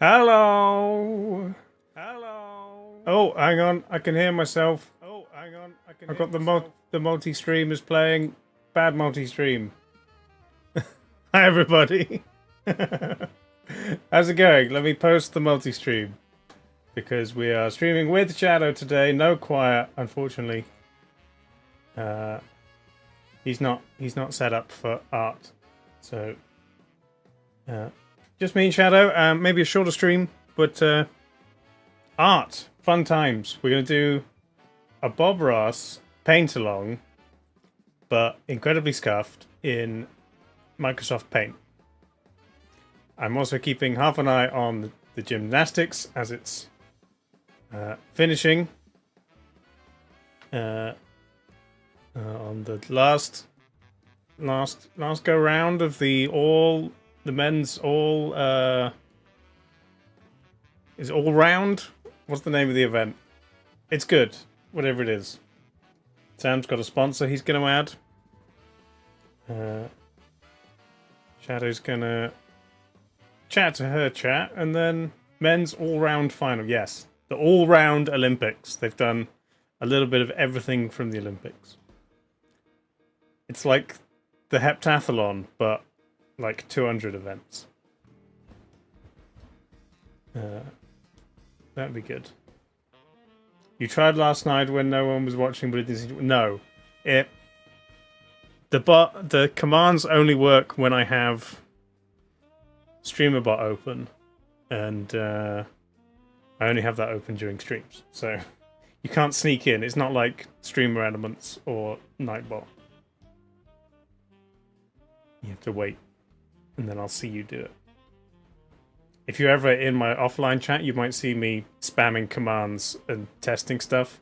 Hello. Hello. Oh, hang on. I can hear myself. Oh, hang on. I've got the multi-stream is playing. Bad multi-stream. Hi, everybody. How's it going? Let me post the multi-stream because we are streaming with Shadow today. No quiet, unfortunately. He's not set up for art, so just me and Shadow. Maybe a shorter stream, but art, fun times. We're gonna do a Bob Ross paint along, but incredibly scuffed in Microsoft Paint. I'm also keeping half an eye on the gymnastics as it's finishing. On the last go round of the men's is all round. What's the name of the event? It's good, whatever it is. Sam's got a sponsor he's going to add. Shadow's gonna chat to her chat, and then men's all-round final. Yes, the all-round Olympics. They've done a little bit of everything from the Olympics. It's like the heptathlon, but like 200 events. That'd be good. You tried last night when no one was watching, but it didn't. No, the commands only work when I have StreamerBot open, and I only have that open during streams, so you can't sneak in. It's not like Streamer Elements or Nightbot. You have to wait, and then I'll see you do it. If you're ever in my offline chat, you might see me spamming commands and testing stuff.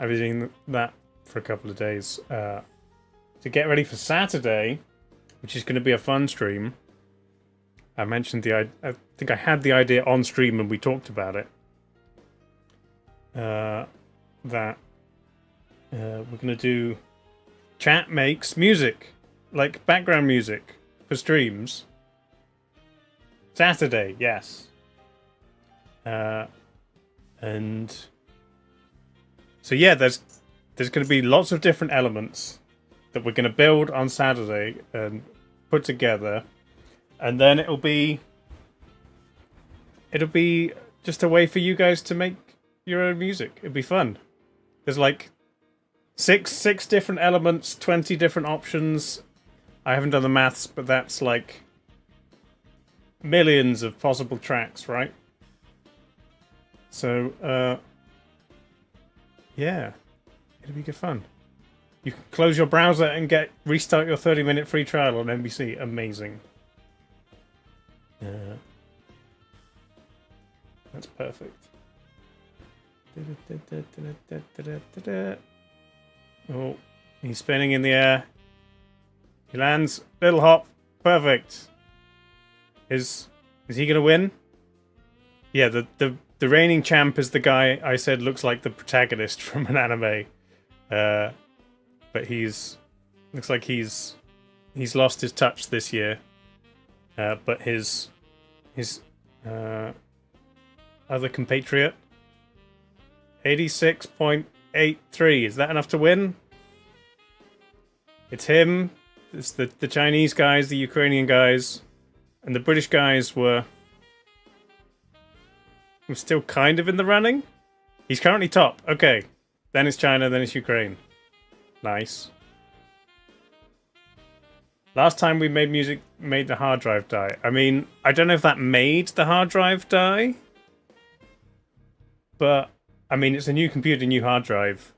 I've been doing that for a couple of days to get ready for Saturday, which is going to be a fun stream. I mentioned I think I had the idea on stream and we talked about it. That we're going to do chat makes music. Like background music for streams. Saturday, yes. And so yeah, there's going to be lots of different elements that we're going to build on Saturday and put together, and then it'll be just a way for you guys to make your own music. It'll be fun. There's like six different elements, 20 different options. I haven't done the maths, but that's like millions of possible tracks, right? So, yeah, it'll be good fun. You can close your browser and restart your 30-minute free trial on NBC. Amazing. That's perfect. Oh, he's spinning in the air. He lands. Little hop. Perfect. Is he gonna win? Yeah, the reigning champ is the guy I said looks like the protagonist from an anime. But looks like he's lost his touch this year. But his other compatriot, 86.83. Is that enough to win? It's him. It's the Chinese guys, the Ukrainian guys, and the British guys were still kind of in the running. He's currently top. Okay. Then it's China, then it's Ukraine. Nice. Last time we made music made the hard drive die. I mean, I don't know if that made the hard drive die. But, I mean, it's a new computer, new hard drive.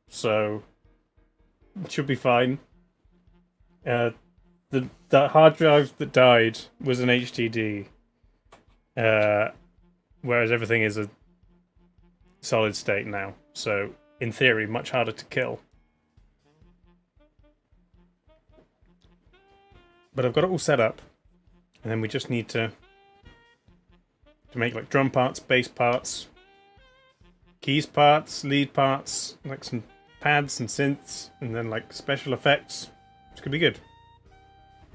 So, it should be fine. The hard drive that died was an HDD. Whereas everything is a solid state now. So, in theory, much harder to kill. But I've got it all set up. And then we just need to make like drum parts, bass parts, keys parts, lead parts, like some pads and synths, and then like special effects. It's gonna be good.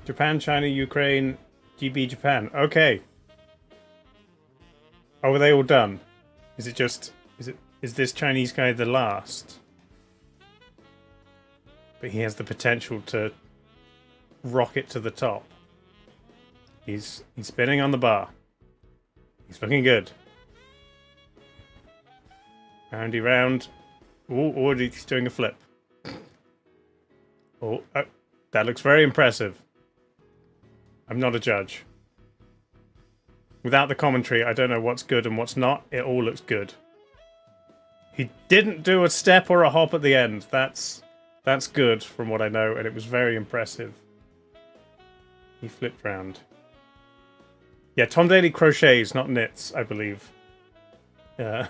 Japan, China, Ukraine, GB Japan. Okay. Oh, are they all done? Is it just... Is this Chinese guy the last? But he has the potential to rocket to the top. He's spinning on the bar. He's looking good. Roundy round. Oh, he's doing a flip. Oh, that looks very impressive. I'm not a judge. Without the commentary, I don't know what's good and what's not. It all looks good. He didn't do a step or a hop at the end. That's good from what I know, and it was very impressive. He flipped round. Yeah, Tom Daley crochets, not knits, I believe. Yeah.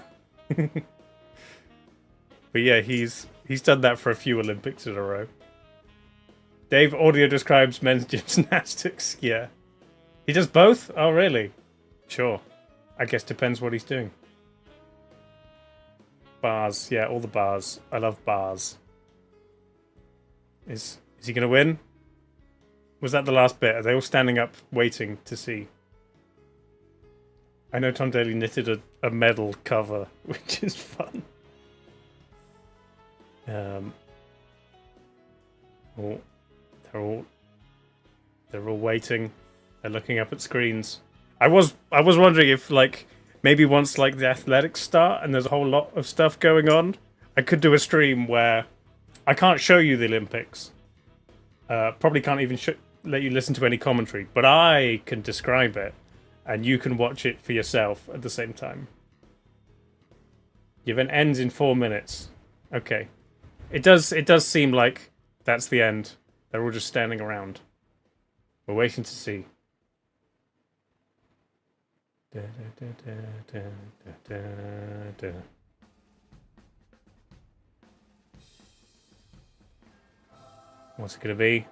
But yeah, he's done that for a few Olympics in a row. Dave audio describes men's gymnastics. Yeah. He does both? Oh, really? Sure. I guess depends what he's doing. Bars. Yeah, all the bars. I love bars. Is he going to win? Was that the last bit? Are they all standing up waiting to see? I know Tom Daley knitted a medal cover, which is fun. Oh, they're all waiting. They're looking up at screens. I was wondering if, like, maybe once, like, the athletics start and there's a whole lot of stuff going on, I could do a stream where I can't show you the Olympics. Probably can't even let you listen to any commentary, but I can describe it, and you can watch it for yourself at the same time. The event ends in 4 minutes. Okay. It does seem like that's the end. They're all just standing around. We're waiting to see. What's it gonna be?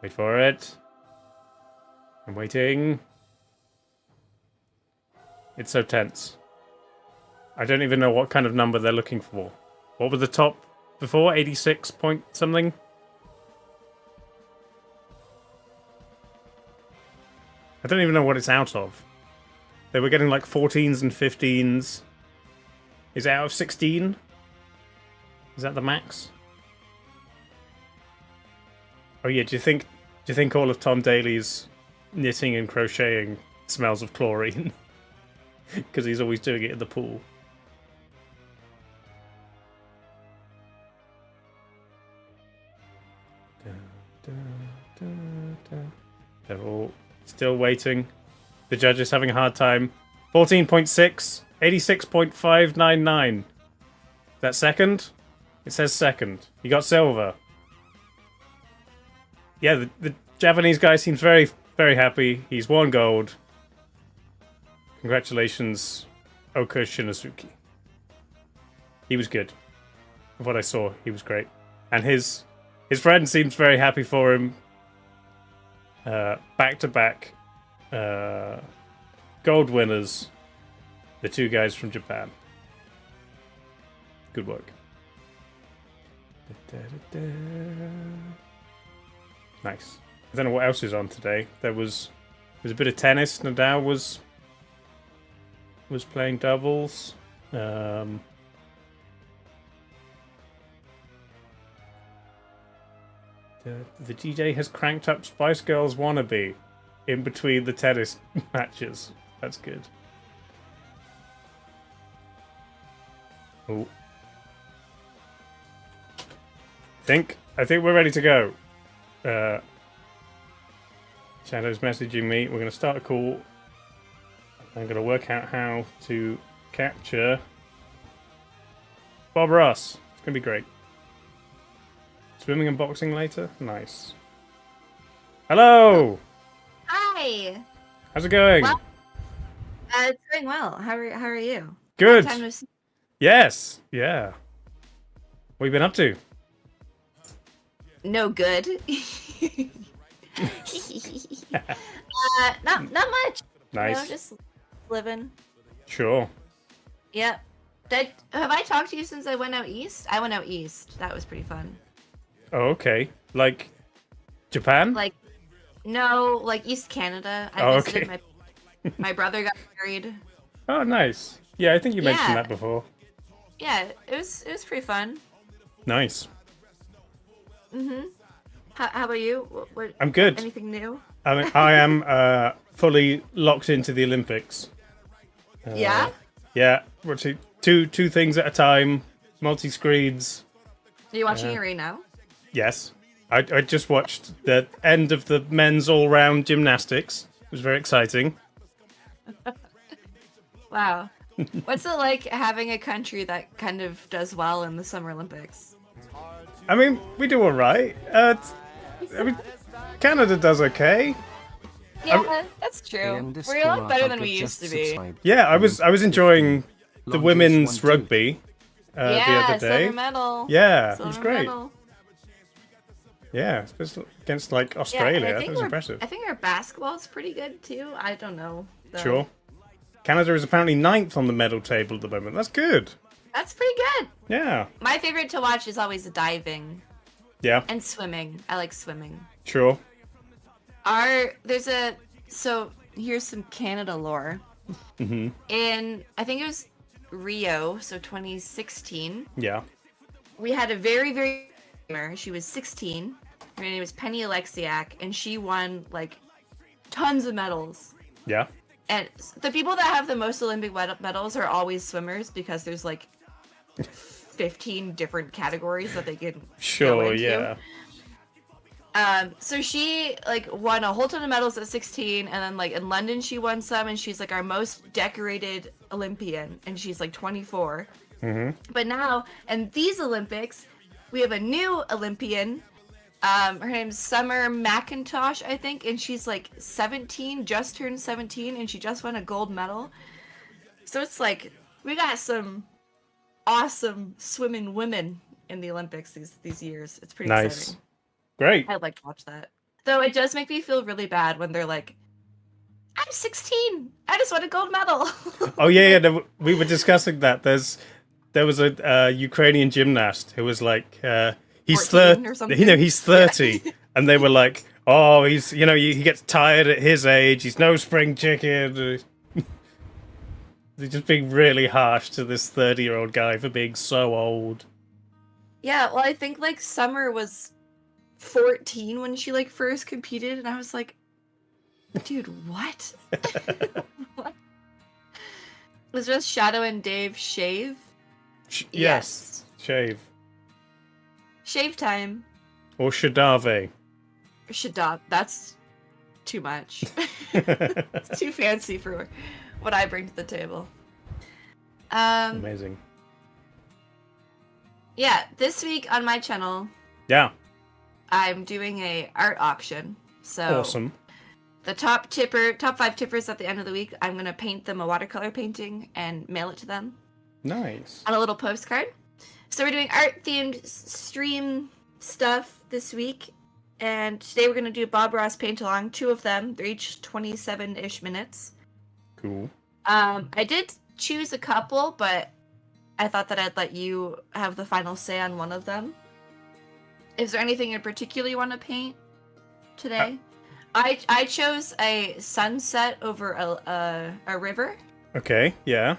Wait for it. I'm waiting. It's so tense. I don't even know what kind of number they're looking for. What were the top before? 86 point something? I don't even know what it's out of. They were getting like 14s and 15s. Is it out of 16? Is that the max? Oh yeah, do you think all of Tom Daley's knitting and crocheting smells of chlorine? Because he's always doing it in the pool. They're all still waiting. The judge is having a hard time. 14.6, 86.599. Is that second? It says second. You got silver. Yeah, the Japanese guy seems very, very happy. He's won gold. Congratulations, Oka Shinosuke. He was good. Of what I saw, he was great. And his friend seems very happy for him. Back-to-back gold winners. The two guys from Japan. Good work. Nice. I don't know what else is on today. There was a bit of tennis. Nadal was playing doubles. The DJ has cranked up Spice Girls Wannabe in between the tennis matches. That's good. Oh. I think we're ready to go. Shadow's messaging me. We're going to start a call. I'm going to work out how to capture Bob Ross. It's going to be great. Swimming and boxing later? Nice. Hello! Hi! How's it going? Well, it's going well. How are you? Good. Long time no see. Yes. Yeah. What have you been up to? No good. Not much. Nice. You know, just living. Sure. Yep. Have I talked to you since I went out east? I went out east. That was pretty fun. Oh, okay. Like Japan? Like, no, like East Canada. I Oh, visited okay. My brother got married. Oh, nice. Yeah, I think you mentioned Yeah. that before. Yeah, it was pretty fun. Nice. Mhm. How about you? What I'm good. anything new? I mean, I am fully locked into the Olympics. Yeah? Yeah, watching two things at a time, multi screens. Are you watching it right now? Yes, I just watched the end of the men's all round gymnastics. It was very exciting. Wow. What's it like having a country that kind of does well in the Summer Olympics? I mean, we do all right. I mean, Canada does okay. Yeah, that's true. We're a lot better than we used to be. Yeah, I was enjoying the women's rugby the Yeah, other day. silver medal. Yeah, it was Silver great. medal. Yeah, especially against like Yeah, and Australia. I That think was impressive. I think our basketball's pretty good too. I don't know. Though. Sure. Canada is apparently ninth on the medal table at the moment. That's good. That's pretty good. Yeah. My favorite to watch is always diving Yeah. and swimming. I like swimming. Sure. So here's some Canada lore. Mm-hmm. In I think it was Rio, so 2016. Yeah. We had a very she was 16. Her name was Penny Alexiak, and she won like tons of medals. Yeah. And the people that have the most Olympic medals are always swimmers because there's like 15 different categories that they can go Sure. into. Yeah. So she like won a whole ton of medals at 16, and then like in London she won some, and she's like our most decorated Olympian, and she's like 24. Mm-hmm. But now in these Olympics, we have a new Olympian. Her name's Summer McIntosh, I think, and she's like 17, just turned 17, and she just won a gold medal. So it's like we got some awesome swimming women in the Olympics these years. It's pretty Nice. exciting. Great. I'd like to watch that. Though it does make me feel really bad when they're like, I'm 16. I just won a gold medal. Oh yeah. No, we were discussing that. There was a Ukrainian gymnast who was like he's 14 30. or something? He's 30, and they were like, oh, he gets tired at his age. He's no spring chicken. They're just being really harsh to this 30-year-old guy for being so old. Yeah, well, I think like Summer was 14 when she like first competed, and I was like, dude, what? What? Was just Shadow and Dave shave? Yes. Shave. Shave time. Or Shadave. Shadab. That's too much. It's too fancy for what I bring to the table. Amazing. Yeah, this week on my channel, Yeah. I'm doing a art auction. So Awesome. the top 5 tippers at the end of the week, I'm going to paint them a watercolor painting and mail it to them Nice. on a little postcard. So we're doing art-themed stream stuff this week. And today we're going to do Bob Ross paint-along, 2 of them. They're each 27-ish minutes. Cool. I did choose a couple, but I thought that I'd let you have the final say on one of them. Is there anything in particular you want to paint today? I chose a sunset over a river. Okay. Yeah.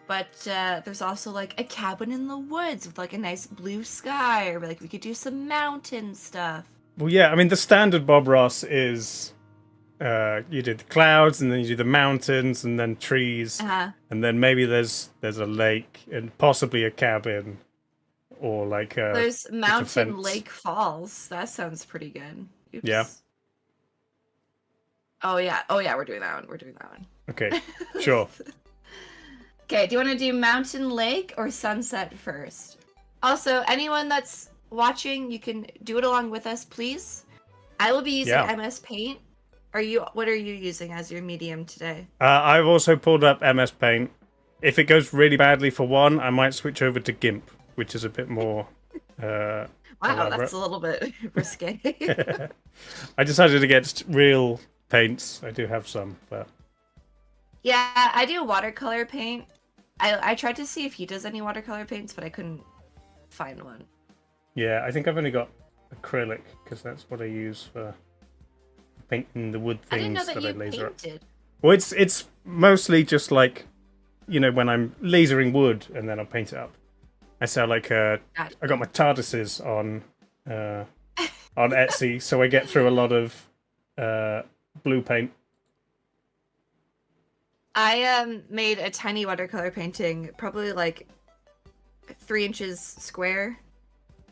But there's also like a cabin in the woods with like a nice blue sky, or like we could do some mountain stuff. Well, yeah. I mean, the standard Bob Ross is you do the clouds, and then you do the mountains, and then trees, and then maybe there's a lake and possibly a cabin, or like there's mountain fence. lake falls. That sounds pretty good. Oops. Yeah. Oh yeah, we're doing that one. Okay. Sure. Okay, do you want to do mountain lake or sunset first? Also, anyone that's watching, you can do it along with us, please. I will be using MS Paint. What are you using as your medium today? I've also pulled up MS Paint. If it goes really badly for one, I might switch over to GIMP, which is a bit more wow, elaborate. That's a little bit risque. I decided against real paints. I do have some, but yeah, I do watercolor paint. I tried to see if he does any watercolor paints, but I couldn't find one. yeah, I think I've only got acrylic because that's what I use for painting the wood I didn't know things that that I you laser up. painted. Well, it's mostly just like, you know, when I'm lasering wood and then I'll paint it up. I sell like I got my TARDISes on Etsy, so I get through a lot of blue paint. I made a tiny watercolor painting, probably like 3 inches square.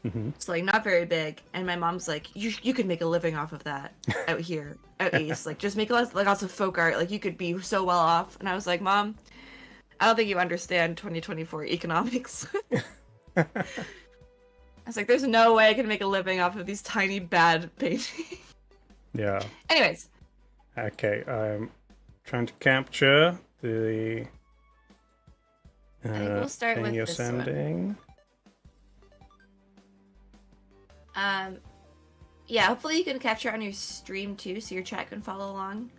Mm-hmm. It's like not very big, and my mom's like, "You could make a living off of that out here, out east. Like, just make lots of folk art. Like, you could be so well off." And I was like, "Mom, I don't think you understand 2024 economics." I was like, "There's no way I can make a living off of these tiny bad paintings." Yeah. Anyways. Okay, I'm trying to capture the I think we'll start thing with you're this sending. one. Yeah, hopefully you can capture it on your stream too, so your chat can follow along.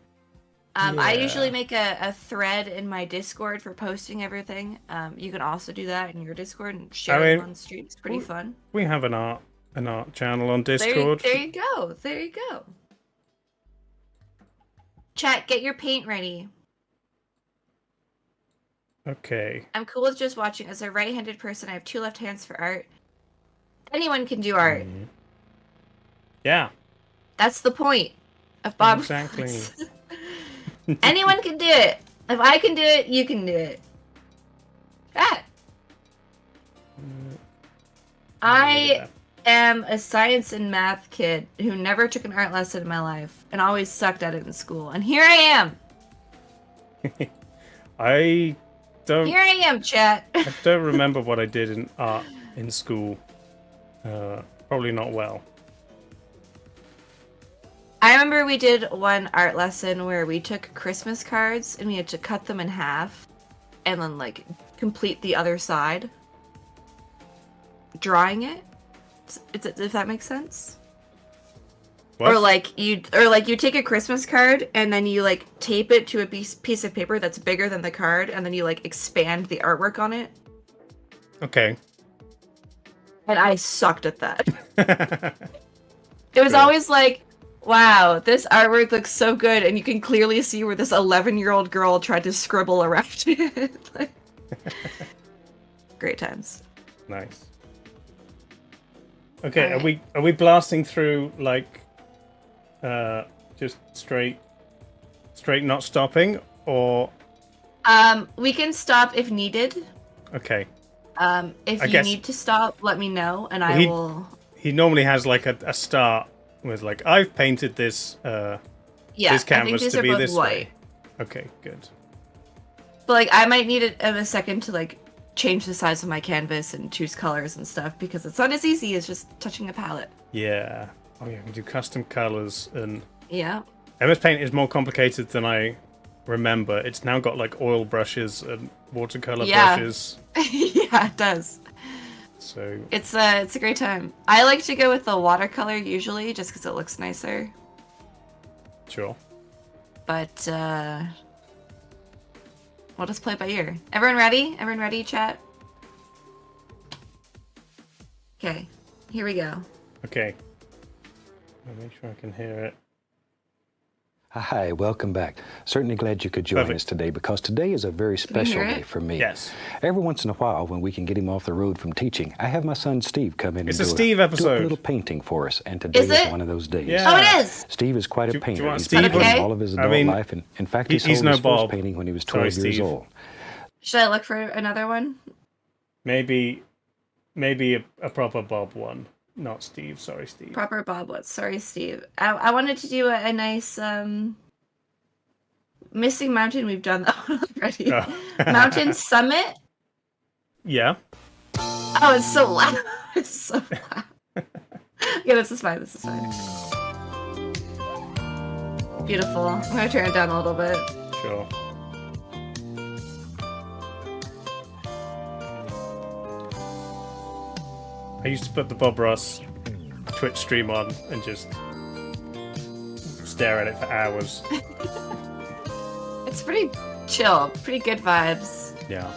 I usually make a thread in my Discord for posting everything. You can also do that in your Discord and share it on stream. It's pretty fun. We have an art channel on Discord. There you go. There you go. Chat, get your paint ready. Okay. I'm cool with just watching. As a right-handed person, I have 2 left hands for art. Anyone can do art. Yeah. That's the point of Bob. Exactly. Anyone can do it. If I can do it, you can do it. I am a science and math kid who never took an art lesson in my life and always sucked at it in school. And here I am. I don't. Here I am, chat. I don't remember what I did in art in school. Probably not well. I remember we did one art lesson where we took Christmas cards and we had to cut them in half and then like complete the other side. Drawing it. If that makes sense. What? Or like you take a Christmas card and then you like tape it to a piece of paper that's bigger than the card and then you like expand the artwork on it. Okay. And I sucked at that. It was always like, wow, this artwork looks so good, and you can clearly see where this 11-year-old girl tried to scribble around it. Like, great times. Nice. Okay, right. are we blasting through like just straight not stopping, or we can stop if needed. Okay. If you need to stop, let me know, and I will. He normally has like a start with like, I've painted this this canvas to be this way. Okay, good. But like, I might need a second to like change the size of my canvas and choose colors and stuff because it's not as easy as just touching a palette. Yeah. Oh yeah, we do custom colors and. Yeah. MS Paint is more complicated than I remember. It's now got like oil brushes and watercolor brushes. Yeah, it does. So it's a great time. I like to go with the watercolor usually just because it looks nicer. Sure. But we'll just play it by ear. Everyone ready? Everyone ready, chat? Okay, here we go. Okay. I'll make sure I can hear it. Hi, welcome back. Certainly glad you could join us today because today is a very special day for me. Yes. Every once in a while, when we can get him off the road from teaching, I have my son Steve come in it's and a Steve episode. Do a little painting for us, and today is one of those days. Yeah. Oh, it is. Steve is quite a painter. Do you want He's Steve painted all of his adult life, and in fact, he sold he's no his Bob. first painting when he was 12 years old. Should I look for another one? Maybe a proper Bob one. Not Steve. Sorry, Steve. Proper Bob one. Sorry, Steve. I wanted to do a nice Missing Mountain. We've done that one already. Oh. Mountain Summit. Yeah. Oh, it's so loud. It's so loud. Yeah, this is fine. This is fine. Beautiful. I'm gonna turn it down a little bit. Sure. I used to put the Bob Ross Twitch stream on and just stare at it for hours. It's pretty chill, pretty good vibes. Yeah.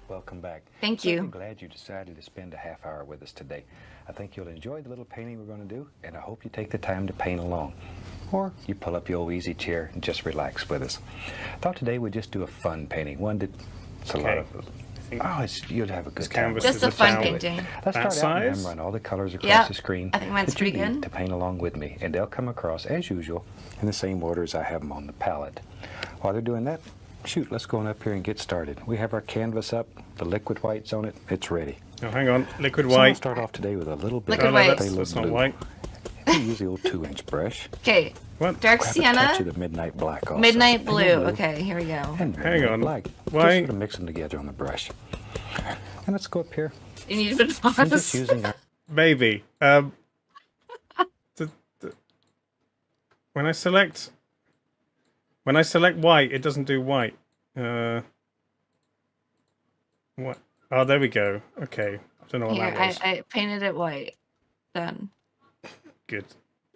Welcome back. Thank Certainly you. glad you decided to spend a half hour with us today. I think you'll enjoy the little painting we're going to do, and I hope you take the time to paint along. Or you pull up your old easy chair and just relax with us. I thought today we'd just do a fun painting, one that's a lot of... you'll have a good time. canvas Just is a fun about painting. Let's that start out and size? then run all the colors across Yep, the screen I think mine's that you pretty need good. to paint along with me, and they'll come across as usual in the same order as I have them on the palette. While they're doing that, shoot, let's go on up here and get started. We have our canvas up, the liquid whites on it, it's ready. Oh, hang on. Liquid So we'll white. start off today with a little bit Liquid of white. phthalo That's not blue. white. We use the old 2-inch brush. Okay. What? Dark Grab a touch of sienna, the midnight black also. midnight And blue. the blue. Okay, here we go. And Hang midnight on. black. Why- Just sort of mix them together on the brush. And let's go up here. You need a bit of I'm just pause. using our... Maybe. The, when I select white, it doesn't do white. What? Oh, there we go. Okay. I don't know what Here, that was. I painted it white. Done. Good.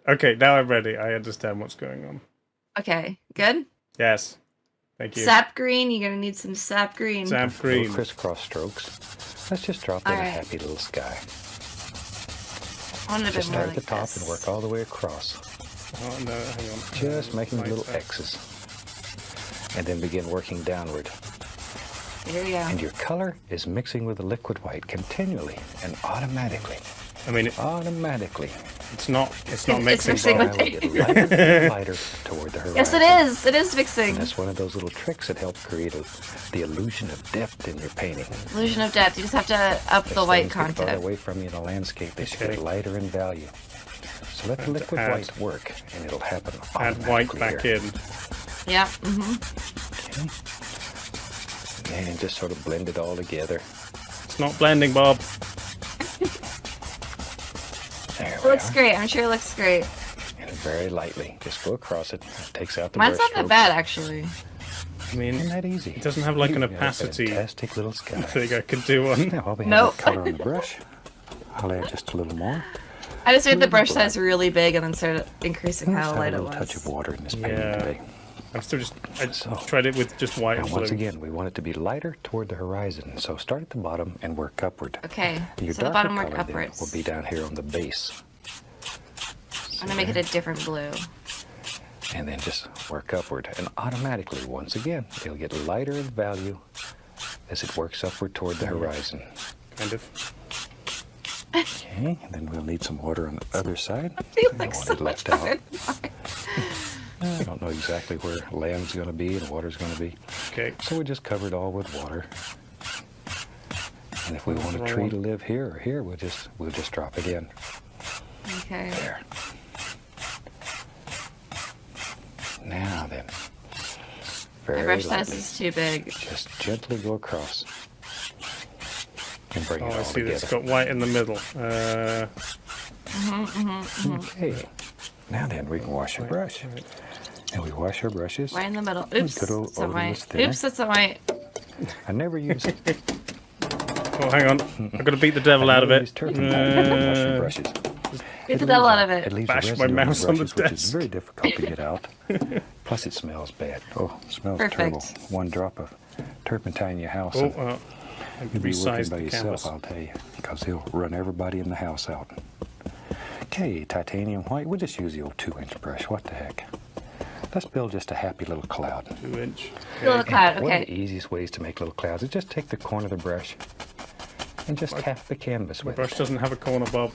Okay, now I'm ready. I understand what's going on. Okay, good. Yes. Thank you. Sap green, you're gonna need some sap green. Sap little green. crisscross strokes. Let's just drop in a Alright. happy little sky. I want it a bit Just more start like at the top this. and work all the way across. Oh, no, hang on. Just making Right little there. X's. And then begin working downward. Here we go. And your color is mixing with the liquid white continually and automatically. I mean, Automatically. it's not It's mixing. mixing Bob. with Now we get lighter and lighter toward the horizon. Yes, it is. It is fixing. And that's one of those little tricks that help create the illusion of depth in your painting. Illusion of depth. You just have to up As the white things get farther content. away from you in the landscape, they should Okay. get lighter in value. So let the Have to liquid add- white work, and it'll happen Add white automatically back here. in. Yeah. Mm-hmm. And just sort of blend it all together. It's not blending, Bob. There It we looks are. great. I'm sure it looks great. And very lightly, just go across it. It takes out the Mine's brush not that stroke. bad, actually. I mean, Isn't that easy? it doesn't have like an You got a opacity fantastic little sky. thing I could do on. Now while we have Nope. that color on the brush, I'll add just a little more. I just made the Really brush black. size really big and then started increasing Let's how have light a it little touch of was. water in this painting Yeah. today. I So- tried it with just white Now and once blue. again, we want it to be lighter toward the horizon. So start at the bottom and work upward. Okay, Your so the darker bottom work color then upwards. will be down here on the base. I'm gonna make it a different blue. And then just work upward. And automatically, once again, it'll get lighter in value as it works upward toward the horizon. Kind of. Okay, and then we'll need some water on the other side. feel I like want so it left much out. I don't know exactly where land's going to be and water's going to be. Okay. So we just cover it all with water. And if we want a Wrong tree one. to live here or here, we'll just drop it in. Okay. There. Now then. My Very brush size lightly. is too big. Just gently go across. And bring Oh, it I all see that it's together. got white in the middle. Okay. Now then, we can wash our brush. And we wash our brushes. Right in the middle. Oops, Good old that's not white. odorless thinner. Oops, that's not white. I never use Oh, hang on. I've got to beat the devil out of it. turpentine when washing brushes. Get the devil out of It it. leaves Bash a my residue mouse on the brushes, which is desk. very difficult to get out. Plus, it smells bad. Oh, it smells Perfect. terrible. One drop of turpentine in your house. Oh, and I you'll be working resized by the yourself, canvas. I'll tell you, because they'll run everybody in the house out. Okay, titanium white. We'll just use the old 2-inch brush. What the heck? Let's build just a happy little cloud. 2-inch. Little Okay. cloud, One of the okay. easiest ways to make little clouds is just take the corner of the brush and just tap the canvas My with brush it. doesn't have a corner, Bob.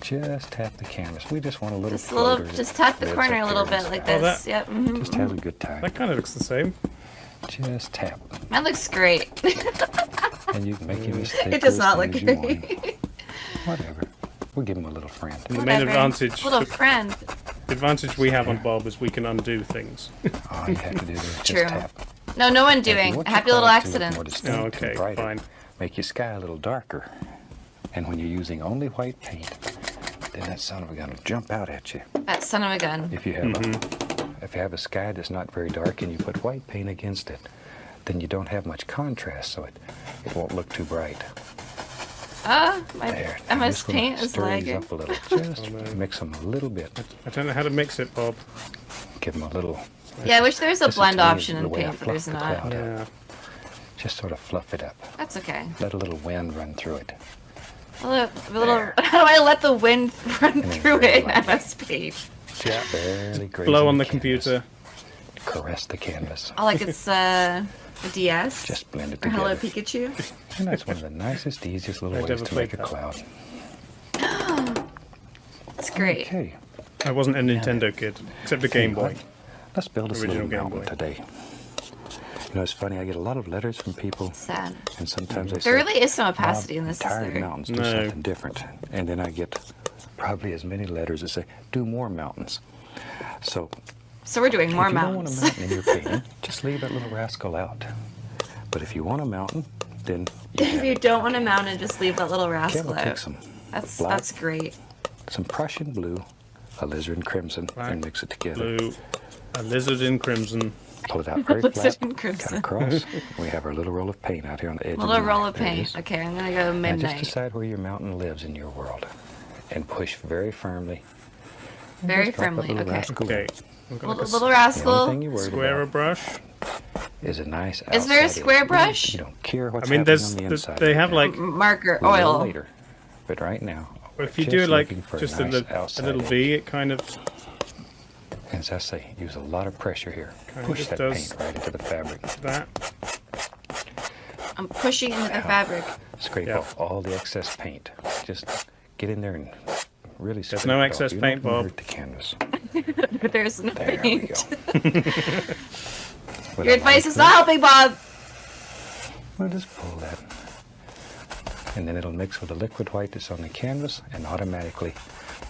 Just tap the canvas. We just want a little Just a little, floater just that tap the lives corner up a little there in bit the like sky. Oh, this. that- Yep. Mhm. Just have a good time. That kind of looks the same. Just tap. That looks great. And you can make your mistake. It does not as look thin as you want. great. Whatever. We'll give him a little friend. And the main Whatever. advantage, Little the friend. advantage we have on Bob is we can undo things. All you have to do is just True. tap. No, no one If you doing. want your Happy little clouds to look accident. more distinct Oh, and okay, brighter, fine. Make your sky a little darker. And when you're using only white paint, then that son of a gun will jump out at you. That son of a gun. If you have a sky that's not very dark and you put white paint against it, then you don't have much contrast, so it won't look too bright. My There. I'm MS just gonna Paint is stir these lagging. up a little. Just no. mix them a little bit. I don't know how to mix it, Bob. Give them a little. Yeah, I wish there was a This is blend to me option the in way I Paint, but fluff there's the not. cloud. Yeah. just sort of fluff it up. That's okay. Let a little wind run through it. A little. How do I let the wind run And then through very it in lightly. MS Paint? Just barely graze Blow on the canvas. computer. Caress the canvas. Oh, like it's a DS Just blend it or together. Hello Pikachu. And that's one of the nicest, easiest little I've ways never to make a played cloud. It's great. Okay. I wasn't a Nintendo kid, except the Game Boy. Let's build us a Original little Game mountain Boy. today. You know, it's funny, I get a lot of letters from people, Sad. and sometimes they say, There really is some "Bob, opacity in this, I'm is tired of there? mountains, do No. something different." And then I get probably as many letters that say, "Do more mountains." So, So we're doing more if you don't want a mountains. mountain in your painting, just leave that little rascal out. But if you want a mountain, then you If have you it. don't want a mountain, just leave that little Okay, rascal we'll take out. some That's black, great. some Prussian blue, alizarin crimson, Black, and mix it together. Blue, a lizard in crimson. Pull it out very Alizarin flat, crimson. cut across. We have our little roll of paint out here on the edge Little of the roll knife. of There it paint. is. Okay, I'm gonna go Now just midnight. decide where your mountain lives in your world, and push very firmly. And Very just drop that firmly, little okay. rascal in. Okay. We've got like Little, a little The rascal. only thing you worried square about brush. is a nice. Is there a outside square edge. brush? You don't care what's I mean, happening there's on the inside. they have like Marker A little oil. later, but right now, if you we're do just like looking for just a, a, nice a outside little edge. V, it kind of As I say, use a lot of pressure here. Kinda Push just that does paint right into the fabric. that. I'm pushing into the fabric. Scrape Yeah. off all the excess paint. Just get in there and really. There's scrape no it off. excess You don't paint, wanna Bob. hurt the canvas. There's no There we paint. go. With Your a advice light is not helping, Bob. We'll just pull that. And then it'll mix with the liquid white that's on the canvas, and automatically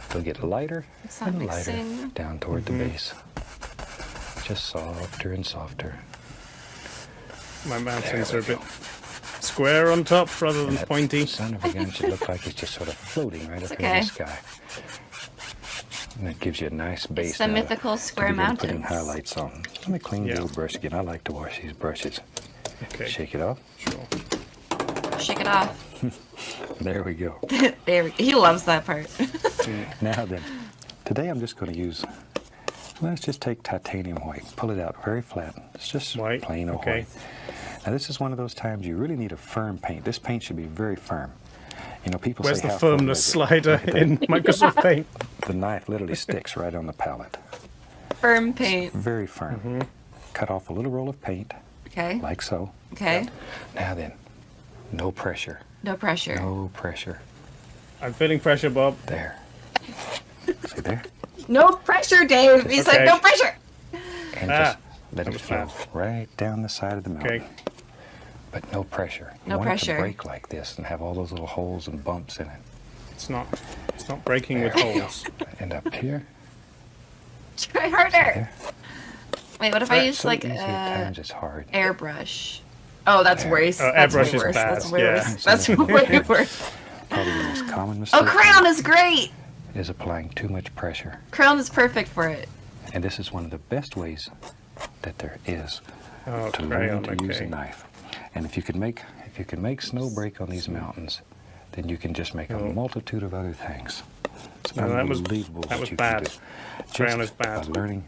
it'll get lighter It's not and lighter mixing. down toward the base. Just softer and softer. My mountains are a bit square on top rather And than that pointy. son of a gun should look like it's just sort of floating right It's up here in the okay. sky. And that gives you a nice base. the now to- mythical to square begin putting mountains. highlights on. Let me clean Yeah. the old brush again. I like to wash these brushes. Okay, Shake it off. sure. Shake it off. There we go. There, he loves that part. Now then, today I'm just going to use, let's just take titanium white, pull it out very flat. It's just White, plain old okay. white. Now this is one of those times you really need a firm paint. This paint should be very firm. You know, people Where's say the how firm firmness is it? slider Look at in Microsoft Paint? The knife literally sticks right on the palette. Firm paint. Very firm. Cut off a little roll of paint, Okay. like so. Okay. Now then, no pressure. No pressure. No pressure. I'm feeling pressure, Bob. There. See there? No pressure, Dave. He said Okay. no pressure. And Ah, just let that it was flow bad. right down the side of the mountain. Okay. But no pressure. You No want pressure. it to break like this and have all those little holes and bumps in it. It's not breaking with There we go. holes. And up here, Try harder. there. Wait, what if I use So like easy at times it's hard. airbrush? Oh, that's There. worse. Oh, That's airbrush way is worse. bad, That's way yeah. worse. That's way worse. Probably the most common mistake Oh, crayon is great. is applying too much pressure. Crayon is perfect for it. And this is one of the best ways that there is Oh, to crayon, learn to use a okay. knife. And if you can make snow break on these mountains, then you can just make a Oh. multitude of other things. It's No, that was- unbelievable that what was you bad. can do. Crayon Just is bad. by learning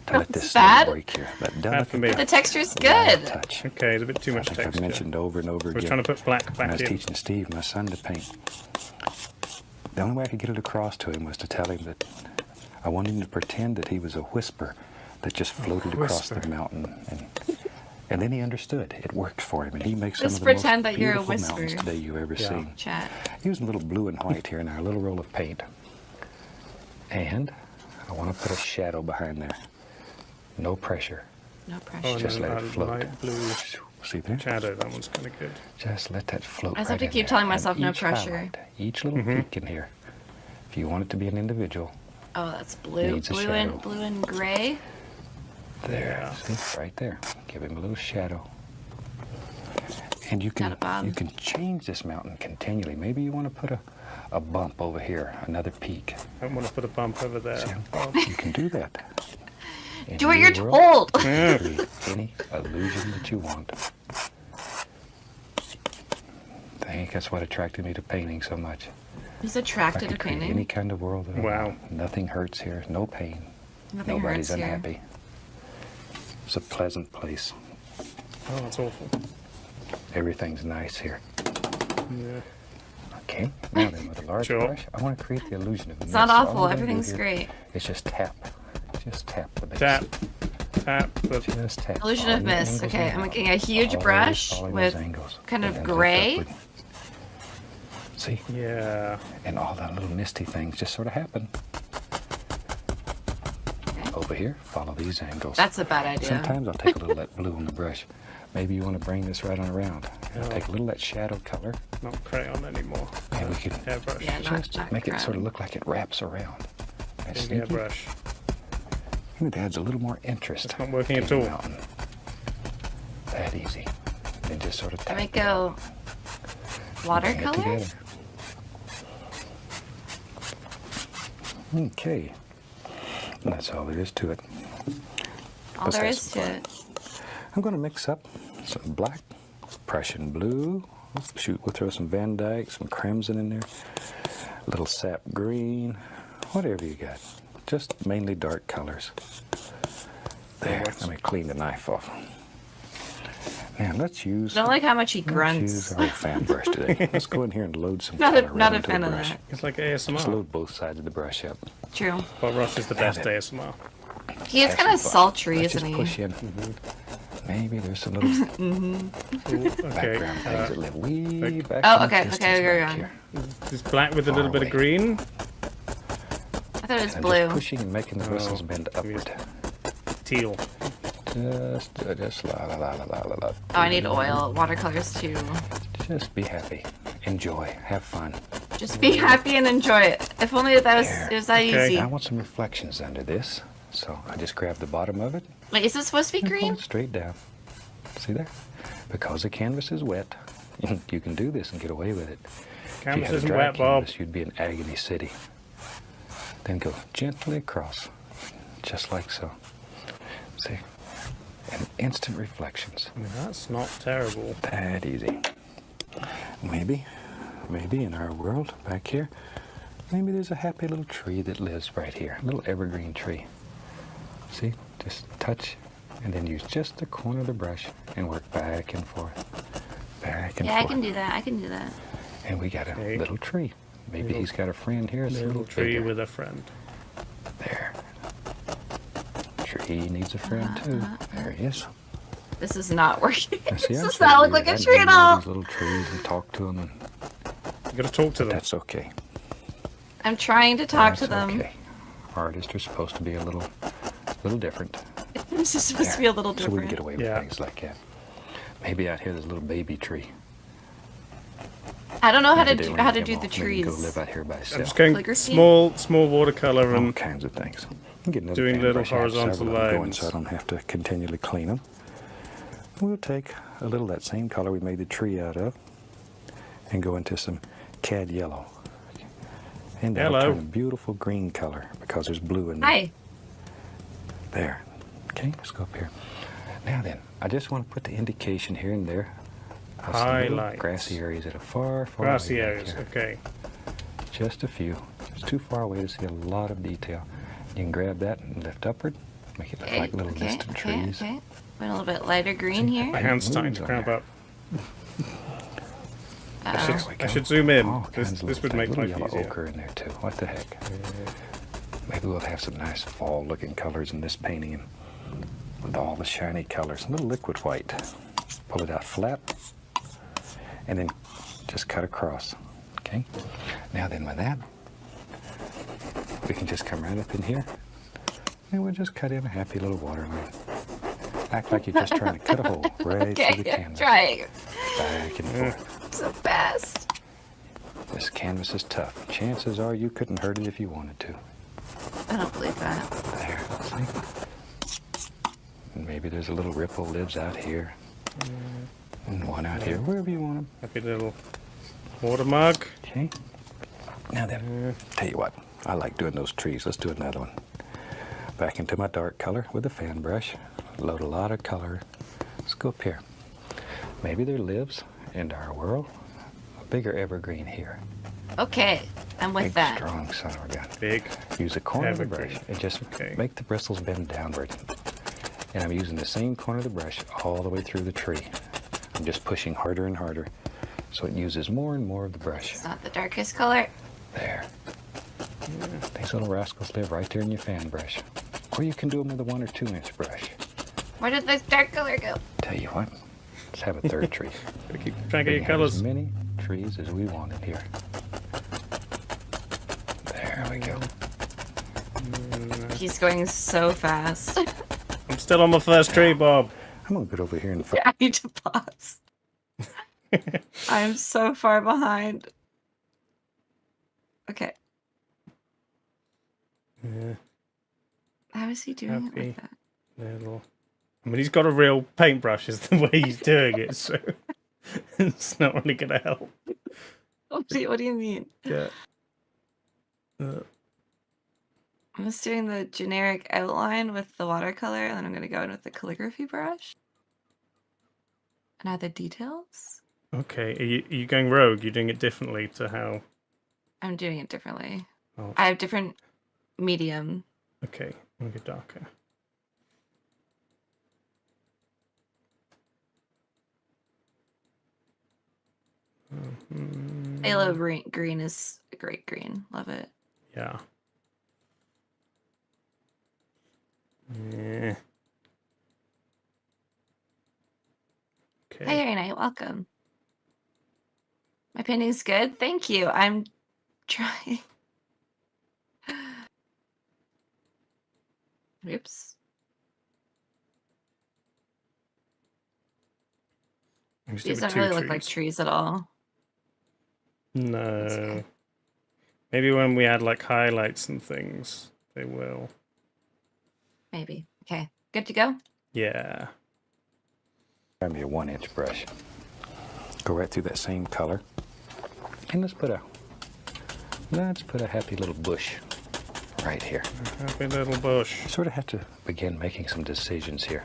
to That let this was snow bad? break here. That Bad for me. The texture's light good. touch. Okay, it's a bit too I much think I've texture. mentioned over and over We're again. trying to put black When I back was in. teaching Steve, my son, to paint, the only way I could get it across to him was to tell him that I wanted him to pretend that he was a whisper that just floated across the whisper. mountain. And then he understood. It worked for him, and he makes Just some of the most pretend that you're a beautiful mountains whisper. today you've ever Yeah. seen. Chat. Use a little blue and white here in our little roll of paint. And I want to put a shadow behind there. No pressure. No Oh, pressure. Just no, let it float. light blue See there? shadow. That one's kind of good. Just let that float I just right have to in keep there. telling And myself no each pressure. highlight, each little peak in here, if you want it to be an individual, Oh, that's blue. Needs a Blue shadow. and blue and gray. there, Yeah. see, right there. Give him a little shadow. And you Got can it, Bob. you can change this mountain continually. Maybe you want to put a bump over here, another peak. I want to put a bump over there. See, Bob. you can do that. In Do what your you're world, told. you can create any illusion that you want. I think that's what attracted me to painting so much. He's I attracted to could create any painting. kind of world that I Wow. want. Nothing hurts here. No pain. Nothing Nobody's hurts here. unhappy. It's a pleasant place. Oh, that's awful. everything's nice here. Yeah. Okay, now then with a large Sure. brush, I want to create the illusion of It's mist. not So all awful. we're gonna do Everything's here great. is just tap the base. Tap. Tap. But Just tap. Illusion All of the mist. angles Okay, in I'm and making out. a huge Always brush following with those angles. kind of And then gray. lift upward. See? yeah. And all that little misty things just sort of happen. Okay. Over here, follow these angles. That's a bad idea. Sometimes I'll take a little of that blue on the brush. Maybe you want to bring this right on around. I'll Oh. take a little of that shadow color, Not crayon anymore. and we can Hairbrush. Yeah, just not make it sort of crown. look like it wraps around. That's Big sneaky. hairbrush. And it adds a little more interest. It's not working to at the all. mountain. That easy. Then just sort of I tap might it go and bring it watercolor. together. Okay. And that's all there is to it. All Let's there have is some to fun. it. I'm going to mix up some black, Prussian blue. Shoot, we'll throw some Van Dyke, some crimson in there, a little sap green, whatever you got. Just mainly dark colors. There, let me clean the knife off. Now let's use. Don't like how much he let's grunts. use our fan brush today. Let's go in here and load some Not color a, not right a into fan the of brush. that. It's like Just ASMR. load both sides of the brush up. True. But Ross is the best Yeah. ASMR. He is Have kind of some fun. sultry, Let's isn't just he? push in. Maybe there's some little Ooh, okay. background things that live way like- back. Oh, in the okay, distance okay, we're back going. here. It's black with a Far little bit of away. green. I thought it was And blue. just pushing and making the bristles Oh, bend maybe it's- upward. Teal. Just la la la la la la la. Oh, I need oil. Watercolors too. Just be happy, enjoy, have fun. Just be happy and enjoy it. If only that was There. it was that Okay. easy. I want some reflections under this, so I just grab the bottom of it Wait, is this supposed to be and pull green? it straight down. See there? Because the canvas is wet, you can do this and get away with it. If you Canvas had a isn't dry wet, Bob. canvas, you'd be in Agony City. Then go gently across, just like so. See? And instant reflections. I mean, that's not terrible. That easy. Maybe in our world back here, maybe there's a happy little tree that lives right here, a little evergreen tree. See, just touch and then use just the corner of the brush and work back and forth, back and Yeah, I forth. can do that. I can do that. And we got a Okay. little tree. Maybe Little- he's got a friend here. It's a Little little tree bigger. with a friend. There. Tree needs a friend too. There he is. This is not working. Now, see, This I'm does sort of not look weird. like a I tree at name all all. These little trees and talk to them, and You gotta talk to them. that's okay. I'm trying to talk to That's them. Okay. Artists are supposed to be a little different. This is supposed to be a little So we different. can get away with Yeah. things like that. Maybe out here there's a little baby tree. I don't know how to Maybe they do learn how to him do off. the Maybe trees. go live out here by I'm itself. just going Calligraphy? small watercolor All and kinds of things. You can get another doing fan little brush. I have horizontal several of them going lines. so I don't have to continually clean them. We'll take a little of that same color we made the tree out of and go into some cad yellow. And that'll Yellow. turn a beautiful green color because there's blue in there. Hi. There. Okay, let's go up here. Now then, I just want to put the indication here and there of some little Highlights. grassy areas that are far, far grassy away back areas. here. Okay. Just a few. It's too far away to see a lot of detail. You can grab that and lift upward, make it look Okay, like little okay, distant okay, trees. okay. Went a little bit lighter green here. My hand's starting to moves cramp on up. I Uh-oh. should, There we I go. should zoom in. All This, kinds of this would little make things. life Little yellow easier. ochre in there too. What the heck? Maybe we'll have some nice fall-looking colors in this painting, and with all the shiny colors. A little liquid white. Pull it out flat, and then just cut across. Okay. Now then, with that, we can just come right up in here, and we'll just cut in a happy little waterline. Act like you're just trying to cut a hole right through the Okay, canvas. trying. Back and forth. So fast. This canvas is tough. Chances are you couldn't hurt it if you wanted to. I don't believe that. There, see? And maybe there's a little ripple lives out here. And one out here, wherever you want them. Happy little water mug. Okay. Now then, tell you what, I like doing those trees. Let's do another one. Back into my dark color with a fan brush. Load a lot of color. Let's go up here. Maybe there lives in our world a bigger evergreen here. Okay, I'm with Big, that. strong son of a gun. Big. Use a corner of the Evergreen. brush and just Okay. make the bristles bend downward. And I'm using the same corner of the brush all the way through the tree. I'm just pushing harder and harder so it uses more and more of the brush. It's not the darkest color. There. These little rascals live right there in your fan brush. Or you can do them with a 1 or 2 inch brush. Where did this dark color go? Tell you what, let's have a third tree. Keep trying to We get your have colors. as many trees as we wanted here. There we go. He's going so fast. I'm still on my first tree, Bob. I'm gonna get over here and I need to pause. I'm so far behind. Okay. Yeah, How is he doing it Happy. like that? little. I mean, he's got a real paintbrush, is the way he's doing it, so it's not really going to help. What do you mean? Yeah. I'm just doing the generic outline with the watercolor, and then I'm going to go in with the calligraphy brush. And add the details. Okay, are you going rogue? You're doing it differently to how... I'm doing it differently. Oh. I have different medium. Okay, I'm going to go darker. Halo green is a great green. Love it. Yeah. Yeah. Okay. Hey, Harry Knight, welcome. My painting's good. Thank you. I'm trying. Oops. These don't really look like trees at all. No. Okay. Maybe when we add like highlights and things, they will. Maybe. Okay. Good to go? Yeah. grab me a 1 inch brush. Go right through that same color. And let's put a happy little bush right here. Happy little bush. You sort of have to begin making some decisions here.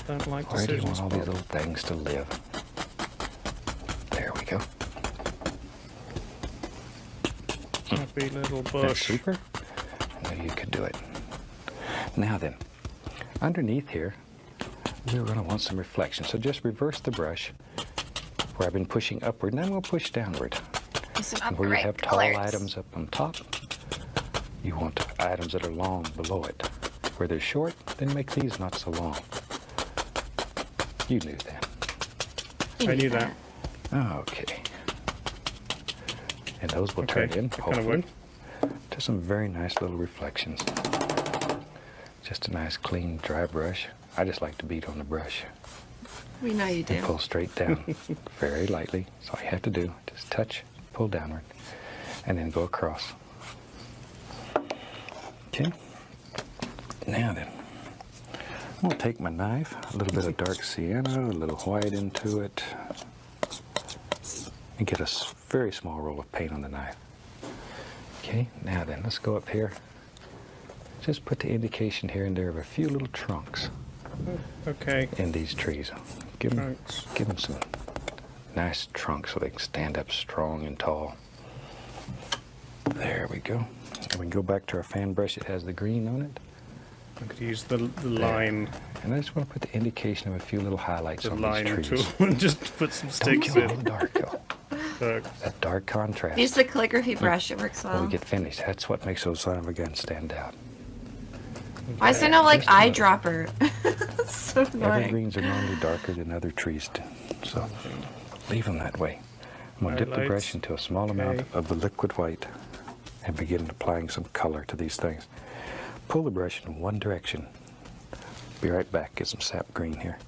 Don't like Where do you decisions. want all these Bob. little things to live? There we go. Happy little That's bush. super. I knew you could do it. Now then, underneath here, we're going to want some reflection. So just reverse the brush where I've been pushing upward, and then we'll push downward. And where you have tall items up on top, you want items that are long below it. Where they're short, then make these not so long. You knew that. I knew that. Okay. And those will Okay, turn in, that kind of hopefully, worked. to some very nice little reflections. Just a nice, clean, dry brush. I just like to beat on the brush. We know you And do. pull straight down very lightly. That's all you have to do. Just touch, pull downward, and then go across. Okay. Now then, I'm going to take my knife, a little bit of dark sienna, a little white into it, and get a very small roll of paint on the knife. Okay, now then, let's go up here. Just put the indication here and there of a few little trunks Okay. in these trees. Give them Trunks. some nice trunks so they can stand up strong and tall. There we go. And we can go back to our fan brush. It has the green on it. I could use the line, And I just want to put the indication of a few little highlights the on line these trees. tool, and just put some Don't sticks kill all in. the dark, though. Look. That dark contrast. Use the calligraphy brush. It works When well. we get finished, that's what makes those son of a guns stand out. Why is there no like Just a little. eyedropper? So annoying. Evergreens are normally darker than other trees, so leave them that way. I'm going to dip the Highlights. brush into a small amount Okay. of the liquid white and begin applying some color to these things. Pull the brush in one direction. Be right back. Get some sap green here.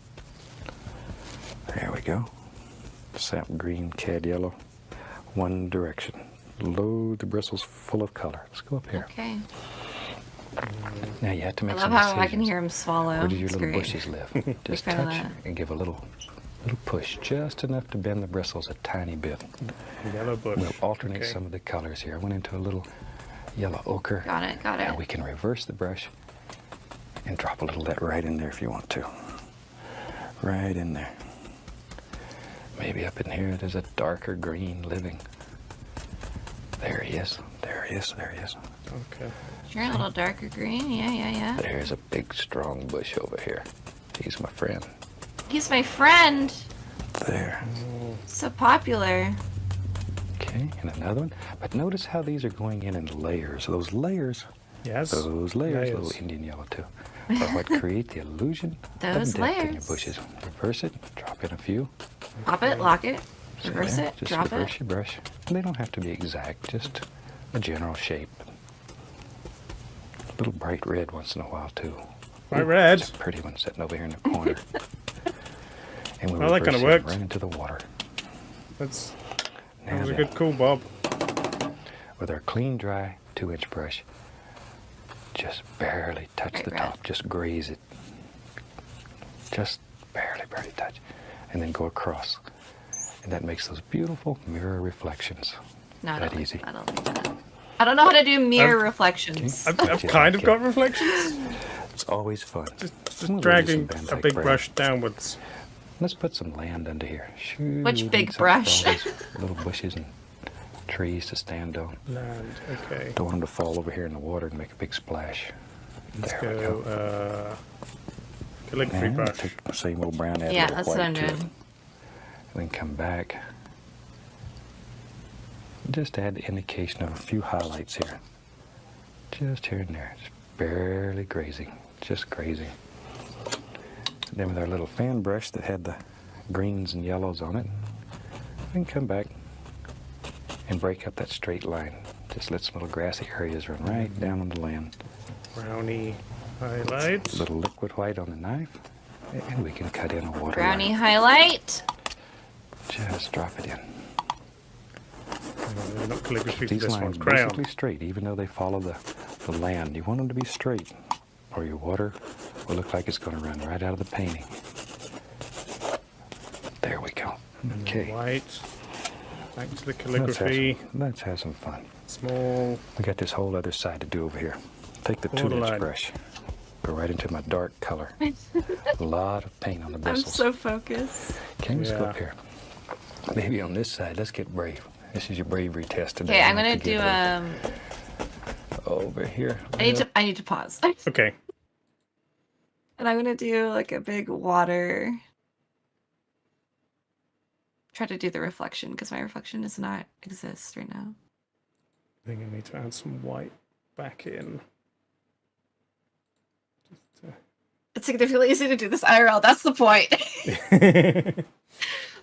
There we go. Sap green, cad yellow. One direction. Load the bristles full of color. Let's go up here. Okay. Now you have to I make love some how decisions. I can hear him swallow. Where do your It's little great. bushes live? Just fan of touch that. and give a little push, just enough to bend the bristles a tiny bit. Yellow bush. We'll alternate Okay. some of the colors here. I went into a little yellow ochre. Got it. Got Now it. we can reverse the brush and drop a little of that right in there if you want to. Right in there. Maybe up in here there's a darker green living. There he is. There he is. There he is. Okay. Sure, a little darker green. Yeah, yeah, yeah. There's a big strong bush over here. He's my friend. He's my friend. There. So popular. Okay, and another one. But notice how these are going in layers. Those layers, Yes. those layers, little Indian yellow too, are what create the illusion Those of depth in your layers. bushes. Reverse it, drop in a few. Pop it, lock it, So reverse there, it, just drop reverse it. your brush. They don't have to be exact, just a general shape. A little bright red once in a while too. Bright red? It's a pretty one sitting over here in the corner. And we Well, that kinda reverse it worked. right into the water. That Now was a then, good call, Bob. with our clean, dry 2-inch brush, just barely touch Bright the red. top, just graze it. Just barely touch. And then go across. And that makes those beautiful mirror reflections. No, I that don't easy. Like, I don't like that. I don't know how to do mirror I've- reflections. I've kind of got reflections. It's always fun. Just I'm gonna dragging do some Van a Dyke big brown. brush downwards. Let's put some land under here. Shoo, Which big need some brush? all these little bushes and trees to stand on. Land. Okay. Don't want them to fall over here in the water and make a big splash. Let's There we go. go. LinkTree And brush. take the same old brown, add a Yeah, little that's what white I'm to it. doing. And then come back. Just add the indication of a few highlights here. Just here and there. Just barely grazing. Just grazing. Then with our little fan brush that had the greens and yellows on it, we can come back and break up that straight line. Just let some little grassy areas run right down on the land. Brownie highlights. A little liquid white on the knife, and we can cut in a water Brownie line. highlight. Just drop it in. Not calligraphy for These this lines one. Crayon. basically straight, even though they follow the land. You want them to be straight, or your water will look like it's going to run right out of the painting. There we go. Okay. White. Back to the Let's calligraphy. let's have some fun. Small. We got this whole other side to do over here. Take the 2-inch Borderline. brush. Go right into my dark color. A lot of paint on the I'm bristles. so focused. Can we just go Yeah. up here? Maybe on this side. Let's get brave. This is your bravery test today. Okay, I I'm like gonna to do get over here. I need to pause. Okay. And I'm gonna do like a big water. Try to do the reflection because my reflection does not exist right now. I think I need to add some white back in. It's significantly easy to do this IRL. That's the point.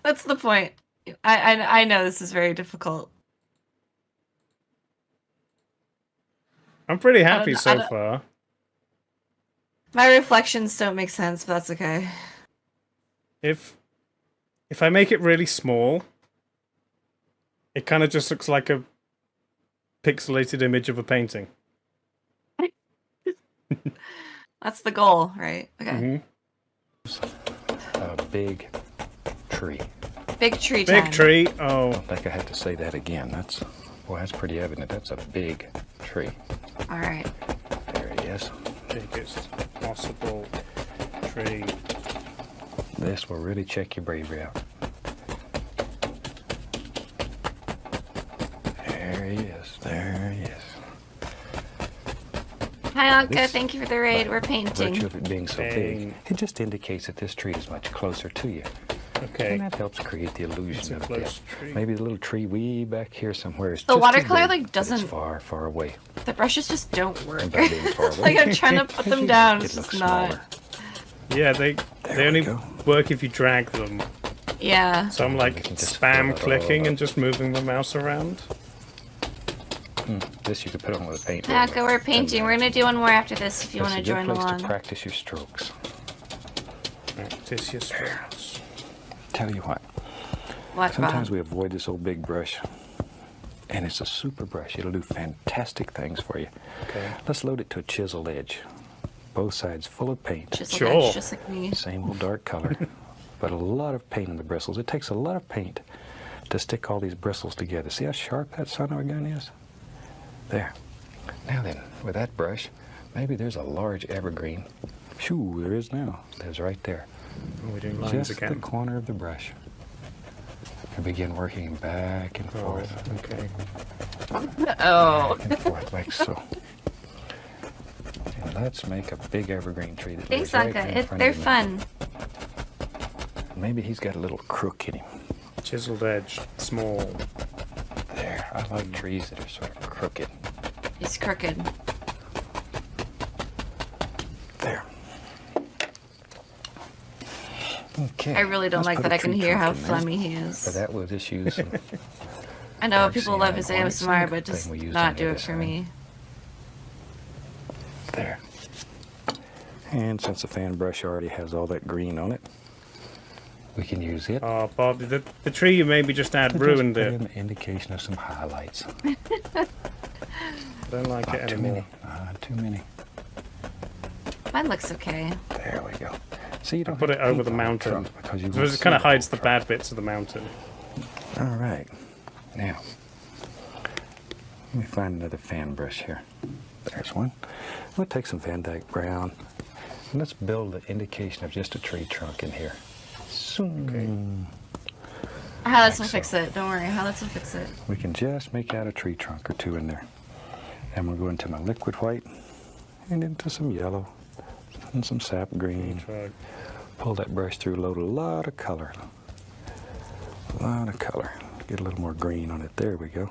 That's the point. I know this is very difficult. I'm pretty happy know- I so don't- far. My reflections don't make sense, but that's okay. If I make it really small, it kind of just looks like a pixelated image of a painting. That's the goal, right? Okay. Mhm. A big tree. Big tree time. Big tree. Oh, I don't think I have to say that again. That's pretty evident. That's a big tree. All right. There he is. biggest possible tree. This will really check your bravery out. There he is. There he is. Hi, Anka. This- Thank you for the raid. We're Virtue painting. of it being so big, Paint. it just indicates that this tree is much closer to you. Okay. And that helps create the It's illusion a of close depth. tree. Maybe the little tree way back here somewhere is The just watercolor, too big, like, but doesn't- it's far, far away. The brushes just don't work. And by being far away, Like, I'm trying to put them down. it It's looks just not. smaller. Yeah, they There we only go. work if you drag them. Yeah. So I'm We like can just fill spam it all clicking up. and just moving the mouse around. This you could put on with a paint. Anka, we're painting. We're gonna do one more after this if you want to It's a good join place along. to practice your strokes. Practice your strokes. Tell you what, What, sometimes Bob? we avoid this old big brush, and it's a super brush. It'll do fantastic things for you. Okay. Let's load it to a chisel edge. Both sides full of paint. Chisel Sure. edge, just like me. Same old dark color, but a lot of paint on the bristles. It takes a lot of paint to stick all these bristles together. See how sharp that son of a gun is? There. Now then, with that brush, maybe there's a large evergreen. Shoo, there is now. There's right there. Oh, we're doing lines Just again. the corner of the brush. And begin working back and Oh, forth, okay. Oh. back and forth like so. And let's make a big evergreen tree that Thanks, lays right Anka. in front They're of you. fun. maybe he's got a little crook in him. Chiseled edge, small. There, I like trees that are sort of crooked. He's crooked. There. Okay. I really don't let's like put that a I can tree hear how trunk in there. phlegmy he For is. that, we'll just use some I know dark people love cyan his white, ASMR, same but just thing we used not on the do other it for side. me. There. And since the fan brush already has all that green on it, we can use it. Oh, Bob, the tree you maybe just had to ruined just put it. an indication of some highlights. I don't like it Not too anymore. many. Not too many. Mine looks okay. There we go. See, you don't Put have it to over paint the whole mountain. trunk because you So won't it kind of see hides the whole trunk. bad bits of the mountain. All right. Now, let me find another fan brush here. There's one. We'll take some Van Dyke brown. And let's build an indication of just a tree trunk in here. Okay. Highlights will Like so. fix it. Don't worry. Highlights will fix it. We can just make out a tree trunk or two in there. And we'll go into my liquid white and into some yellow and some sap green. Try. Pull that brush through, load a lot of color. A lot of color. Get a little more green on it. There we go.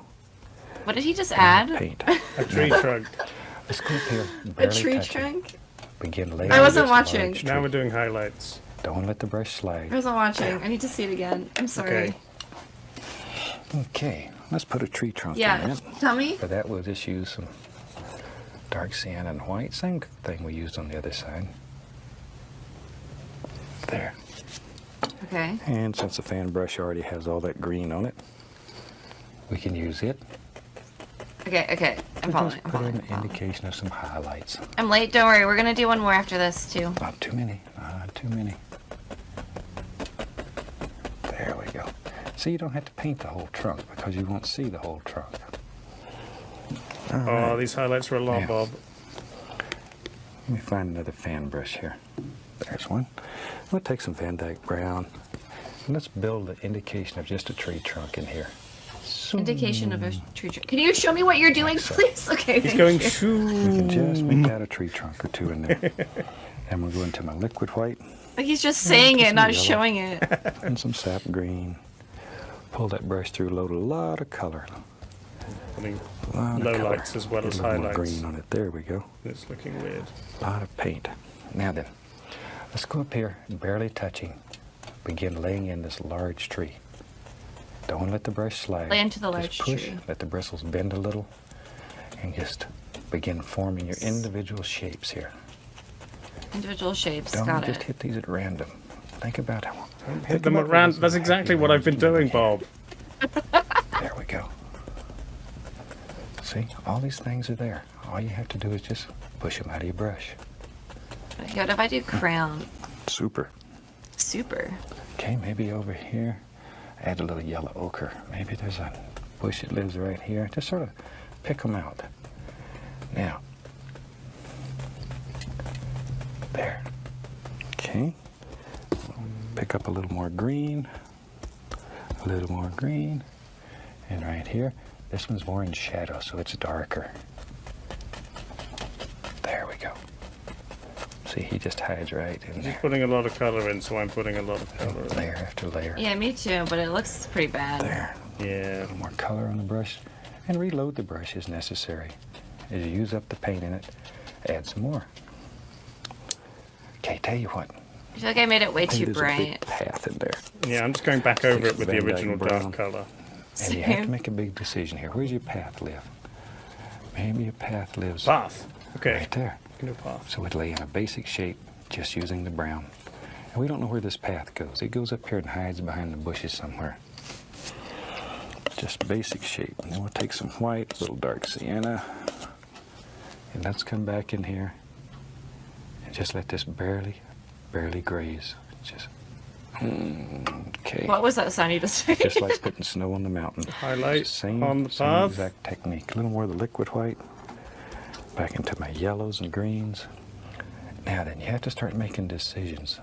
What did he just add? Paint. A tree trunk. Let's go up here. A barely tree touch it. trunk? Begin laying I wasn't this watching. large Now tree. we're doing highlights. Don't let the brush I slide. wasn't watching. I need to see it again. I'm sorry. Okay. Okay, let's put a tree trunk in Yeah. it. Tell me. For that, we'll just use some dark sienna and white. Same thing we used on the other side. There. Okay. And since the fan brush already has all that green on it, we can use it. Okay. Okay. I'm to following. just I'm put following. an indication of some highlights. I'm late. Don't worry. We're gonna do one more after this too. Not too many. Not too many. There we go. See, you don't have to paint the whole trunk because you won't see the whole trunk. All Oh, right. these highlights were a lot, Yeah. Bob. Let me find another fan brush here. There's one. We'll take some Van Dyke brown. And let's build an indication of just a tree trunk in here. Indication of a tree trunk. Can you show me what you're doing, so. please? Okay. He's thank going you. shoo. We can just make out a tree trunk or two in there. And we'll go into my liquid white Like he's just saying just it, some not yellow. showing it. and some sap green. Pull that brush through, load a lot of color. Putting A lot of color. lowlights as well Get as a little more highlights. green on it. There we go. It's looking weird. A lot of paint. Now then, let's go up here, barely touching. Begin laying in this large tree. Don't let the brush slide. Lay into the Just large push, tree. let the bristles bend a little, and just begin forming your individual shapes here. Individual shapes. Don't Got just it. hit these at random. Think about how. Hit them at random. That's exactly what I've been doing, Bob. There we go. See, all these things are there. All you have to do is just push them out of your brush. Okay, what if I do crayon? Super. Super. Okay, maybe over here, add a little yellow ochre. Maybe there's a bush that lives right here. Just sort of pick them out. Now, there. Okay. Pick up a little more green, a little more green, and right here, this one's more in shadow, so it's darker. There we go. See, he just hides right in He's there. putting a lot of color in, so I'm putting a lot of color in. Layer after layer. Yeah, me too, but it looks pretty bad. There. A Yeah. little more color on the brush, and reload the brush as necessary. As you use up the paint in it, add some more. Okay, tell you what. I feel like I made it way I think too there's a big bright. path in there, Yeah, I'm just going back over it with the Van Dyke original brown. dark color. and you have to Same. make a big decision here. Where's your path live? Maybe your path lives Path. Okay. right there. Can do a path. So we'd lay in a basic shape, just using the brown. And we don't know where this path goes. It goes up here and hides behind the bushes somewhere. Just basic shape. And then we'll take some white, a little dark sienna, and let's come back in here and just let this barely graze. Just, okay. What was that sound you just made? Just like putting snow on the mountain. Highlight Same, on the same path. exact technique. A little more of the liquid white. Back into my yellows and greens. Now then, you have to start making decisions.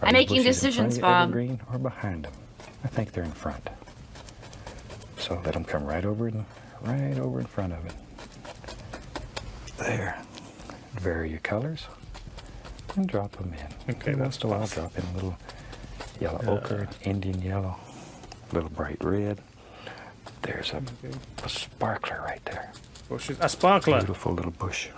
Are I'm these making bushes in front decisions, of you, Bob. evergreen, or behind them? I think they're in front. So let them come right over in front of it. There. Vary your colors and drop them in. Okay, And that's once in a while, path. drop in a little yellow ochre, Indian yellow, a little bright red. There's a sparkler right there. Bushes. A sparkler. Beautiful little bush.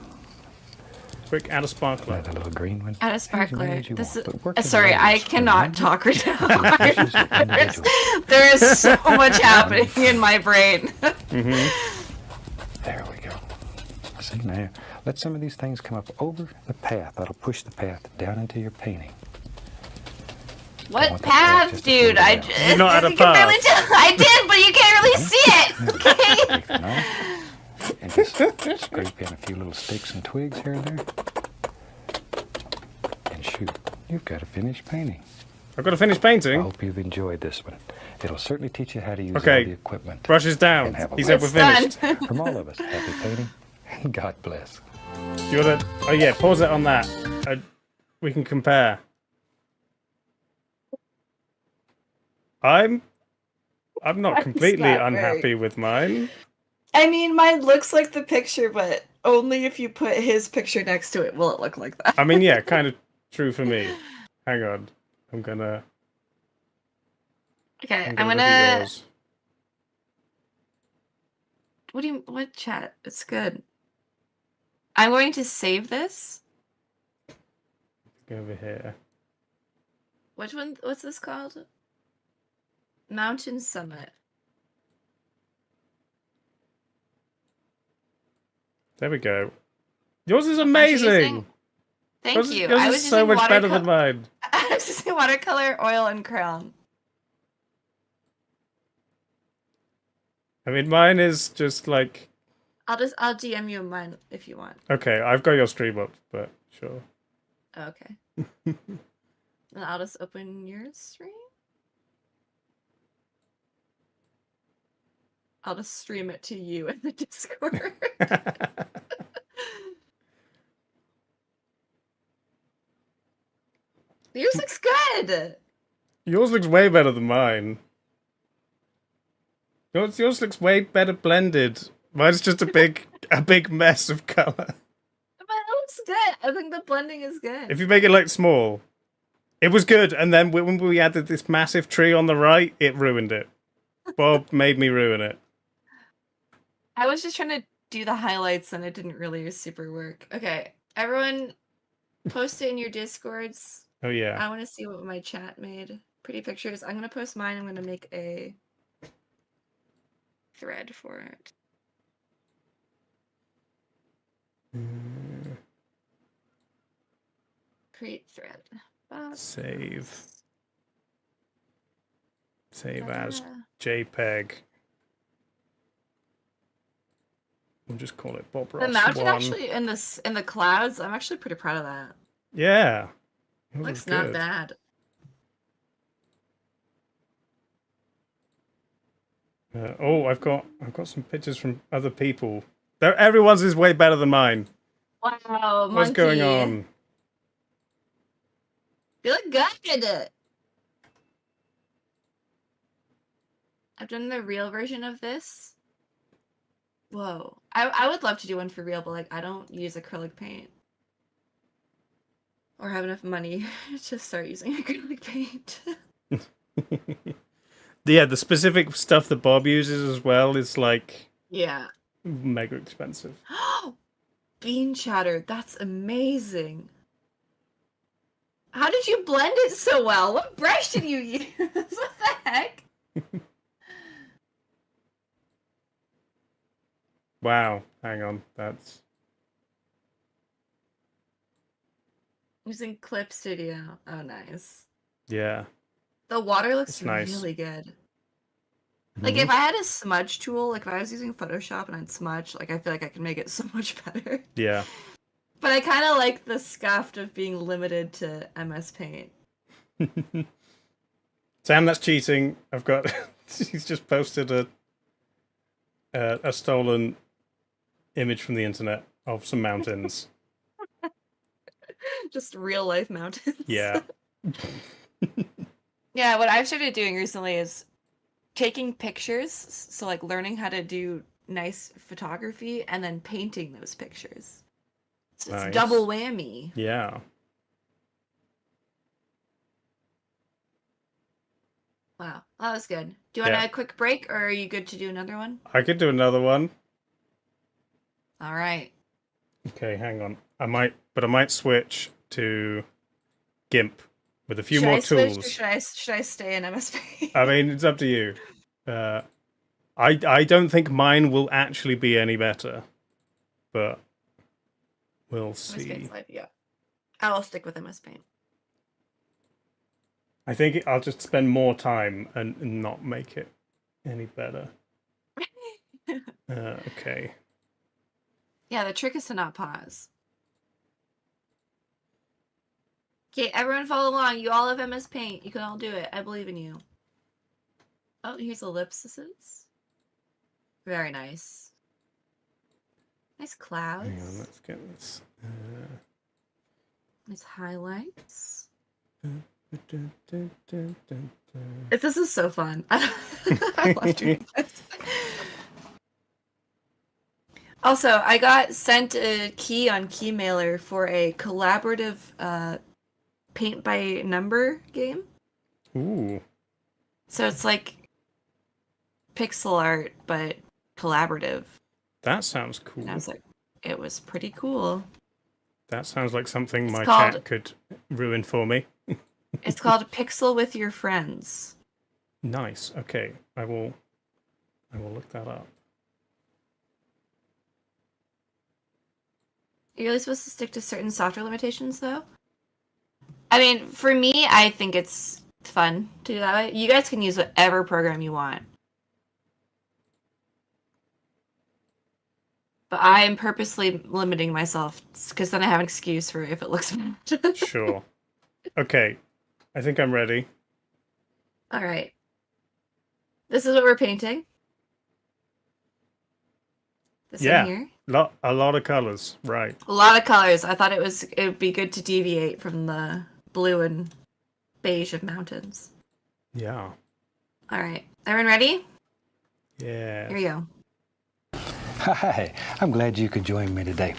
Quick, add a sparkler. Another little green one. Add a As sparkler. many as you This want, is, but work in sorry, I layers, cannot remember? talk right Bushes are now. individual. There is so much happening in my brain. There we go. See now, let some of these things come up over the path. That'll push the path down into your painting. What path, dude? You're not at a you can barely path. tell. I did, but you can't really see it. Okay. Take the knife and just scrape in a few little sticks and twigs here and there. And shoot, you've got a finished painting. I've got to finish I painting. hope you've enjoyed this one. It'll certainly teach you how to use Okay. all the equipment. Brushes down. And have a He said we're It's done. finished. From all of us, happy painting and God bless. You wanna? Oh yeah, pause it on that. We can compare. I'm not completely not unhappy very- with mine. I mean, mine looks like the picture, but only if you put his picture next to it will it look like that. I mean, yeah, kind of true for me. Hang on, I'm gonna Okay, I'm look at gonna. yours. What chat? It's good. I'm going to save this. Go over here. Which one? What's this called? Mountain Summit. There we go. Yours is Actually, amazing. Thank Yours, you. yours I is was so using much better than mine. I was using watercolor, oil, and crayon. I mean, mine is just like, I'll DM you mine if you want. okay, I've got your stream up, but sure. Okay. And I'll just open your stream. I'll just stream it to you in the Discord. Yours looks good. Yours looks way better than mine. Yours looks way better blended. Mine's just a big mess of color. But it looks good. I think the blending is good. If you make it like small, it was good, and then when we added this massive tree on the right, it ruined it. Bob made me ruin it. I was just trying to do the highlights and it didn't really super work. Okay, everyone post it in your Discords. Oh yeah. I want to see what my chat made. Pretty pictures. I'm going to post mine. I'm going to make a thread for it. Create thread. Save as Ta-da. JPEG. We'll just call it Bob The Ross mountain 1. actually in the clouds. I'm actually pretty proud of that. Yeah. It Looks looks not good. bad. I've got some pictures from other people. Everyone's is way better than mine. Wow, What's going monkey. on? You look good. I've done the real version of this. Whoa. I would love to do one for real, but like I don't use acrylic paint. Or have enough money to start using acrylic paint. Yeah, the specific stuff that Bob uses as well is like Yeah. mega expensive. Bean chatter. That's amazing. How did you blend it so well? What brush did you use? What the heck? Wow. Hang on. That's Using Clip Studio. Oh, nice. yeah. The water looks It's nice. really good. Like, if I had a smudge tool, like if I was using Photoshop and I'd smudge, like I feel like I could make it so much better. Yeah. But I kind of like the scuffed of being limited to MS Paint. Sam, that's cheating. I've got. He's just posted a stolen image from the internet of some mountains. Just real life mountains. Yeah. Yeah, what I've started doing recently is taking pictures, so like learning how to do nice photography and then painting those pictures. So Nice. it's double whammy. Yeah. Wow, that was good. Do you want Yeah. a quick break, or are you good to do another one? I could do another one. All right. Okay, hang on. I might switch to GIMP with a few Should more I switch, or tools. should I stay in MSP? I mean, it's up to you. I don't think mine will actually be any better, but we'll MS see. Paint's life, yeah. I'll stick with MS Paint. I think I'll just spend more time and not make it any better. Okay. Yeah, the trick is to not pause. Okay, everyone follow along. You all have MS Paint. You can all do it. I believe in you. Oh, here's ellipses. Very nice. Nice clouds. Hang on, let's get this. Nice highlights. This is so fun. I love doing this. Also, I got sent a key on Keymailer for a collaborative paint by number game. Ooh. So it's like pixel art, but collaborative. That sounds cool. And I was like, it was pretty cool. That sounds like something my called- cat could ruin for me. It's called Pixel with Your Friends. Nice. Okay, I will look that up. You're really supposed to stick to certain software limitations, though? I mean, for me, I think it's fun to do that way. You guys can use whatever program you want. But I am purposely limiting myself, because then I have an excuse for if it looks bad. Sure. Okay, I think I'm ready. All right. This is what we're painting. This Yeah. in here. A lot of colors, right? A lot of colors. I thought it would be good to deviate from the blue and beige of mountains. Yeah. All right. Everyone ready? Yeah. Here we go. Hi, I'm glad you could join me today.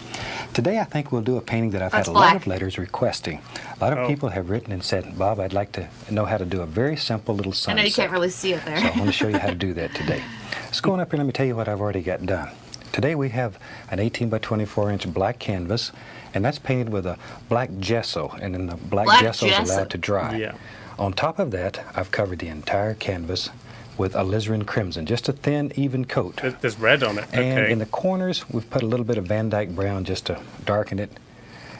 Today I think we'll do a painting that I've That's had a lot black. of letters requesting. A lot of people have written and said, Bob, I'd like to know how to do a very simple little I sunset. know you can't really see it there. So I want to show you how to do that today. Let's go on up here and let me tell you what I've already got done. Today we have an 18 by 24 inch black canvas, and that's painted with a black gesso, and then the black gesso is gesso. allowed to dry. Yeah. On top of that, I've covered the entire canvas with alizarin crimson, just a thin, even coat. There's red on it. And Okay. in the corners, we've put a little bit of Van Dyke brown just to darken it.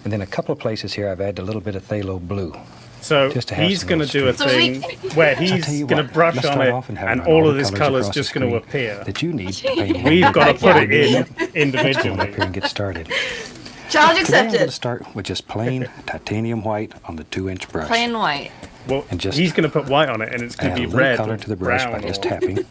And then a couple of places here, I've added a little bit of phthalo blue. So just to have he's some going to little do a streaks. thing where So I'll he's tell you going to what, brush let's on start it, off and have and run all the of this colors color's across the just going to screen appear. that you need to paint. We've got to put it in Go up individually. here and get started. Challenge Today I'm going to accepted. start with just plain titanium white on the 2-inch brush. Plain white. Well, And just he's going to put white on it, and it's going Add to a be little red, color to the brush brown, by just or- tapping.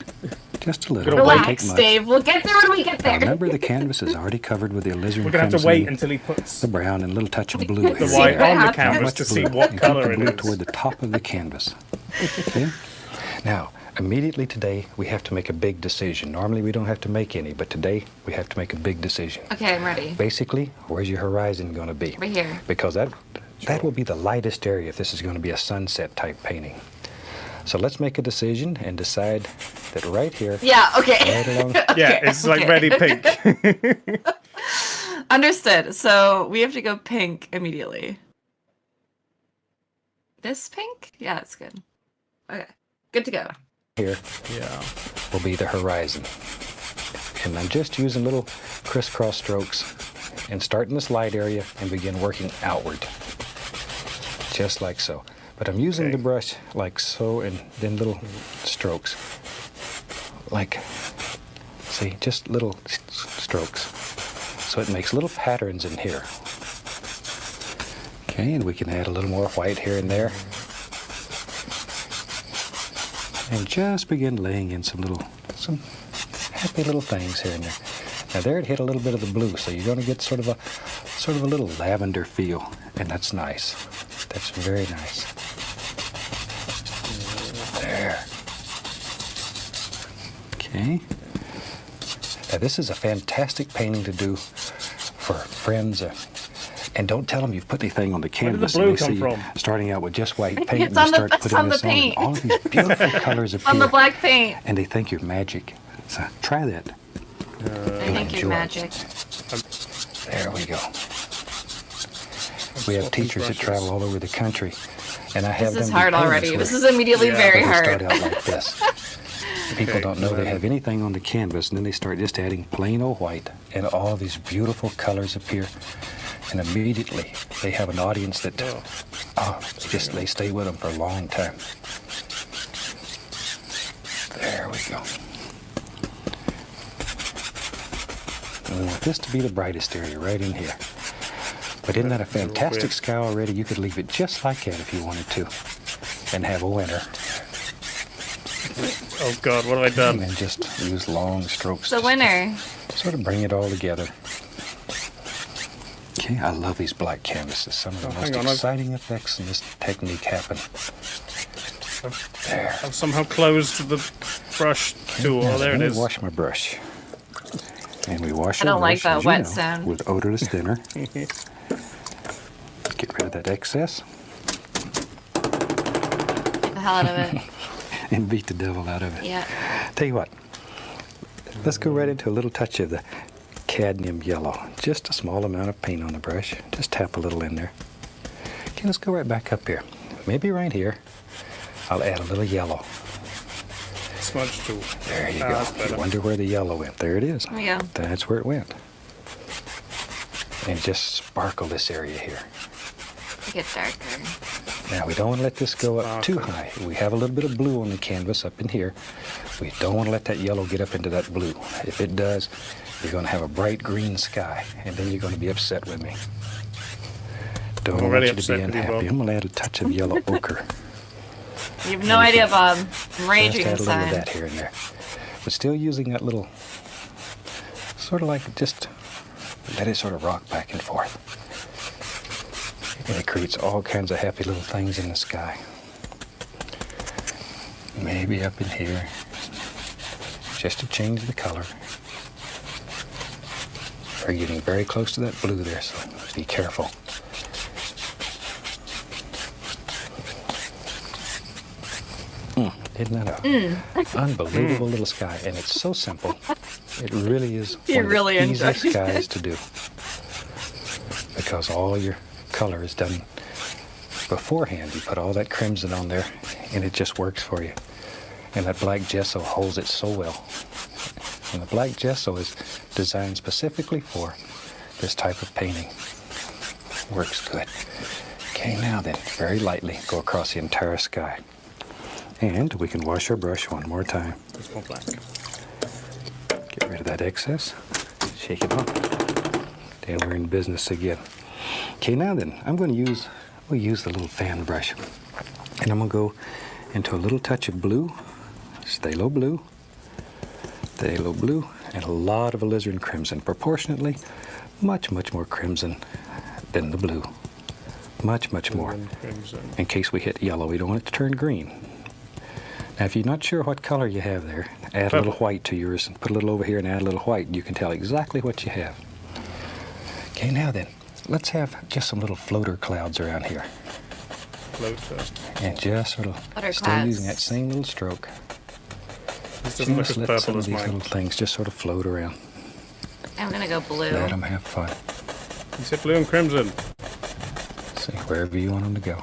Just a little. Gonna Don't Relax, take much. Dave. We'll get there when we get Now, there. remember, the canvas is already covered with the alizarin We're going to have to crimson, wait until he puts the brown, and a little touch of blue. the See white what on the happens. canvas Much to see blue. what And color keep the blue it toward is. the top of the canvas. Okay? Now, immediately today, we have to make a big decision. Normally, we don't have to make any, but today, we have to make a big decision. Okay, I'm ready. Basically, where's your horizon going to be? Right here. Because that will be the lightest area if this is going to be a sunset type painting. So let's make a decision and decide that right here, Yeah, okay. right along, Yeah, it's like okay. ready pink. Understood. So we have to go pink immediately. This pink? Yeah, that's good. Okay. Good to go. here Yeah. will be the horizon. And I'm just using little crisscross strokes and start in this light area and begin working outward. Just like so. But I'm using Okay. the brush like so, and then little strokes. Like, see, just little strokes. So it makes little patterns in here. Okay, and we can add a little more white here and there. And just begin laying in some happy little things here and there. Now there it hit a little bit of the blue, so you're going to get sort of a little lavender feel, and that's nice. That's very nice. There. Okay. Now this is a fantastic painting to do for friends And don't tell them you've put anything on the Where did the canvas. blue and they come see from? you starting out with just white paint, It's and you on the- start it's putting on the this on, and paint. all of these beautiful colors appear. On the black paint. And they think you're magic. So try that. I think you're enjoy. magic. There we go. We have teachers that travel all over the country, and I have This is them do hard already. payments This where is immediately Yeah. very they hard. start out like this. People Okay, don't know they well. have anything on the canvas, and then they start just adding plain old white, and all these beautiful colors appear. And immediately they have an audience that they stay with them for a long time. There we go. And we want this to be the brightest area right in here. But isn't that a fantastic sky already? You could leave it just like that if you wanted to, and have a winter. Oh God, what have I And done? then just use long strokes The to winner. sort of bring it all together. Okay, I love these black canvases. Some of the most hang on, exciting effects in this technique happen. There. I've somehow closed the brush tool. Now, Oh, there it let me is. wash my brush. And we wash I our don't like brush, that as you wet know, sound. with odorless thinner. Get rid of that excess Get the hell out of it. and beat the devil out of it. Yeah. Tell you what, let's go right into a little touch of the cadmium yellow. Just a small amount of paint on the brush. Just tap a little in there. Okay, let's go right back up here. Maybe right here, I'll add a little yellow. Smudge tool. There you Ah, go. that's better. You wonder where the yellow went. There it is. There we go. That's where it went. And just sparkle this area here. Make it darker. Now, we don't want to let this go up too high. We have a little bit of blue on the canvas up in here. We don't want to let that yellow get up into that blue. If it does, you're going to have a bright green sky, and then you're going to be upset with me. Don't I'm want already you to upset be with you, unhappy. Bob. I'm going to add a touch of yellow ochre. You have no idea, Bob. I'm Just raging add a little of inside. that here and there. But still using that little, sort of like just let it sort of rock back and forth. And it creates all kinds of happy little things in the sky. Maybe up in here, just to change the color. We're getting very close to that blue there, so be careful. Isn't that a unbelievable little sky? And it's so simple. It really is You one of really the enjoyed easiest skies to do. Because all your color is done beforehand. You put all that crimson on there, and it just works for you. And that black gesso holds it so well. And the black gesso is designed specifically for this type of painting. Works good. Okay, now then, very lightly go across the entire sky. And we can wash our brush one more time. It's more black. Get rid of that excess. Shake it off. And we're in business again. Okay, now then, we'll use the little fan brush. And I'm gonna go into a little touch of blue. Phthalo blue. Phthalo blue. And a lot of alizarin crimson. Proportionately, much, much more crimson than the blue. Much, much more. Crimson. In case we hit yellow, we don't want it to turn green. Now, if you're not sure what color you have there, add a little white to yours and put a little over here and add a little white, and you can tell exactly what you have. Okay, now then, let's have just some little floater clouds around here. Floater. And just sort of Floater still clouds. using that same little stroke. This doesn't look Just as let some purple of as these mine. little things just sort of float around. I'm gonna go blue. Let them have fun. You said blue and crimson. See, wherever you want them to go.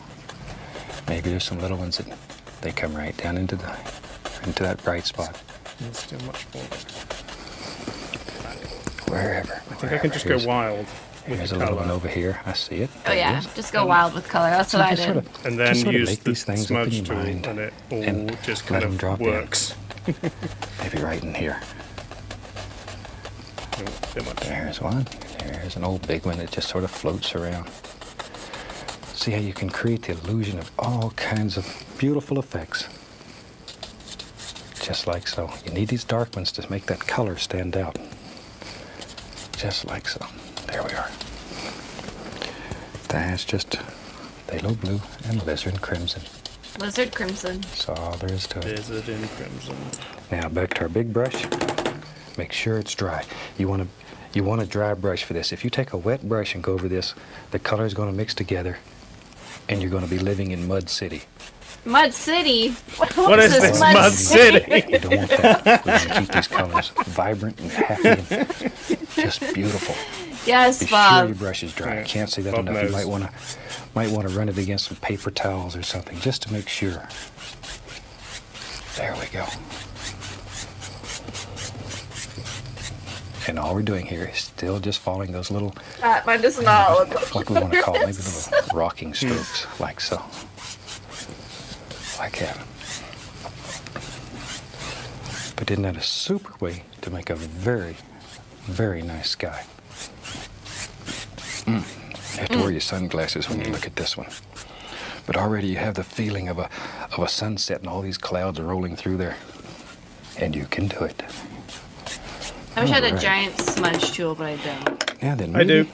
Maybe there's some little ones that they come right down into that bright spot. It's still much more. Wherever. I think I can just go wild with Here's the a little one color. over here. I see it. Oh There it yeah, is. just go wild with color. That's what I Just sort did. of- And just then sort of use make the these things up in smudge your tool, mind and it all and just let kind 'em of drop in. works. Maybe right in here. No, too much. There's one. There's an old big one that just sort of floats around. See how you can create the illusion of all kinds of beautiful effects. Just like so. You need these dark ones to make that color stand out. Just like so. There we are. That's just phthalo blue and alizarin crimson. Lizard crimson. That's all there is to it. Lizard in crimson. Now back to our big brush. Make sure it's dry. You want You want a dry brush for this. If you take a wet brush and go over this, the color is going to mix together, and you're going to be living in Mud City. Mud City? What is this Mud City? You don't want that. We're going to keep these colors vibrant and happy and just beautiful. Yes, Be sure Bob. your brush is dry. I Yeah, can't say that Bob enough. You knows. might want to run it against some paper towels or something just to make sure. There we go. And all we're doing here is still just following those little, Mine does not look what we want to call it, maybe little rocking strokes, like so. Like that. But isn't that a super way to make a very, very nice sky? You have to wear your sunglasses when you look at this one. But already you have the feeling of a sunset and all these clouds are rolling through there. And you can do it. I wish I had a Alright. giant smudge tool, but I don't. Yeah, then I do.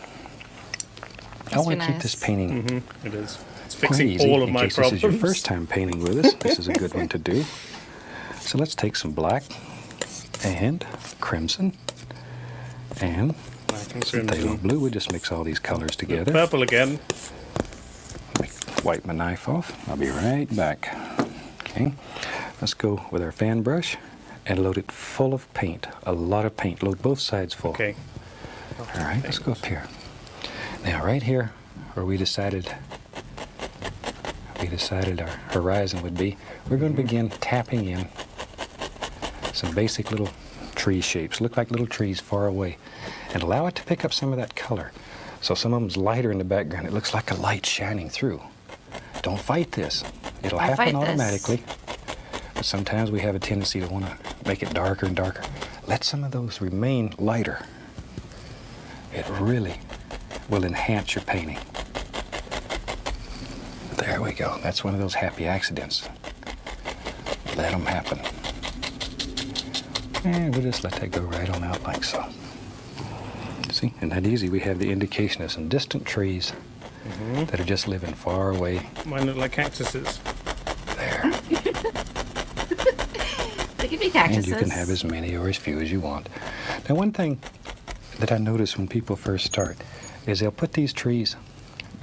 I want to keep nice. this painting It is. It's quite fixing easy. all of In my case problems. this is your first time painting with us, this is a good one to do. So let's take some black and crimson and Black and phthalo crimson. blue. We just mix all these colors together. Purple again. Let me wipe my knife off. I'll be right back. Okay, let's go with our fan brush and load it full of paint. A lot of paint. Load both sides full. Okay. All right, let's go up here. Now, right here, where we decided our horizon would be, we're going to begin tapping in some basic little tree shapes. Look like little trees far away, and allow it to pick up some of that color. So some of them's lighter in the background. It looks like a light shining through. Don't fight this. It'll Don't happen fight this. automatically. But sometimes we have a tendency to want to make it darker and darker. Let some of those remain lighter. It really will enhance your painting. There we go. That's one of those happy accidents. Let them happen. And we'll just let that go right on out like so. See, and that easy. We have the indication of some distant trees that are just living far away. Mine look like cactuses. There. They could be And cactuses. you can have as many or as few as you want. Now, one thing that I notice when people first start is they'll put these trees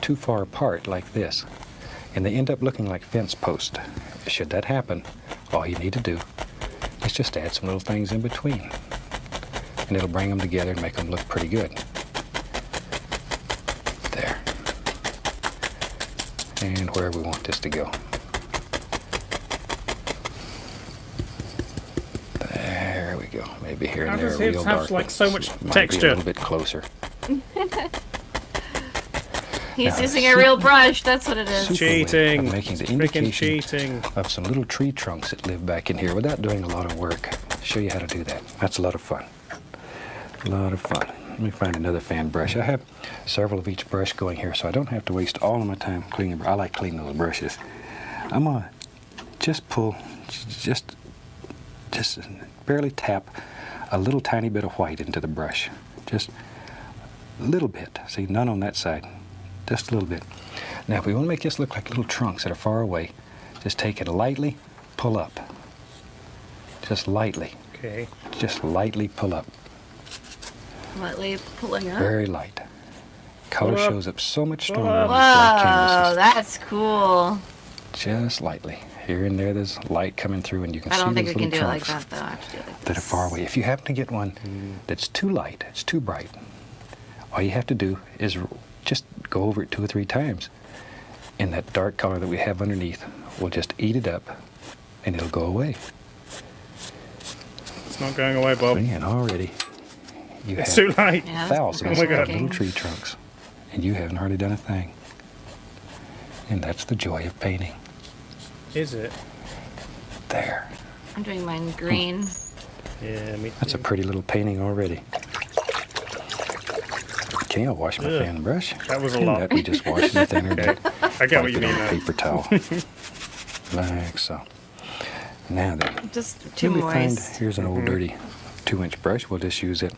too far apart like this, and they end up looking like fence posts. Should that happen, all you need to do is just add some little things in between, and it'll bring them together and make them look pretty good. There. And wherever we want this to go. There we go. Maybe here and How there, does it real have, dark. like, so much Might be a texture? little bit closer. He's Now, using a real brush. That's what it is. Super way Cheating. of making the Freaking indication cheating. of some little tree trunks that live back in here without doing a lot of work. Show you how to do that. That's a lot of fun. A lot of fun. Let me find another fan brush. I have several of each brush going here, so I don't have to waste all of my time cleaning. I like cleaning those brushes. I'm gonna just pull, just barely tap a little tiny bit of white into the brush. Just a little bit. See, none on that side. Just a little bit. Now, if we want to make this look like little trunks that are far away, just take it lightly, pull up. Just lightly. Okay. Just lightly pull up. Lightly pulling up. Very light. Color Pull up. shows up so much Pull stronger up. on these black Whoa, canvases. that's cool. Just lightly. Here and there, there's light coming through, and you can I see don't think those we can little do it like trunks that, though. I have to do it like that are this. far away. If you happen to get one that's too light, it's too bright, all you have to do is just go over it 2 or 3 times, and that dark color that we have underneath will just eat it up, and it'll go away. It's not going away, Bob. See, and already you It's have too late. Yeah, thousands Oh my of God. little tree trunks, and you haven't hardly done a thing. And that's the joy of painting. Is it? There. I'm doing mine green. Yeah, me That's a too. pretty little painting already. Okay, I'll wash my Ugh, fan brush. that was a And lot. That we just washed it thinner. Okay. I get what you mean On a now. paper towel. Like so. Now then. Just too Let me find, moist. here's an old dirty 2-inch brush. We'll just use it.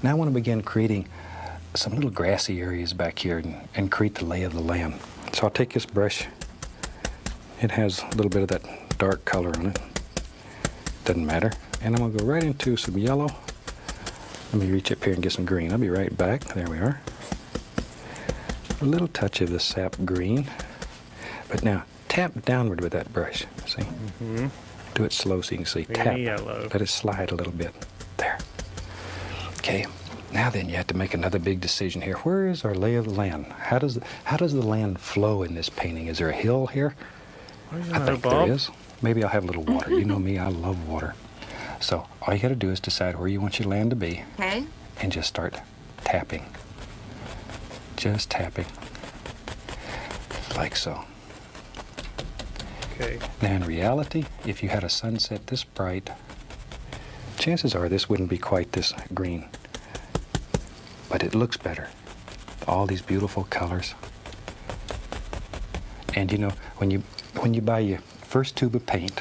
Now I want to begin creating some little grassy areas back here and create the lay of the land. So I'll take this brush. It has a little bit of that dark color on it. Doesn't matter. And I'm going to go right into some yellow Let me reach up here and get some green. I'll be right back. There we are. A little touch of the sap green. But now, tap downward with that brush. See? Mm-hmm. Do it slow so you can see. Green Tap. yellow. Let it slide a little bit. There. Okay. Now then, you have to make another big decision here. Where is our lay of the land? How does the land flow in this painting? Is there a hill here? I think Bob. there is. Maybe I'll have a little water. You know me, I love water. So all you got to do is decide where you want your land to be. Okay. And just start tapping. Just tapping. Like so. Okay. Now in reality, if you had a sunset this bright, chances are this wouldn't be quite this green. But it looks better. All these beautiful colors. And you know, when you buy your first tube of paint,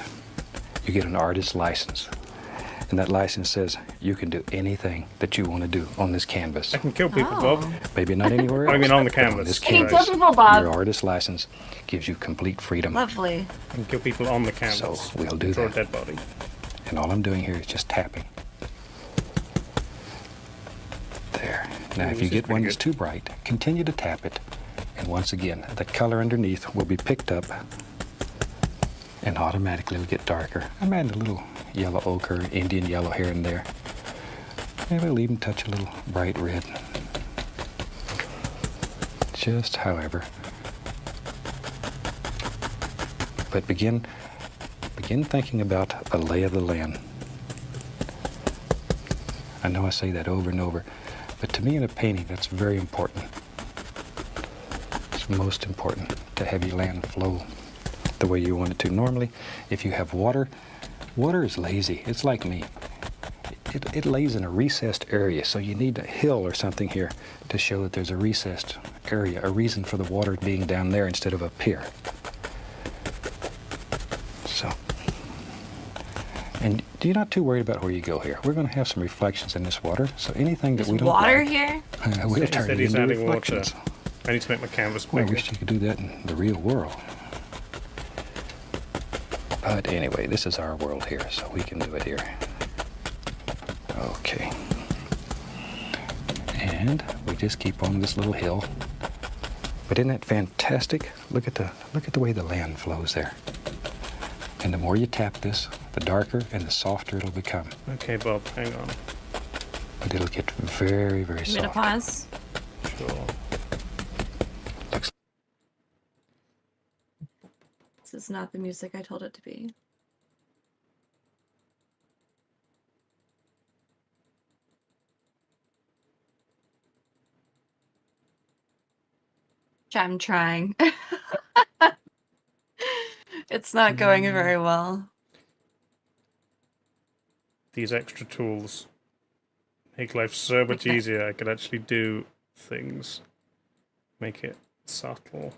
you get an artist's license. And that license says you can do anything that you want to do on this canvas. I can kill people, Oh. Bob. Maybe not anywhere else. I mean on the but on canvas. this Can you canvas, kill people, Bob? your artist license gives you complete freedom. Lovely. I can kill people on the canvas. So we'll do Draw that. a dead body. And all I'm doing here is just tapping. There. Now Ooh, if this you is get one pretty that's good. too bright, continue to tap it. And once again, the color underneath will be picked up and automatically it'll get darker. I'm adding a little yellow ochre, Indian yellow here and there. Maybe I'll even touch a little bright red. Just however. But begin thinking about the lay of the land. I know I say that over and over, but to me in a painting, that's very important. It's most important to have your land flow the way you want it to. Normally, if you have water, water is lazy. It's like me. It lays in a recessed area, so you need a hill or something here to show that there's a recessed area, a reason for the water being down there instead of up here. So, and you're not too worried about where you go here. We're going to have some reflections in this water, so anything that There's we don't water like, here? we'll He turn said it he's into adding water. reflections. I need to make my canvas Well, I bigger. wish you could do that in the real world. But anyway, this is our world here, so we can do it here. Okay. And we just keep on this little hill. But isn't that fantastic? Look at the way the land flows there. And the more you tap this, the darker and the softer it'll become. Okay, Bob, hang on. But it'll get very, very I'm gonna soft. pause. Sure. Looks This is not the music I told it to be. I'm trying. It's not going very well. These extra tools make life so much Okay. easier. I could actually do things. Make it subtle.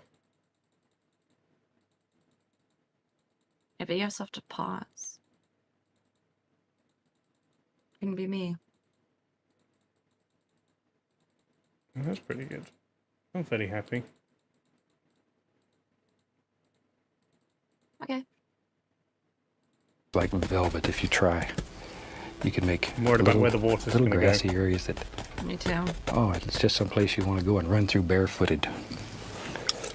Yeah, but you also have to pause. Can be me. Oh, that's pretty good. I'm very happy. Okay. like velvet if you try. You can make I'm worried about where the water's little going to go. grassy areas that, Me too. oh, it's just some place you want to go and run through barefooted.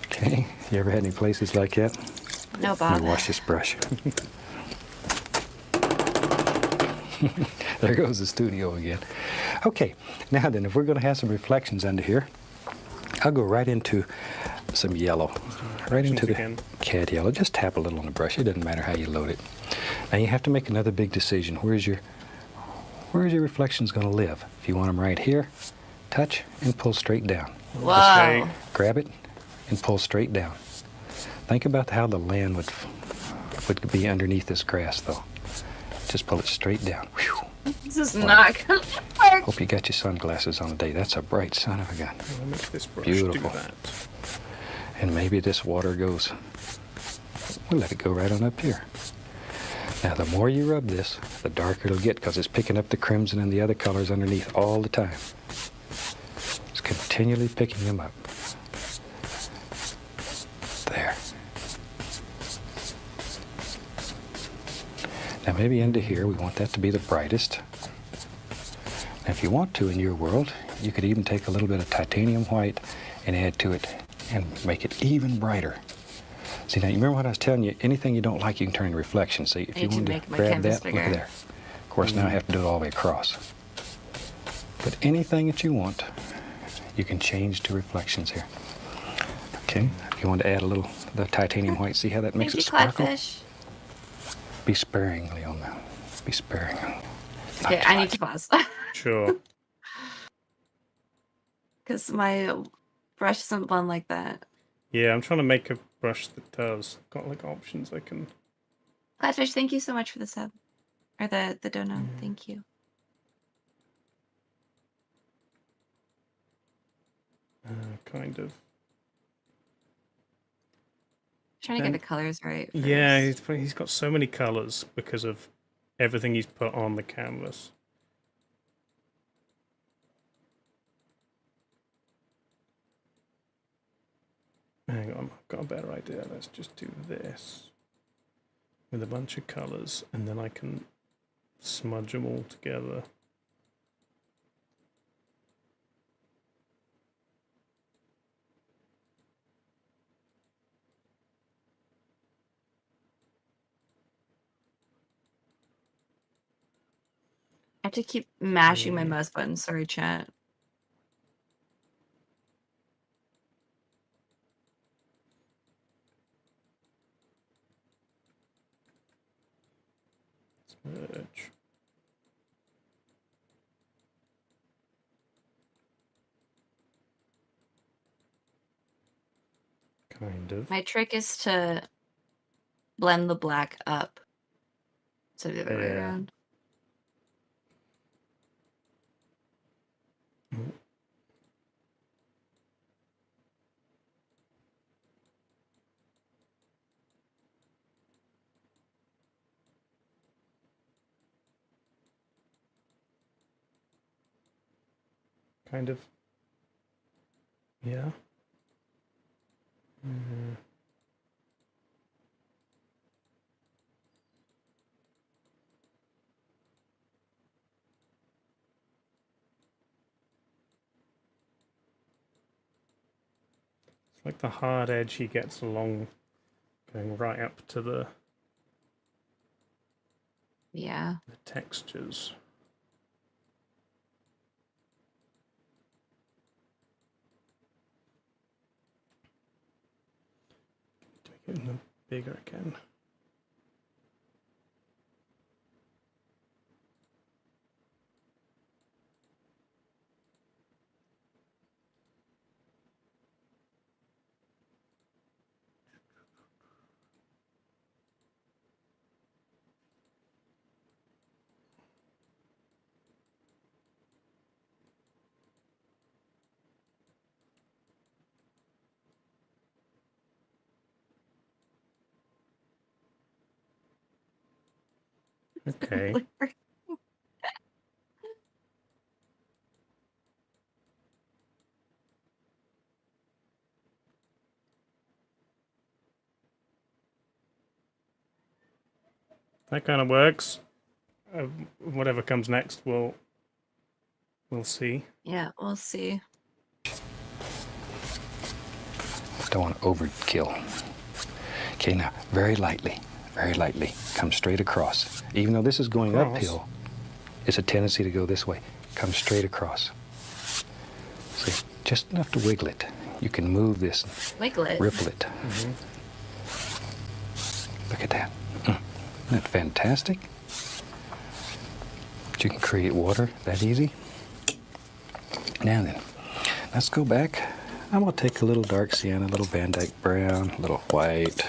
Okay, you ever had any places like that? No, Let Bob. me wash this brush. There goes the studio again. Okay, now then, if we're going to have some reflections under here, I'll go right into some yellow. Right into the Again. cat yellow. Just tap a little on the brush. It doesn't matter how you load it. Now you have to make another big decision. Where's your reflections going to live? If you want them right here, touch and pull straight down. Wow. This Grab it and pull straight down. Think about how the land would be underneath this grass, though. Just pull it straight down. Whew. This is not gonna work. Hope you got your sunglasses on today. That's a bright son of a gun. I'll make this brush Beautiful. do that. And maybe this water goes, we'll let it go right on up here. Now the more you rub this, the darker it'll get because it's picking up the crimson and the other colors underneath all the time. It's continually picking them up. There. Now maybe into here, we want that to be the brightest. If you want to in your world, you could even take a little bit of titanium white and add to it and make it even brighter. See, now you remember what I was telling you? Anything you don't like, you can turn into reflection. See, if you want to grab that, look at there. Of course, now I have to do it all the way across. But anything that you want, you can change to reflections here. Okay, if you want to add a little the titanium white, see how that makes it sparkle? Codfish. Be sparingly on that. Be sparing. Okay, I need to pause. Sure. Because my brush doesn't blend like that. Yeah, I'm trying to make a brush that does. I've got like options I can. Codfish, thank you so much for the sub. Or the dono. Thank you. Kind of. Trying to get the colors right. First. Yeah, he's got so many colors because of everything he's put on the canvas. Hang on, I've got a better idea. Let's just do this with a bunch of colors, and then I can smudge them all together. I have to keep mashing my mouse button. Sorry, chat. Smudge. Kind of. My trick is to blend the black up. So the other way around. Kind of. Yeah. Mm. It's like the hard edge he gets along, going right up to the textures. Getting them bigger again. Okay. That kind of works. Whatever comes next, we'll see. Yeah, we'll see. Don't want to overkill. Okay, now very lightly, come straight across. Even though this is going uphill, it's a tendency to go this way. Come straight across. See, just enough to wiggle it. You can move this, wiggle it, ripple it. Look at that. Isn't that fantastic? But you can create water that easy. Now then, let's go back. I'm going to take a little dark sienna, a little Van Dyke brown, a little white.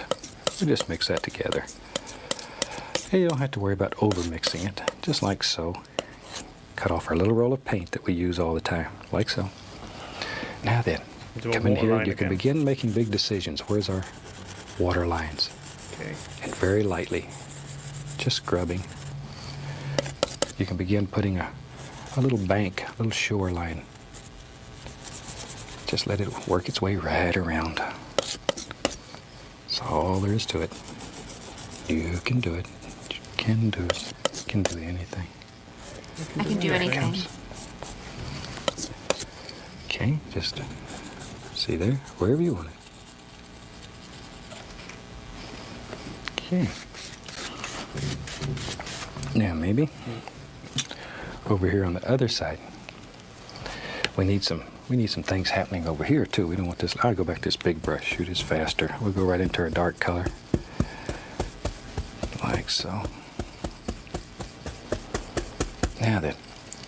We just mix that together. And you don't have to worry about over mixing it, just like so. Cut off our little roll of paint that we use all the time, like so. Now then, come in here, you can begin making big decisions. Where's our water lines? Okay. And very lightly, just scrubbing. You can begin putting a little bank, a little shoreline. Just let it work its way right around. That's all there is to it. You can do it. You can do it. You can do anything. I can do anything. Okay, just see there, wherever you want it. Okay. Now maybe over here on the other side, we need some things happening over here too. We don't want this. I'll go back to this big brush. Shoot, it's faster. We'll go right into our dark color, like so. Now then,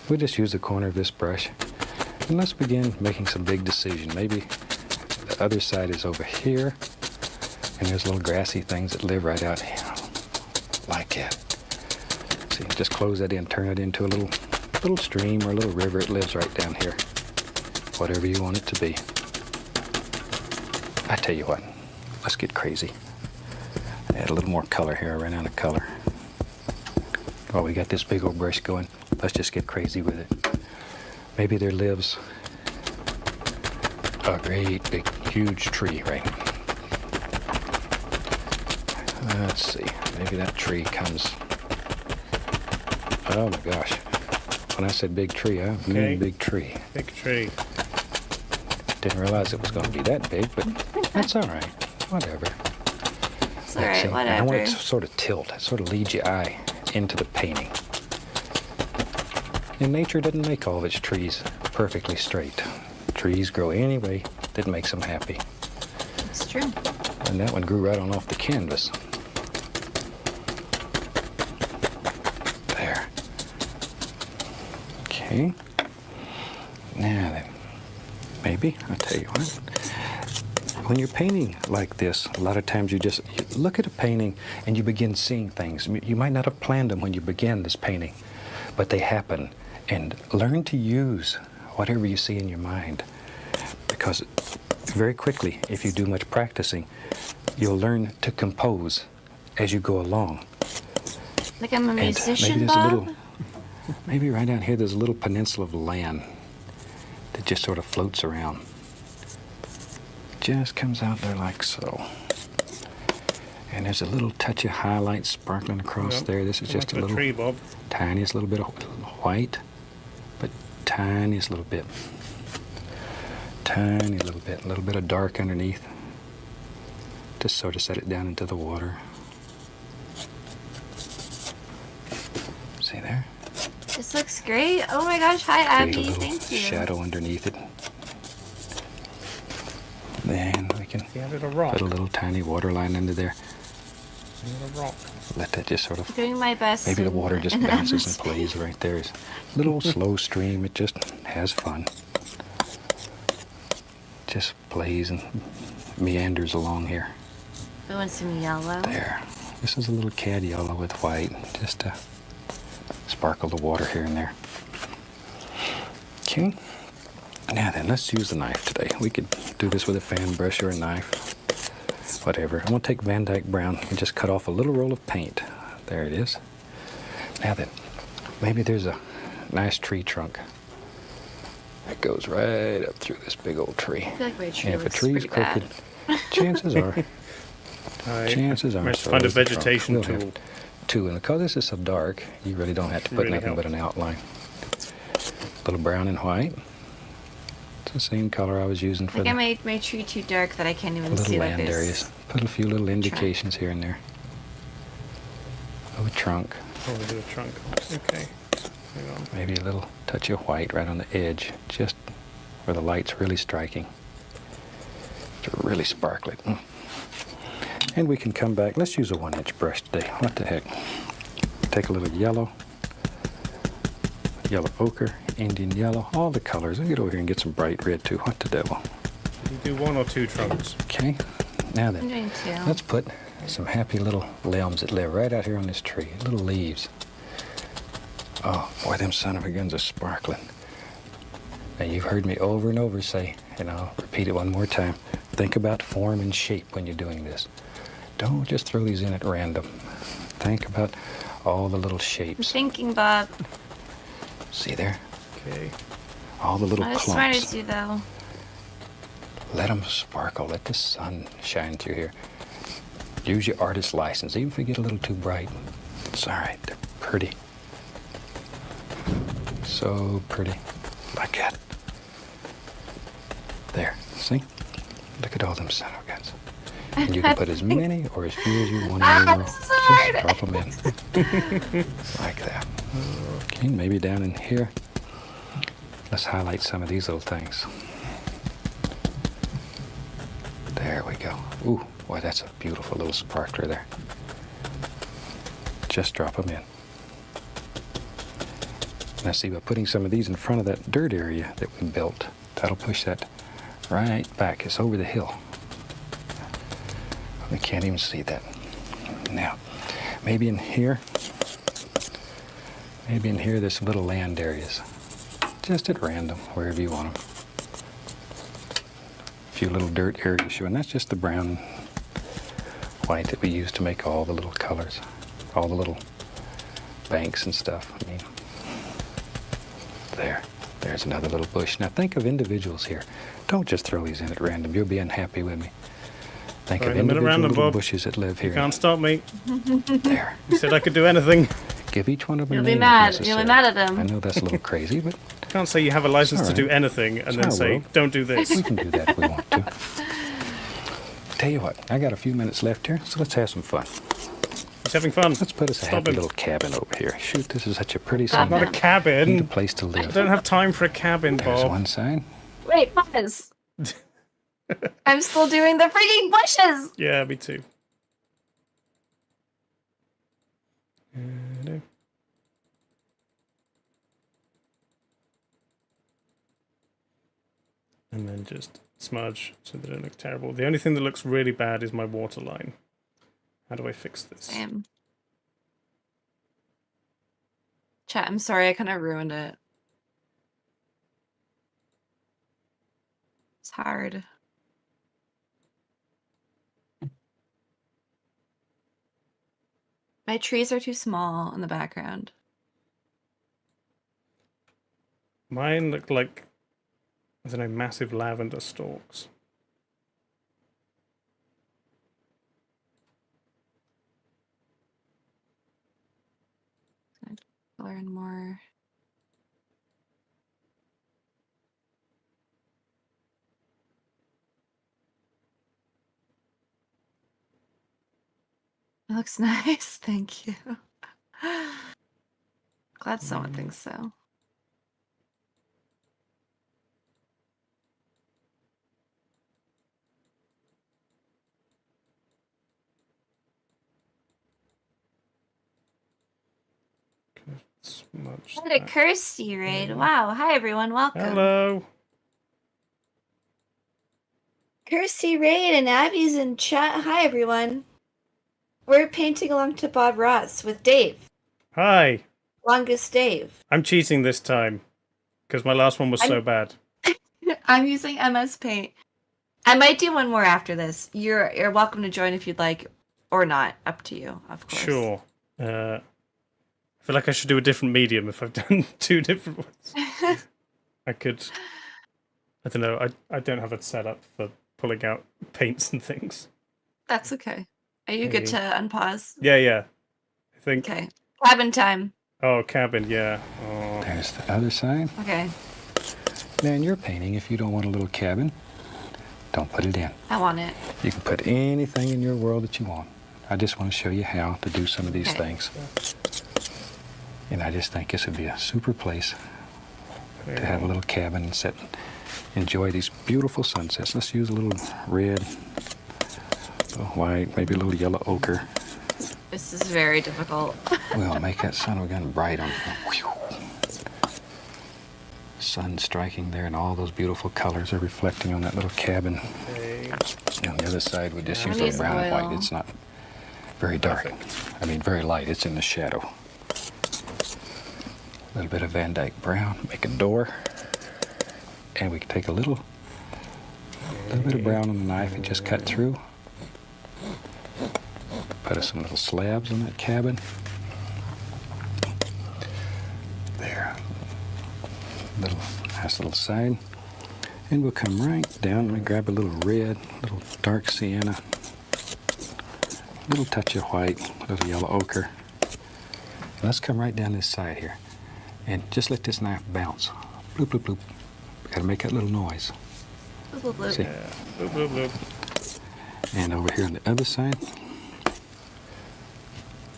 we'll just use the corner of this brush, and let's begin making some big decision. Maybe the other side is over here, and there's little grassy things that live right out here, like that. See, just close that in, turn it into a little stream or a little river. It lives right down here. Whatever you want it to be. I tell you what, let's get crazy. Add a little more color here. I ran out of color. Oh, we got this big old brush going. Let's just get crazy with it. Maybe there lives a great big huge tree, right? Let's see. Maybe that tree comes. Oh my gosh. When I said big tree, I mean big tree. Big tree. Didn't realize it was going to be that big, but that's all right. Whatever. It's all right, whatever. I want it to sort of tilt, sort of lead your eye into the painting. And nature doesn't make all of its trees perfectly straight. Trees grow any way that makes them happy. It's true. And that one grew right on off the canvas. There. Okay. Now then, maybe, I'll tell you what. When you're painting like this, a lot of times you look at a painting and you begin seeing things. You might not have planned them when you began this painting, but they happen. And learn to use whatever you see in your mind, because very quickly, if you do much practicing, you'll learn to compose as you go along. Like I'm a musician, maybe Bob? Maybe right down here there's a little peninsula of land that just sort of floats around. Just comes out there like so. And there's a little touch of highlight sparkling across there. This is just a little tree, Bob. Tiniest little bit of white, but tiniest little bit. Tiny little bit. A little bit of dark underneath. Just sort of set it down into the water. See there? This looks great. Oh my gosh, hi Abby, thank you. Shadow underneath it. Then we can put a little tiny water line under there. Rock. Let that just sort of. Doing my best. Maybe the water just bounces and plays right there. It's a little slow stream. It just has fun. Just plays and meanders along here. We want some yellow. There. This is a little cad yellow with white, just to sparkle the water here and there. Okay. Now then, let's use the knife today. We could do this with a fan brush or a knife. Whatever. I'm going to take Van Dyke Brown and just cut off a little roll of paint. There it is. Now then, maybe there's a nice tree trunk that goes right up through this big old tree. I feel like my tree and if a looks tree's pretty crooked, bad. chances are, Let's find a vegetation we'll tool. Two, and because this is so dark, you really don't have to put nothing but an outline. A little brown and white. It's the same color I was using for I made my tree too dark that I can't even little see what land this areas. Put a few little indications here and there. Oh, a trunk. Oh, we do a trunk. Okay. Hang on. Maybe a little touch of white right on the edge, just where the light's really striking. To really sparkle it. And we can come back. Let's use a 1-inch brush today. What the heck? Take a little yellow ochre, Indian yellow, all the colors. I'll get over here and get some bright red too. What the devil? You do 1 or 2 trunks. Okay. Now then, I'm doing 2. let's put some happy little limbs that live right out here on this tree. Little leaves. Oh, boy, them son of a guns are sparkling. Now, you've heard me over and over say, and I'll repeat it one more time, think about form and shape when you're doing this. Don't just throw these in at random. Think about all the little I'm shapes. thinking, Bob. See there? Okay. All the little Not as smart clumps. as you, though. Let them sparkle. Let the sun shine through here. Use your artist license. Even if you get a little too bright, it's all right. They're pretty. So pretty. Like that. See? Look at all them son of guns. And you can put as many or as few as you want in your row. Just drop them in. Like that. Okay, maybe down in here. Let's highlight some of these little things. There we go. Ooh, boy, that's a beautiful little sparkler there. Just drop them in. Now see, by putting some of these in front of that dirt area that we built, that'll push that right back. It's over the hill. We can't even see that. Now, maybe in here, there's some little land areas. Just at random, wherever you want them. A few little dirt areas showing. That's just the brown white that we use to make all the little colors. All the little banks and stuff. I mean, there's another little bush. Now think of individuals here. Don't just throw these in at random. You'll be unhappy with me. Think of individual little bushes that live here. You can't stop me. There. You said I could do anything. Give each one of them. You'll be mad. You'll be mad at them. I know that's a little crazy, but You can't say you have a license to do anything and then say, world. don't do this. we can do that if we want to. Tell you what, I got a few minutes left here, so let's have some fun. He's having fun. Let's put us a Stop happy him. little cabin over here. Shoot, this is such a pretty Stop scene. Not a Need a cabin. place to live. I don't have time for a cabin, There's Bob. one sign. Wait, pause. I'm still doing the freaking bushes. Yeah, me too. And then just smudge so they don't look terrible. The only thing that looks really bad is my water line. How do I fix this? Same. Chat, I'm sorry, I kind of ruined it. It's hard. My trees are too small in the background. Mine look like, I don't know, massive lavender stalks. Color in more. It looks nice, thank you. Glad someone thinks so. Smudge What a that. Kirsty raid. Wow. Hi everyone, welcome. Hello. Kirsty raid and Abby's in chat. Hi everyone. We're painting along to Bob Ross with Dave. Hi. Longest Dave. I'm cheating this time because my last one was so bad. I'm using MS Paint. I might do one more after this. You're welcome to join if you'd like, or not. Up to you, of course. Sure. I feel like I should do a different medium if I've done two different ones. I could. I don't know. I don't have it set up for pulling out paints and things. That's okay. Are you good to unpause? Yeah. I think. Okay. Cabin time. Oh, cabin. Yeah. Oh. There's the other sign. Okay. Now in your painting, if you don't want a little cabin, don't put it in. I want it. You can put anything in your world that you want. I just want to show you how to do some of these Okay. things. And I just think this would be a super place to have a little cabin and sit and enjoy these beautiful sunsets. Let's use a little red, a little white, maybe a little yellow ochre. This is very difficult. We'll make that sun of a gun bright on you. Sun striking there and all those beautiful colors are reflecting on that little cabin. Okay. And on the other side, we just use Use a brown and oil. white. It's not very dark. I mean, very light. It's in the shadow. A little bit of Van Dyke brown, make a door. And we can take a little bit of brown on the knife and just cut through. Put us some little slabs on that cabin. There. Nice little side. And we'll come right down and we grab a little red, little dark sienna, little touch of white, little yellow ochre. Let's come right down this side here. And just let this knife bounce. Bloop, bloop, bloop. Gotta make that little noise. Bloop, bloop, See? bloop. Yeah. Bloop, bloop, bloop. And over here on the other side,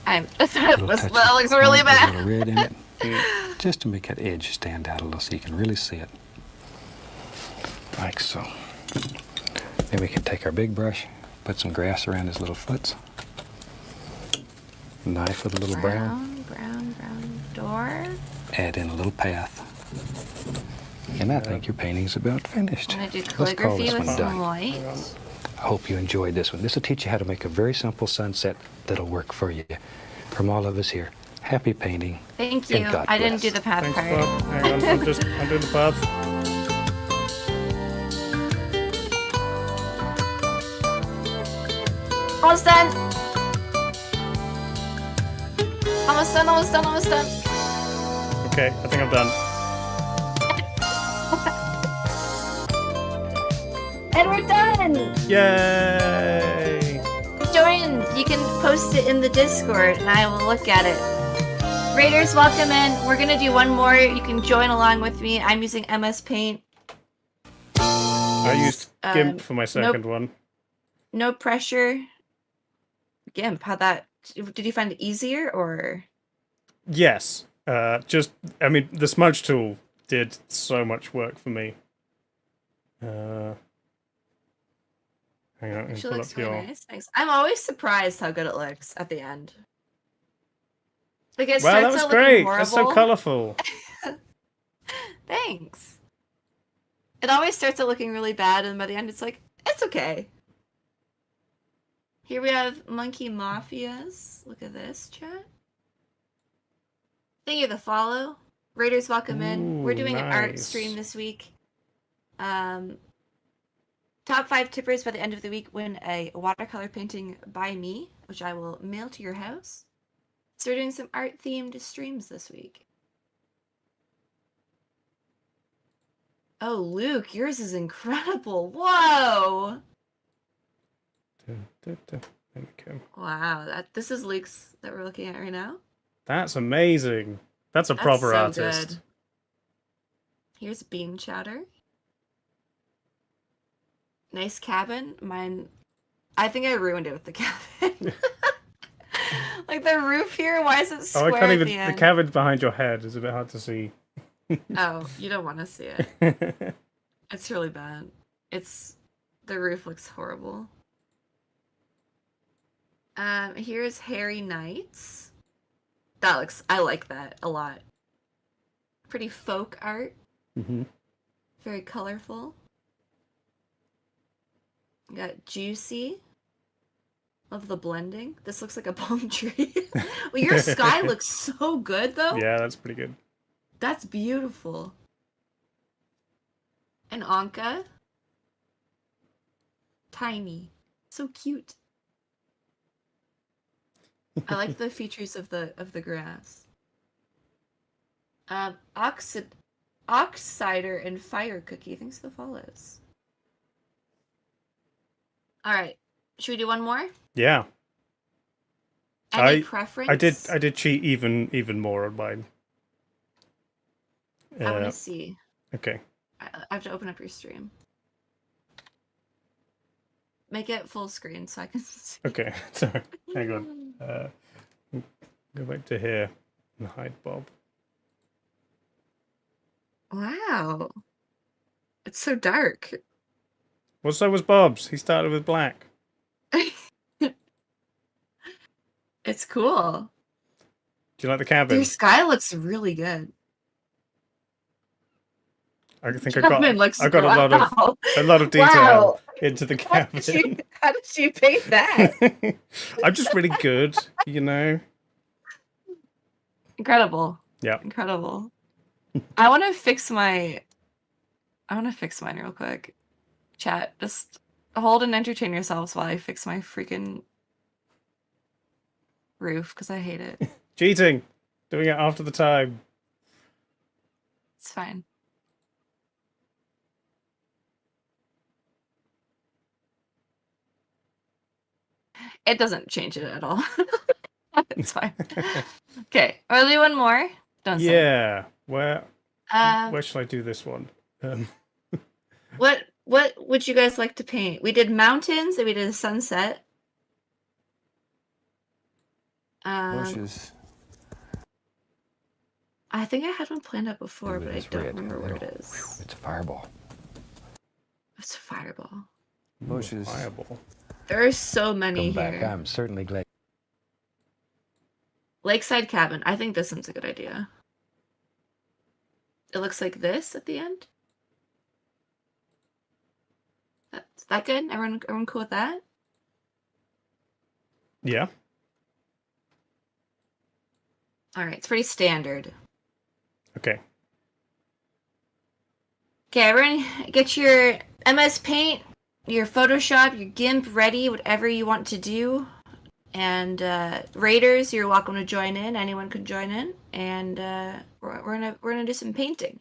That little touch looks of really white with a bad. little red in it, just to make that edge stand out a little so you can really see it. Like so. Then we can take our big brush, put some grass around his little foots. Knife with a little brown. Brown door. Add in a little path. And I think your painting's about finished. I'm gonna do Let's call calligraphy this with one some done. white. I hope you enjoyed this one. This will teach you how to make a very simple sunset that'll work for you. From all of us here, happy painting. Thank you. And God I didn't bless. do the path Thanks, part. Bob. Hang on, I'm doing the path. Almost done. Almost done. Almost done. Almost done. Okay, I think I'm done. And we're done. Yay! Join. You can post it in the Discord, and I will look at it. Raiders, welcome in. We're gonna do one more. You can join along with me. I'm using MS Paint. I used GIMP for my second one. No pressure. GIMP. How that? Did you find it easier or? Yes. I mean, the smudge tool did so much work for me. Hang on, Actually, pull looks up really your. nice. Thanks. I'm always surprised how good it looks at the end. Like it Wow, that starts was out looking great. horrible. That's so colorful. Thanks. It always starts out looking really bad, and by the end, it's like it's okay. Here we have Monkey Mafias. Look at this, chat. Thank you for the follow. Raiders, welcome in. We're Ooh, doing an art nice. stream this week. Top 5 tippers by the end of the week win a watercolor painting by me, which I will mail to your house. So we're doing some art-themed streams this week. Oh, Luke, yours is incredible. Whoa! There we go. Wow, this is Luke's that we're looking at right now. That's amazing. That's a proper That's so artist. good. Here's bean chowder. Nice cabin. Mine, I think I ruined it with the cabin. Like the roof here, why is it Oh, square I can't at even. the The end? cabin behind your head is a bit hard to see. Oh, you don't want to see it. It's really bad. The roof looks horrible. Here's Harry Knights. I like that a lot. Pretty folk art. Mm-hmm. Very colorful. We got Juicy. Love the blending. This looks like a palm tree. Well, your sky looks so good though. Yeah, that's pretty good. That's beautiful. And Anka. Tiny. So cute. I like the features of the grass. Ox cider and fire cookie. Thanks for the follows. Alright. Should we do one more? Yeah. Any preference? I did cheat even more on mine. I want to see. Okay. I have to open up your stream. Make it full screen so I can see. Okay. Sorry. Hang on. Go back to here and hide Bob. Wow. It's so dark. Well, so was Bob's. He started with black. It's cool. Do you like the cabin? Your sky looks really good. I think Cabin looks I got wow. a lot of detail Wow. into the How cabin. did you paint that? I'm just really good, you know. Incredible. Yeah. Incredible. I want to fix mine real quick. Chat, just hold and entertain yourselves while I fix my freaking roof because I hate it. Cheating. Doing it after the time. It's fine. It doesn't change it at all. It's fine. Okay, we'll do one more. Don't say. Yeah. Where should I do this one? What What would you guys like to paint? We did mountains and we did a sunset. Bushes. I think I had one planned out before, Ooh, but I it's don't red. remember where it Little- is. It's a fireball. It's a fireball. Bushes. Fireball. There are so many Come here. back. I'm certainly glad. Lakeside cabin. I think this one's a good idea. It looks like this at the end. Is that good? Everyone cool with that? Yeah. All right, it's pretty standard. Okay. Okay, everyone, get your MS Paint, your Photoshop, your GIMP ready, whatever you want to do. And Raiders, you're welcome to join in. Anyone can join in, and we're gonna do some painting.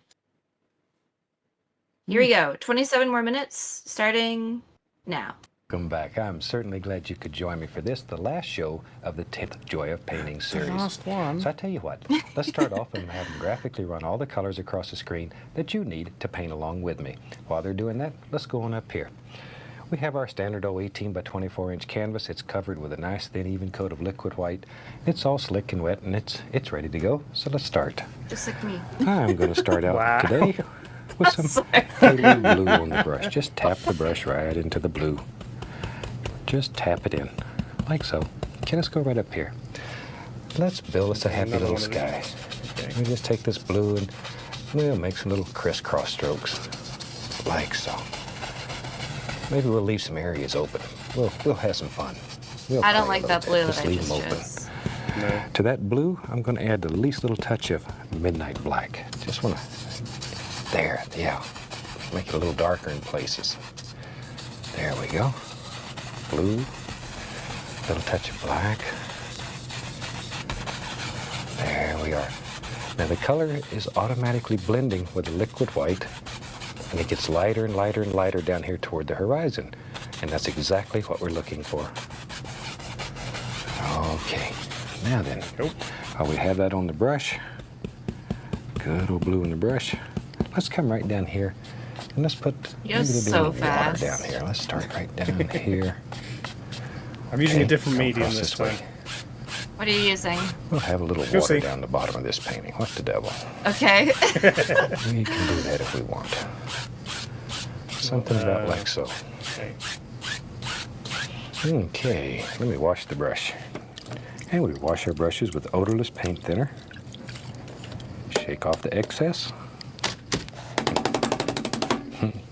Here we go. 27 more minutes, starting now. Welcome back. I'm certainly glad you could join me for this, the last show of the 10th Joy of Painting series. last one. So I tell you what, let's start off and have them graphically run all the colors across the screen that you need to paint along with me. While they're doing that, let's go on up here. We have our standard 18 by 24 inch canvas. It's covered with a nice thin even coat of liquid white. It's all slick and wet and it's ready to go. So let's start. Just like me. I'm going to start out Wow. today with some Sorry. pale blue on the brush. Just tap the brush right into the blue. Just tap it in, like so. Okay, let's go right up here. Let's build us a happy Another little one of sky. these. Okay. We just take this blue and we'll make some little crisscross strokes, like so. Maybe we'll leave some areas open. We'll have some fun. We'll I don't play a like little that blue bit. that Just I leave just them open. chose. No. To that blue, I'm going to add the least little touch of midnight black. Just want to, there, yeah. Make it a little darker in places. There we go. Blue, little touch of black. There we are. Now the color is automatically blending with the liquid white, and it gets lighter and lighter and lighter down here toward the horizon. And that's exactly what we're looking for. Okay, now then, Nope. while we have that on the brush, good old blue in the brush, let's come right down here and let's put You're maybe there'll be so a little fast. water down here. Let's start right down here. I'm using Okay, a different come medium across this time. way. What are you using? We'll have a little You'll water see. down the bottom of this painting. What the devil? Okay. We can do that if we want. Something about like so. Okay. Okay, let me wash the brush. And we wash our brushes with odorless paint thinner. Shake off the excess.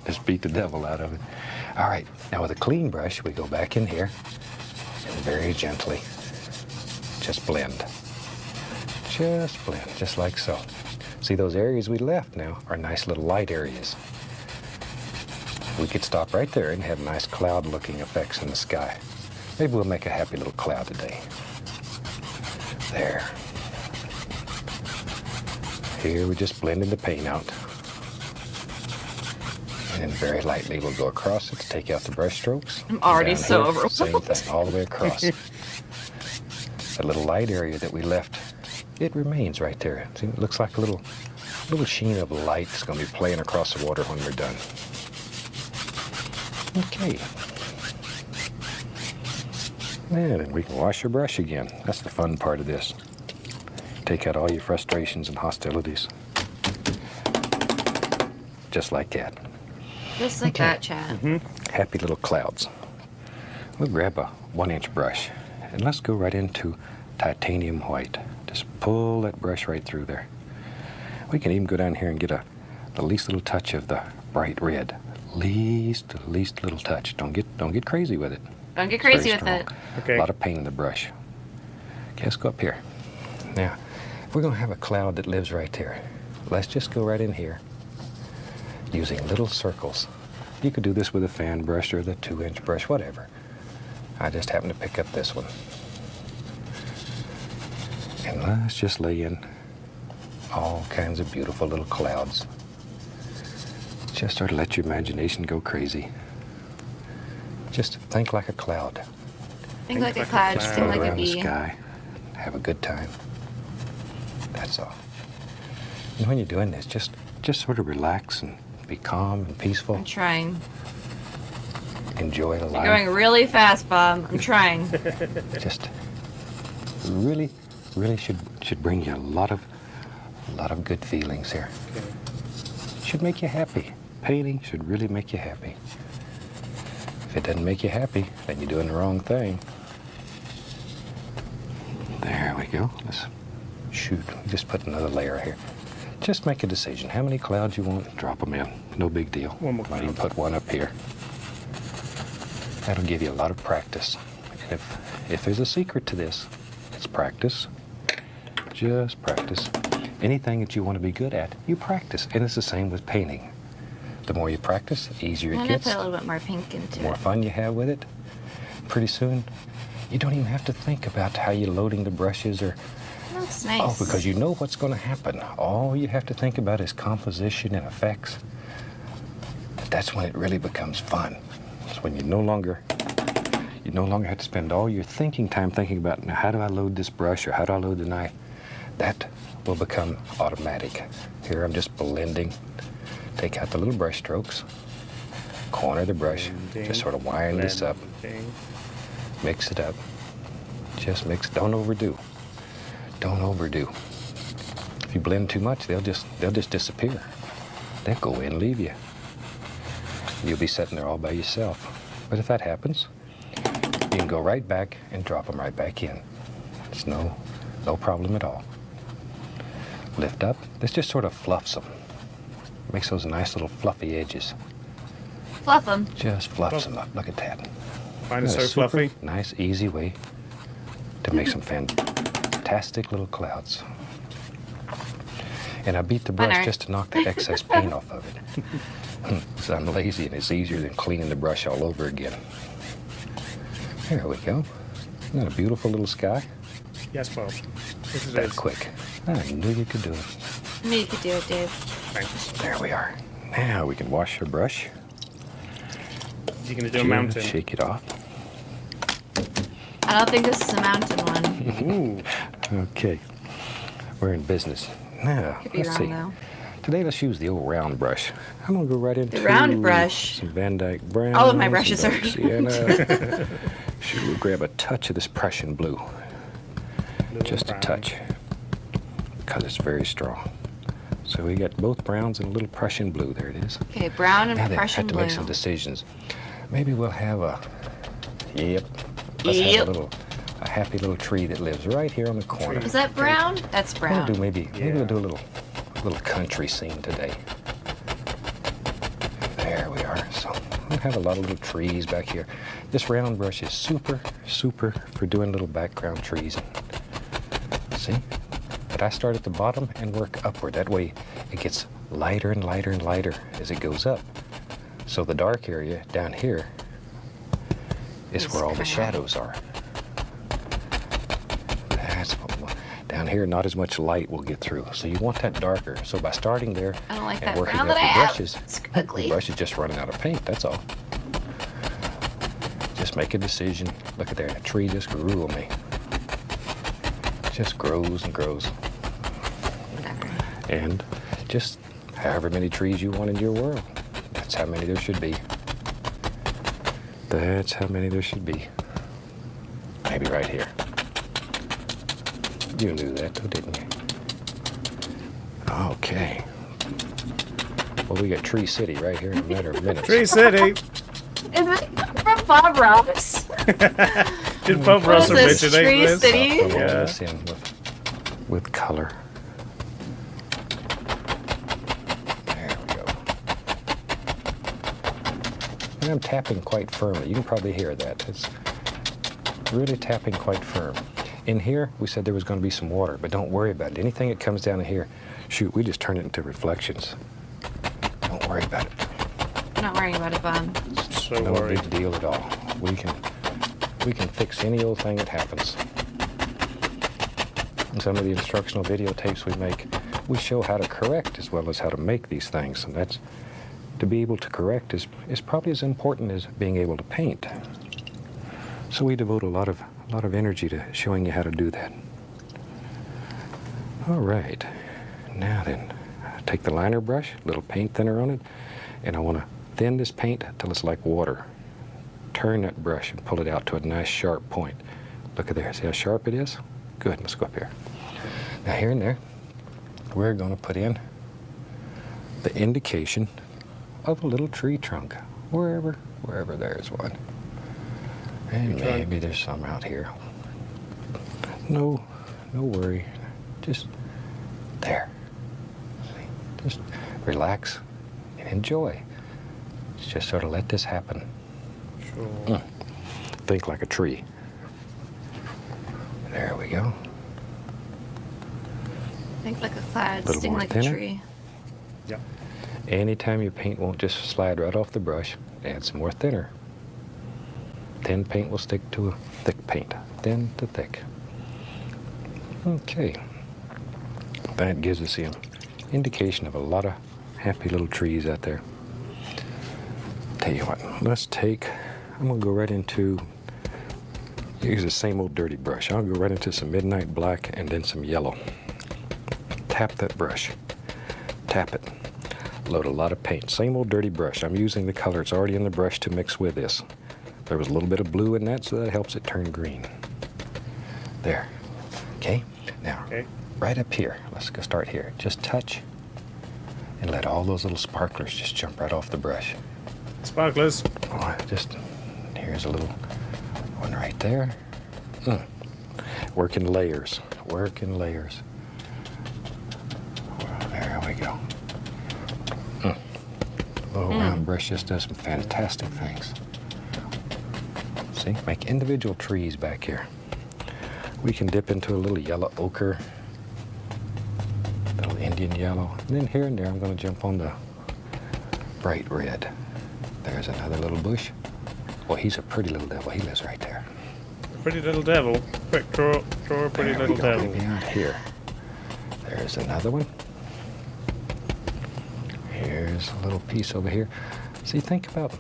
Just beat the devil out of it. All right, now with a clean brush, we go back in here and very gently just blend. Just blend, just like so. See, those areas we left now are nice little light areas. We could stop right there and have nice cloud-looking effects in the sky. Maybe we'll make a happy little cloud today. There. Here we just blended the paint out. And then very lightly we'll go across it to take out the brush strokes. I'm already Down so here, overwhelmed. Same thing, all the way across. That little light area that we left, it remains right there. See, it looks like a little sheen of light that's going to be playing across the water when we're done. Okay. And then we can wash your brush again. That's the fun part of this. Take out all your frustrations and hostilities. Just like that. Just like that, Chad. Happy little clouds. We'll grab a 1-inch brush and let's go right into titanium white. Just pull that brush right through there. We can even go down here and get the least little touch of the bright red. Least little touch. Don't get crazy with it. Don't get It's very crazy with strong. it. Okay. A lot of paint in the brush. Okay, let's go up here. Now, if we're going to have a cloud that lives right there, let's just go right in here using little circles. You could do this with a fan brush or the 2-inch brush, whatever. I just happen to pick up this one. And let's just lay in all kinds of beautiful little clouds. Just sort of let your imagination go crazy. Just think like a cloud. Think like a like a cloud, just think cloud. like a Around the bee. sky. Have a good time. That's all. And when you're doing this, just sort of relax and be calm and peaceful. I'm trying. Enjoy the You're life. going really fast, Bob. I'm trying. Just really should bring you a lot of good feelings here. Okay. Should make you happy. Painting should really make you happy. If it doesn't make you happy, then you're doing the wrong thing. There we go. Let's shoot. Just put another layer here. Just make a decision. How many clouds you want? Drop them in. No big deal. One more Might even cloud. put one up here. That'll give you a lot of practice. And if there's a secret to this, it's practice. Just practice. Anything that you want to be good at, you practice. And it's the same with painting. The more you practice, the easier I'm it gonna gets. put a little bit more pink into The more it. fun you have with it, pretty soon, you don't even have to think about how you're loading the brushes or, That's nice. oh, because you know what's going to happen. All you have to think about is composition and effects. That's when it really becomes fun. It's when you no longer have to spend all your thinking time thinking about, now, how do I load this brush or how do I load the knife? That will become automatic. Here I'm just blending. Take out the little brush strokes, corner the brush, Blending, just sort of wind this up, blending. mix it up. Just mix, don't overdo. Don't overdo. If you blend too much, they'll just disappear. They'll go in and leave you. You'll be sitting there all by yourself. But if that happens, you can go right back and drop them right back in. It's no problem at all. Lift up. This just sort of fluffs them. Makes those nice little fluffy edges. Fluff them. Just fluffs them up. Look at that. Mine is What a so fluffy. super Nice, easy way to make some fantastic little clouds. And I beat the brush Winner. just to knock the excess paint off of it. So I'm lazy and it's easier than cleaning the brush all over again. There we go. Isn't that a beautiful little sky? Yes, Bob. This is That it. quick. I knew you could do it. I knew you could do it, Dave. Thanks. There we are. Now we can wash our brush. You're going to do a Just mountain. Shake it off. I don't think this is a mountain one. Ooh. Okay. We're in business. Now, Could be let's wrong see. though. Today, let's use the old round brush. I'm going to go right into round brush. some Van Dyke brown. All of my brushes some are- dark sienna. Should we grab a touch of this Prussian blue? Little Just a brown. touch. Because it's very strong. So we got both browns and a little Prussian blue. There it is. Okay, brown and Now then, Prussian have to blue. make some decisions. Maybe we'll have a, yep. Let's Yep. have a happy little tree that lives right here on the corner. Is that brown? That's We'll brown. do maybe Yeah. we'll do a little country scene today. There we are. So we'll have a lot of little trees back here. This round brush is super for doing little background trees. See? But I start at the bottom and work upward. That way it gets lighter and lighter and lighter as it goes up. So the dark area down here is It's where all the cloudy. shadows are. That's down here, not as much light will get through. So you want that darker. So by starting there I don't like and that working brown up that I the have. brushes, It's the ugly. brush is just running out of paint, that's all. Just make a decision. Look at there, the tree just grew on me. Just grows and grows. Whatever. And just however many trees you want in your world. That's how many there should be. That's how many there should be. Maybe right here. You knew that, though, didn't you? Okay. Well, we got Tree City right here in a matter of minutes. Tree City. Is it from Bob Ross? Did Bob What Ross is this, originate Tree this? City? Fill all Yeah. this in with color. There we go. And I'm tapping quite firmly. You can probably hear that. It's really tapping quite firm. In here, we said there was going to be some water, but don't worry about it. Anything that comes down in here, shoot, we just turn it into reflections. Don't worry about it. I'm not worrying about it, Bob. So No worried. big deal at all. We can fix any old thing that happens. In some of the instructional videotapes we make, we show how to correct as well as how to make these things. And that's, to be able to correct is probably as important as being able to paint. So we devote a lot of energy to showing you how to do that. All right, now then, take the liner brush, little paint thinner on it, And I want to thin this paint till it's like water. Turn that brush and pull it out to a nice sharp point. Look at there. See how sharp it is? Good. Let's go up here. Now here and there, we're going to put in the indication of a little tree trunk. Wherever there's one. And maybe there's some out here. No worry. Just there. See? Just relax and enjoy. Just sort of let this happen. Sure. Think like a tree. There we go. Think like a cloud, Little sting more like thinner. a tree. Yep. Anytime your paint won't just slide right off the brush, add some more thinner. Thin paint will stick to thick paint. Thin to thick. Okay. That gives us an indication of a lot of happy little trees out there. Tell you what, I'm going to go right into, use the same old dirty brush. I'll go right into some midnight black and then some yellow. Tap that brush. Tap it. Load a lot of paint. Same old dirty brush. I'm using the color that's already in the brush to mix with this. There was a little bit of blue in that, so that helps it turn green. There. Okay? Now, right up here. Let's go start here. Just touch and let all those little sparklers just jump right off the brush. Sparklers. Oh, here's a little one right there. Work in layers. Work in layers. There we go. Low round brush just does some fantastic things. See, make individual trees back here. We can dip into a little yellow ochre, little Indian yellow, and then here and there I'm going to jump on the bright red. There's another little bush. Well, he's a pretty little devil. He lives right there. Pretty little devil. Quick, draw a pretty little devil. Maybe out here. There's another one. Here's a little piece over here. See, think about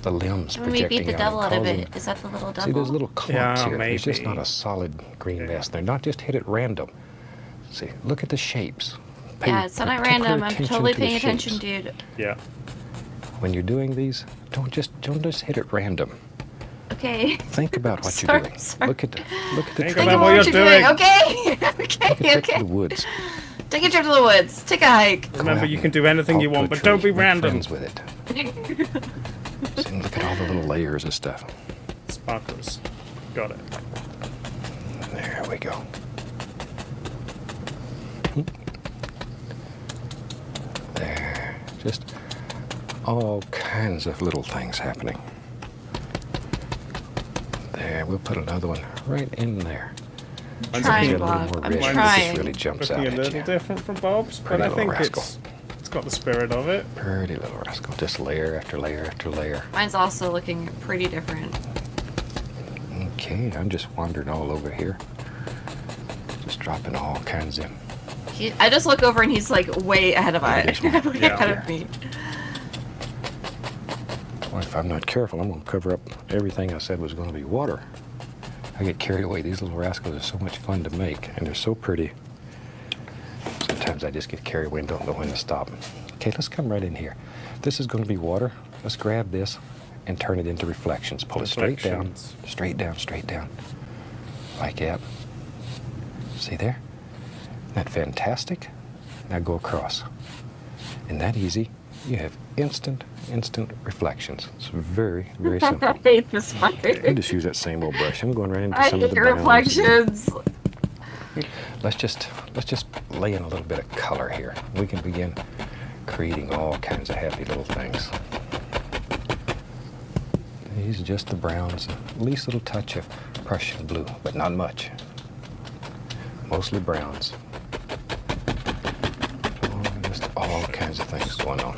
the limbs When we projecting beat the out devil and out of causing- it, is that the little devil? See, there's little clumps Yeah, here. It's just maybe. not a solid green mess. They're not just hit at random. See, look at the shapes. Yeah, it's not particular random. I'm attention totally to the paying attention, shapes. dude. Yeah. When you're doing these, don't just hit at random. Okay. Think about what Sorry, you're doing. sorry. Look at the Think tree. Think about of what what you're you're doing. doing. Okay. Take a okay. trip to the woods. Take a trip to the woods. Take a hike. Go Remember, out you and can do anything talk you to want, a but tree. don't be Make random. friends with it. See, look at all the little layers of stuff. Sparklers. Got it. There we go. There. Just all kinds of little things happening. There, we'll put another one right in there. Mine's Trying, Get a little Bob. more I'm red. This trying. really jumps out looking a at little you. different from Bob's, but Pretty I little think rascal. it's got the spirit of it. Pretty little rascal. Just layer after layer after layer. Mine's also looking pretty different. Okay, I'm just wandering all over here. Just dropping all kinds of... I just look over and he's like way ahead of Yeah, it. there's one. way Yeah. ahead of me. Well, if I'm not careful, I'm going to cover up everything I said was going to be water. I get carried away. These little rascals are so much fun to make, and they're so pretty. Sometimes I just get carried away and don't know when to stop. Okay, let's come right in here. This is going to be water. Let's grab this and turn it into reflections. Pull it straight down, Reflections. straight down, straight down. Like that. See there? Isn't that fantastic? Now go across. And that easy, you have instant reflections. It's very, very simple. I hate this You fire. just use that same old brush. I'm going right into I some of hate the browns. reflections. Let's just lay in a little bit of color here. We can begin creating all kinds of happy little things. These are just the browns, at least a little touch of Prussian blue, but not much. Mostly browns. Oh, just all kinds of things going on.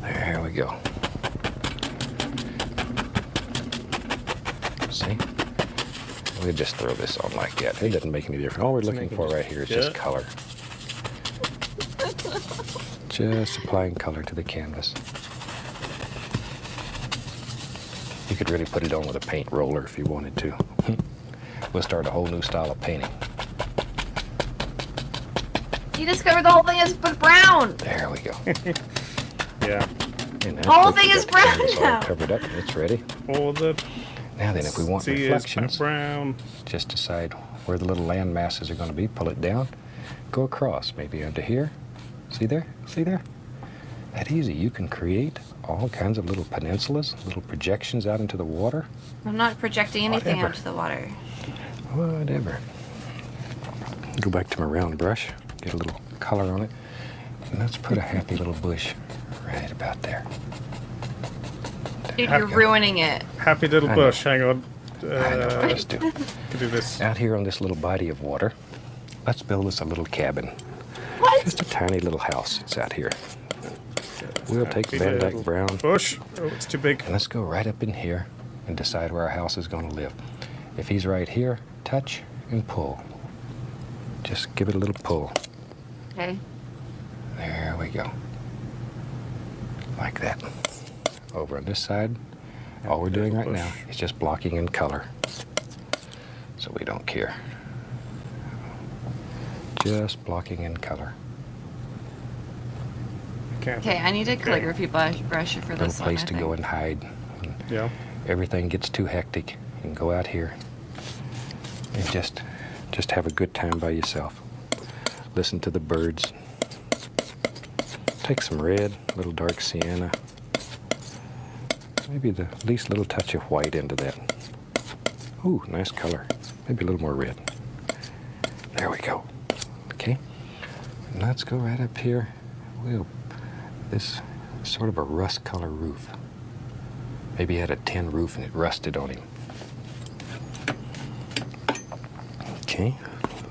There we go. See? We'll just throw this on like that. It doesn't make any difference. All we're looking for right here is just color. Just applying color to the canvas. You could really put it on with a paint roller if you wanted to. We'll start a whole new style of painting. You discovered the whole thing is brown. There we go. Yeah. And The whole after thing we is got brown this all now. covered up, it's ready. All the Now then, if we want sea is reflections, brown. just decide where the little land masses are going to be. Pull it down. Go across, maybe under here. See there? See there? That easy. You can create all kinds of little peninsulas, little projections out into the water. I'm not projecting anything Whatever. out to the water. Whatever. Go back to my round brush, get a little color on it, and let's put a happy little bush right about there. Dude, There you're we go. ruining it. Happy little I know. bush. Hang on. I know, let's do. Can do this. Out here on this little body of water, let's build us a little cabin. What? Just a tiny little house. It's out here. We'll take Happy Van little Dyke Brown, bush. Oh, it's too big. and let's go right up in here and decide where our house is going to live. If he's right here, touch and pull. Just give it a little pull. Okay. There we go. Like that. Over on this side, all we're doing right now is just blocking in color. So we don't care. Just blocking in color. Okay, I need a calligraphy brush for Little this one. place I to go think. and hide. When Yeah. everything gets too hectic, you can go out here and just have a good time by yourself. Listen to the birds. Take some red, a little dark sienna. Maybe the least little touch of white into that. Ooh, nice color. Maybe a little more red. There we go. Okay. And let's go right up here. This sort of a rust color roof. Maybe he had a tin roof and it rusted on him. Okay.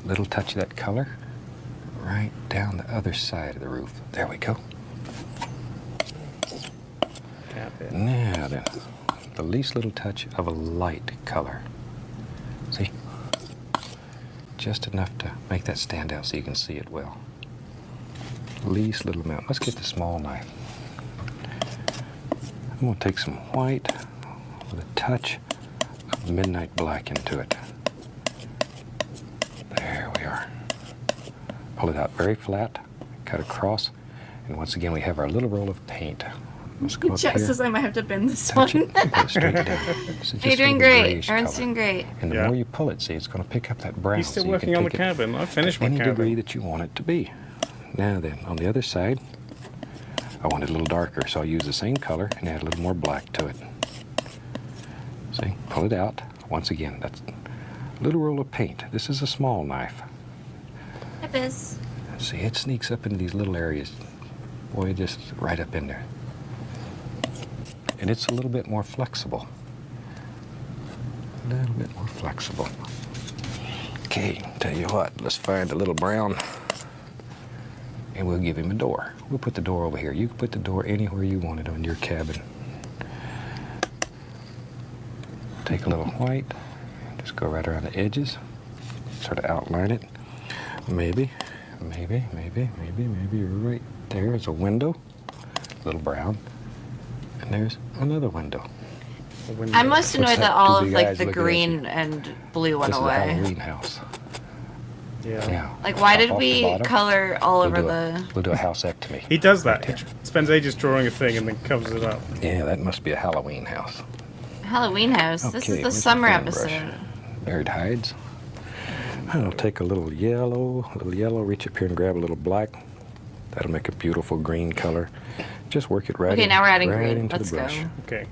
Little touch of that color right down the other side of the roof. There we go. Tap it. Now then, the least little touch of a light color. See? Just enough to make that stand out so you can see it well. Least little amount. Let's get the small knife. I'm going to take some white with a touch of midnight black into it. There we are. Pull it out very flat, cut across, and once again we have our little roll of paint. Let's go up Jess here. says I might have to bend this Touch one. it, pull it straight down. So You're just doing a little great. grayish Aaron's color. doing great. And the Yeah. more you pull it, see, it's going to pick up that brown. He's still so you can working on the take it cabin. I finished my any cabin. degree that you want it to be. Now then, on the other side, I want it a little darker, so I'll use the same color and add a little more black to it. See, pull it out. Once again, that's a little roll of paint. This is a small knife. Hi, Biz. See, it sneaks up into these little areas. Boy, just right up in there. And it's a little bit more flexible. A little bit more flexible. Okay, tell you what, let's find a little brown and we'll give him a door. We'll put the door over here. You can put the door anywhere you want it on your cabin. Take a little white, just go right around the edges, sort of outline it. Maybe right there is a window, a little brown, and there's another window. I'm most annoyed What's that that? all Two of big like eyes the looking at green you. and blue went This is a away. Halloween house. Yeah. Yeah. Like, why did Off the we bottom, color all we'll over do the We'll do a houseectomy. He does that. Right He there. spends ages drawing a thing and then covers it up. Yeah, that must be a Halloween house. Halloween house? This Okay, is the where's summer fan brush? episode. Buried hides. I'll take a little yellow, reach up here and grab a little black. That'll make a beautiful green color. Just work it right Okay, in, now we're adding right green. into Let's the brush. go. Okay.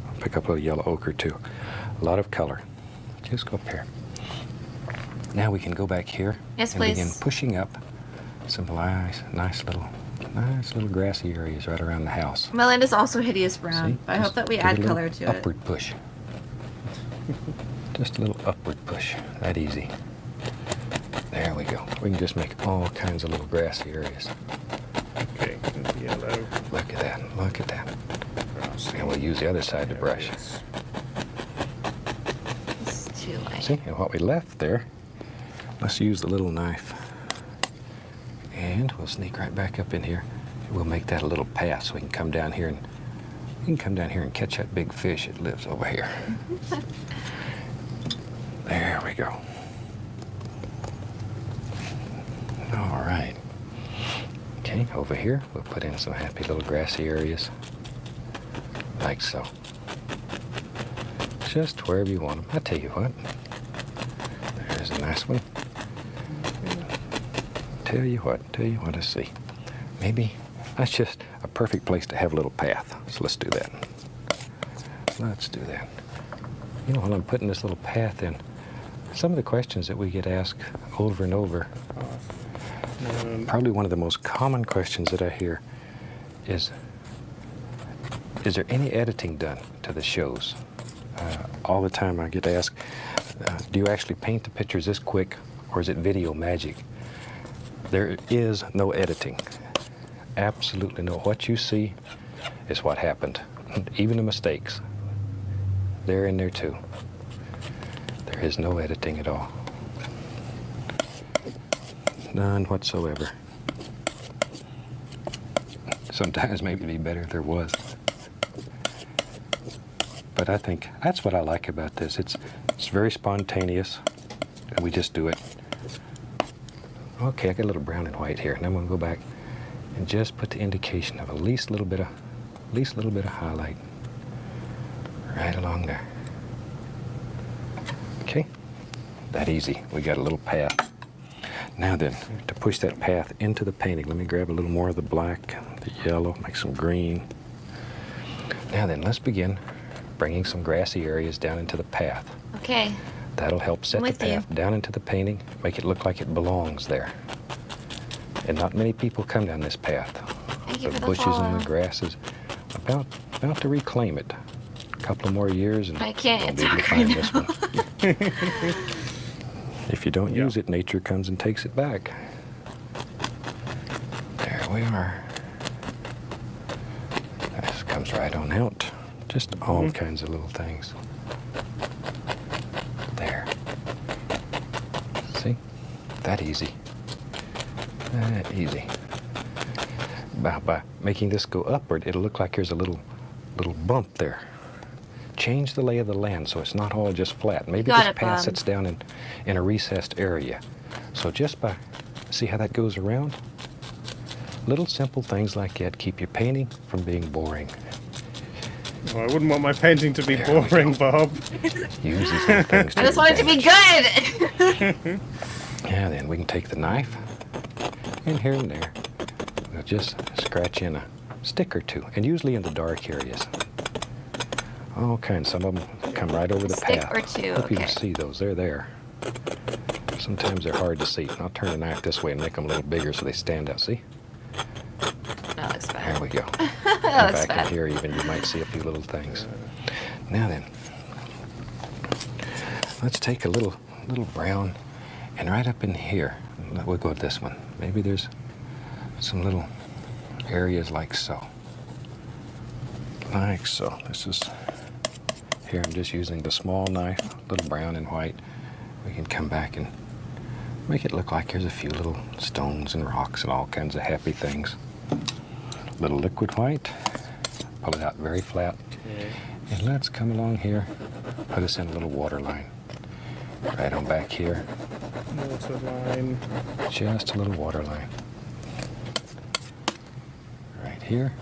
I'll pick up a little yellow ochre too. A lot of color. Just go up here. Now we can go back here Yes, and begin please. pushing up some nice little grassy areas right around the house. My land is also hideous brown, See? but I hope Just that we give it add a little color to it. upward push. Just a little upward push. That easy. There we go. We can just make all kinds of little grassy areas. Okay. Yellow. Look at that. Look at that. Grass. And we'll use the other side to There brush. it is. It's too light. See? And what we left there, let's use the little knife. And we'll sneak right back up in here. We'll make that a little path so we can come down here and catch that big fish that lives over here. There we go. All right. Okay, over here, we'll put in some happy little grassy areas, like so. Just wherever you want them. I tell you what, there's a nice one. Tell you what, I see. Maybe that's just a perfect place to have a little path. So let's do that. Let's do that. You know, while I'm putting this little path in, some of the questions that we get asked over and over, probably one of the most common questions that I hear is there any editing done to the shows? All the time I get asked, do you actually paint the pictures this quick, or is it video magic? There is no editing. Absolutely no. What you see is what happened. Even the mistakes, they're in there too. There is no editing at all. None whatsoever. Sometimes maybe it'd be better if there was. But I think that's what I like about this. It's very spontaneous, and we just do it. Okay, I got a little brown and white here, and I'm gonna go back and just put the indication of at least a little bit of highlight right along there. Okay, that easy. We got a little path. Now then, to push that path into the painting, let me grab a little more of the black, the yellow, make some green. Now then, let's begin bringing some grassy areas down into the path. Okay. That'll help set the path down into the painting, make it look like it belongs there. And not many people come down this path. Thank you for the bushes and follow. the grass is about to reclaim it. A couple of more years and I can't they'll be able to talk find right this one. If you don't use it, nature comes and takes it back. There we are. This comes right on out. Just all kinds of little things. There. See? That easy. That easy. By making this go upward, it'll look like there's a little bump there. Change the lay of the land so it's not all just flat. Maybe this path sits down in a recessed area. So just by, see how that goes around? Little simple things like that keep your painting from being boring. Well, I wouldn't want my painting to be boring, Bob. Use these little things to I just want it to be good. Yeah, then we can take the knife, and here and there, we'll just scratch in a stick or two, and usually in the dark areas. All kinds. Some of them come right over the stick path. Or two. Hope you Okay. can see those. They're there. Sometimes they're hard to see. I'll turn the knife this way and make them a little bigger so they stand out. See? That looks There bad. we go. That looks Back bad. in here, even you might see a few little things. Now then, let's take a little brown, and right up in here, we'll go with this one. Maybe there's some little areas like so. Like so. This is, here I'm just using the small knife, little brown and white. We can come back and make it look like there's a few little stones and rocks and all kinds of happy things. Little liquid white, pull it out very flat. Okay. And let's come along here, put us in a little water line. Right on back here, Water line. just a little water line. Right here.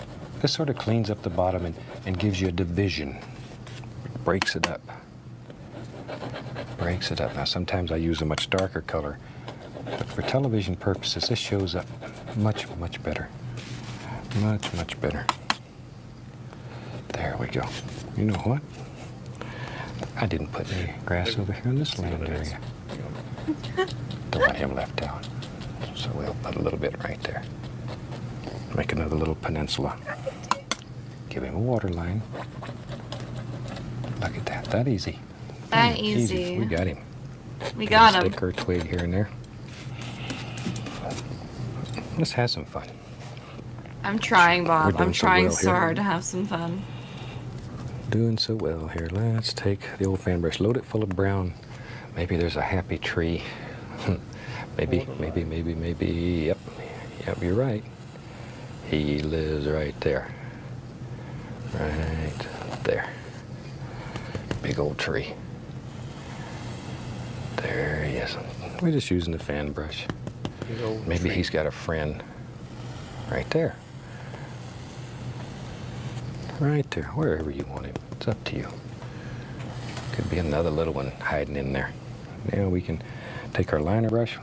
This sort of cleans up the bottom and gives you a division. Breaks it up. Breaks it up. Now sometimes I use a much darker color, but for television purposes, this shows up much, much better. Much, much better. There we go. You know what? I didn't put any grass over here in this land area. Don't want him left out. So we'll put a little bit right there. Make another little peninsula. Give him a water line. Look at that. That easy. That easy. We got him. We got him. Stick or a twig here and there. Let's have some fun. I'm trying, We're Bob. doing I'm so trying well so here. hard to have some fun. Doing so well here. Let's take the old fan brush, load it full of brown. Maybe there's a happy tree. maybe. Yep, you're right. He lives right there. Right there. Big old tree. There he is. We're just using the fan brush. Big old Maybe tree. he's got a friend. Right there. Right there, wherever you want him. It's up to you. Could be another little one hiding in there. Now we can take our liner brush,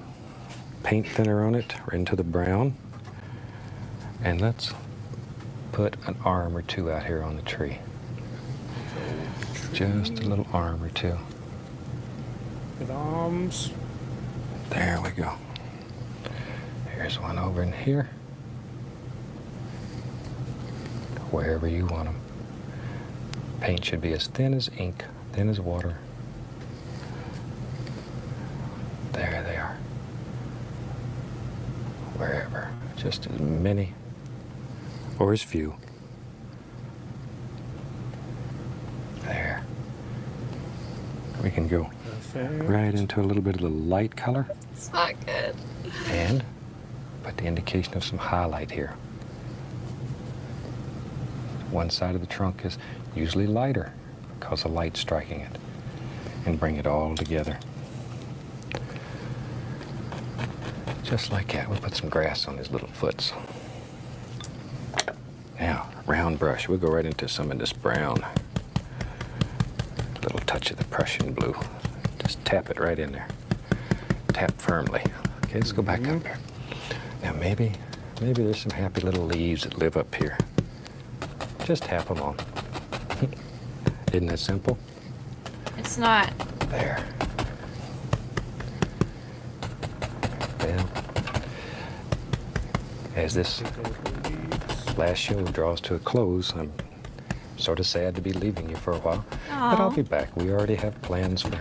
paint thinner on it, into the brown, and let's put an arm or two out here on the tree. Just a little arm or two. With arms. There we go. Here's one over in here. Wherever you want them. Paint should be as thin as ink, thin as water. There they are. Wherever. Just as many or as few. There. We can go Perfect. right into a little bit of the light color It's not good. and put the indication of some highlight here. One side of the trunk is usually lighter because of light striking it, and bring it all together. Just like that. We'll put some grass on his little foots. Now, round brush. We'll go right into some of this brown. A little touch of the Prussian blue. Just tap it right in there. Tap firmly. Okay, let's go back up here. Now maybe there's some happy little leaves that live up here. Just tap them on. Isn't that simple? It's not. There. Well, as this last show draws to a close, I'm sort of sad to be leaving you for a while. But I'll be back. We already have plans for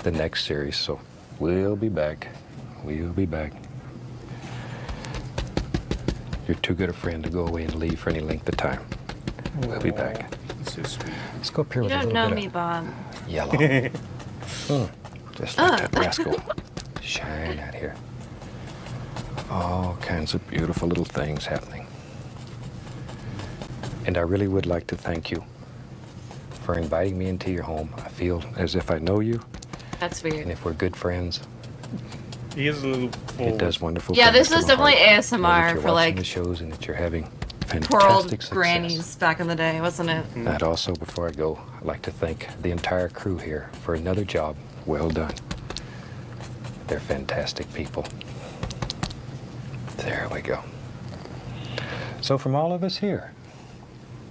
the next series, so we'll be back. We'll be back. You're too good a friend to go away and leave for any length of time. We'll be back. This is sweet. Let's go up here You with a don't little know bit me, Bob. of yellow. Just like that rascal. Shine out here. All kinds of beautiful little things happening. And I really would like to thank you for inviting me into your home. I feel as if I know you, That's and weird. if we're good friends, He is a little it forward. does wonderful Yeah, things this to is my definitely heart. Know that ASMR you're for, watching like, the shows and that you're having Poor old fantastic success. grannies back in the day, wasn't it? And also, before I go, I'd like to thank the entire crew here for another job well done. They're fantastic people. There we go. So from all of us here,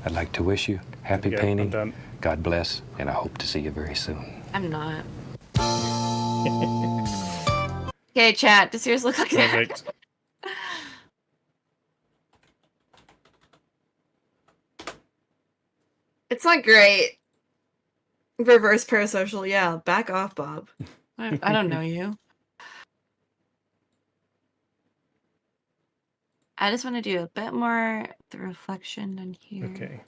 I'd like to wish you happy Yeah, I'm painting. done. God bless, and I hope to see you very soon. I'm not. Okay, chat. Does yours look like that? Perfect. It's not great. Reverse parasocial. Yeah, back off, Bob. I don't know you. I just want to do a bit more the reflection in here. Okay.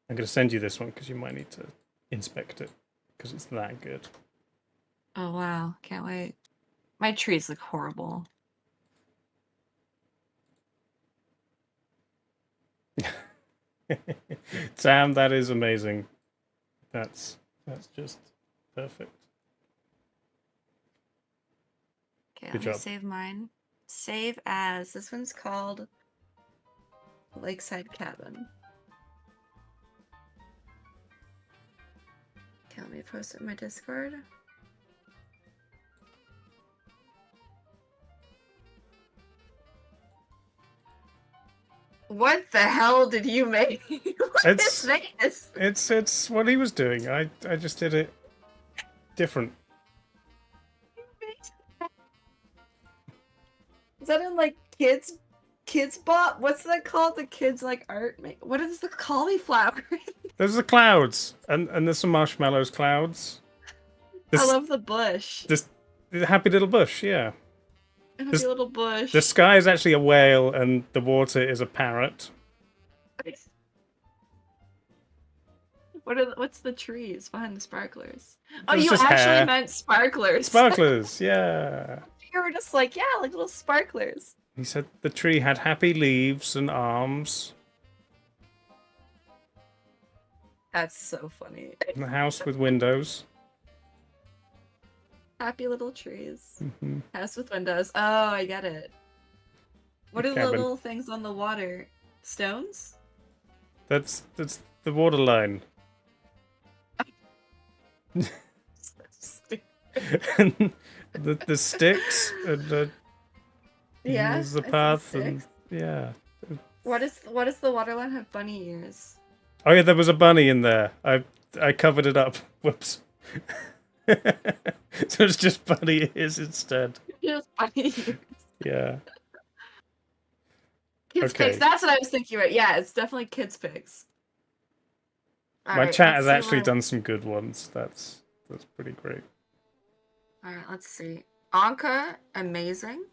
I'm going to send you this one because you might need to inspect it because it's that good. Oh wow, can't wait. My trees look horrible. Sam, that is amazing. That's just perfect. Okay, Good let me job. save mine. Save as. This one's called Lakeside Cabin. Okay, let me post it in my Discord. What the hell did you make? What It's- is this? It's what he was doing. I just did it different. Is that in like kids bop? What's that called? The kids like art make. What is the cauliflower? There's the clouds, and there's some marshmallows clouds. I This, love the bush. this the happy little bush, yeah. Happy this- little bush. The sky is actually a whale, and the water is a parrot. What's the trees behind the sparklers? Oh, It's you just actually hair. meant sparklers. Sparklers, yeah. You were just like, yeah, like little sparklers. He said the tree had happy leaves and arms, That's so funny. and a house with windows. Happy little trees. Mhm. House with windows. Oh, I get it. What are the cabin. little things on the water? Stones? That's the water line. The sticks and Yeah, use the I see path and sticks. yeah. What does the water line have bunny ears? Oh yeah, there was a bunny in there. I covered it up. Whoops. So it's just bunny ears instead. Just bunny ears. Yeah. Kids Okay. pics. That's what I was thinking about. Yeah, it's definitely kids pics. My chat has actually done some good ones. That's pretty great. All right, let's see. Anka, amazing.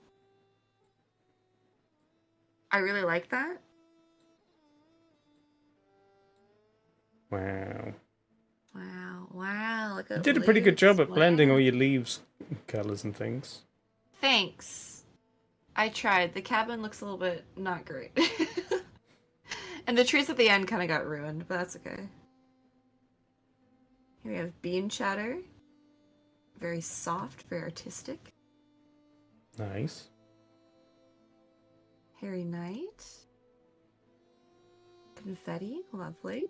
I really like that. Wow. Wow, look at You did a pretty good leaves. job at blending Wow. all your leaves colors and things. Thanks. I tried. The cabin looks a little bit not great. And the trees at the end kind of got ruined, but that's okay. Here we have bean chatter. Very soft, very artistic. Nice. Hairy Knight. Confetti, lovely.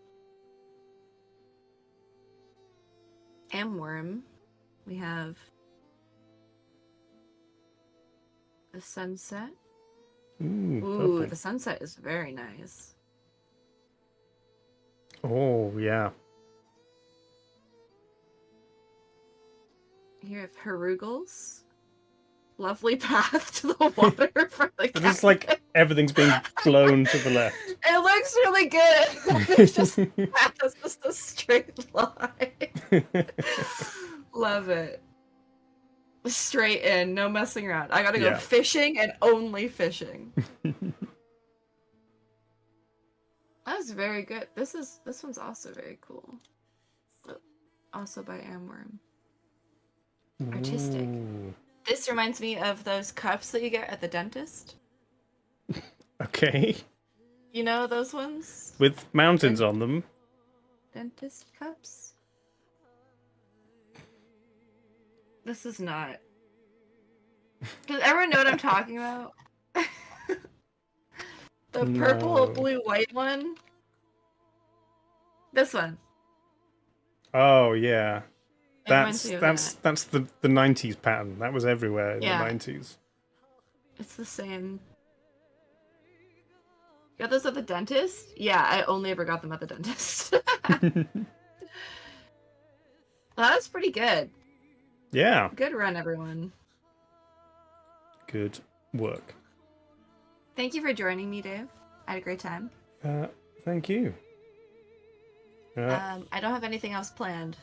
Amworm. We have the sunset. Ooh, Purple. the sunset is very nice. Oh yeah. Here we have Herugals. Lovely path to the water for the But it's like everything's being blown to the left. It looks really good. It's just a straight line. Love it. Straight in, no messing around. I gotta go Yeah. fishing and only fishing. That was very good. This one's also very cool. Also by Amworm. Artistic. Ooh. This reminds me of those cups that you get at the dentist. Okay. You know those ones? With mountains on them. Dentist cups? This is not. Does everyone know what I'm talking about? The purple, No. blue, white one? This one. Oh yeah. It reminds me of That's the 90s pattern. That was everywhere in Yeah. the 90s. It's the same. You got those at the dentist? Yeah, I only ever got them at the dentist. Well, that was pretty good. Yeah. Good run, everyone. Good work. Thank you for joining me, Dave. I had a great time. Thank you. I don't have anything else planned,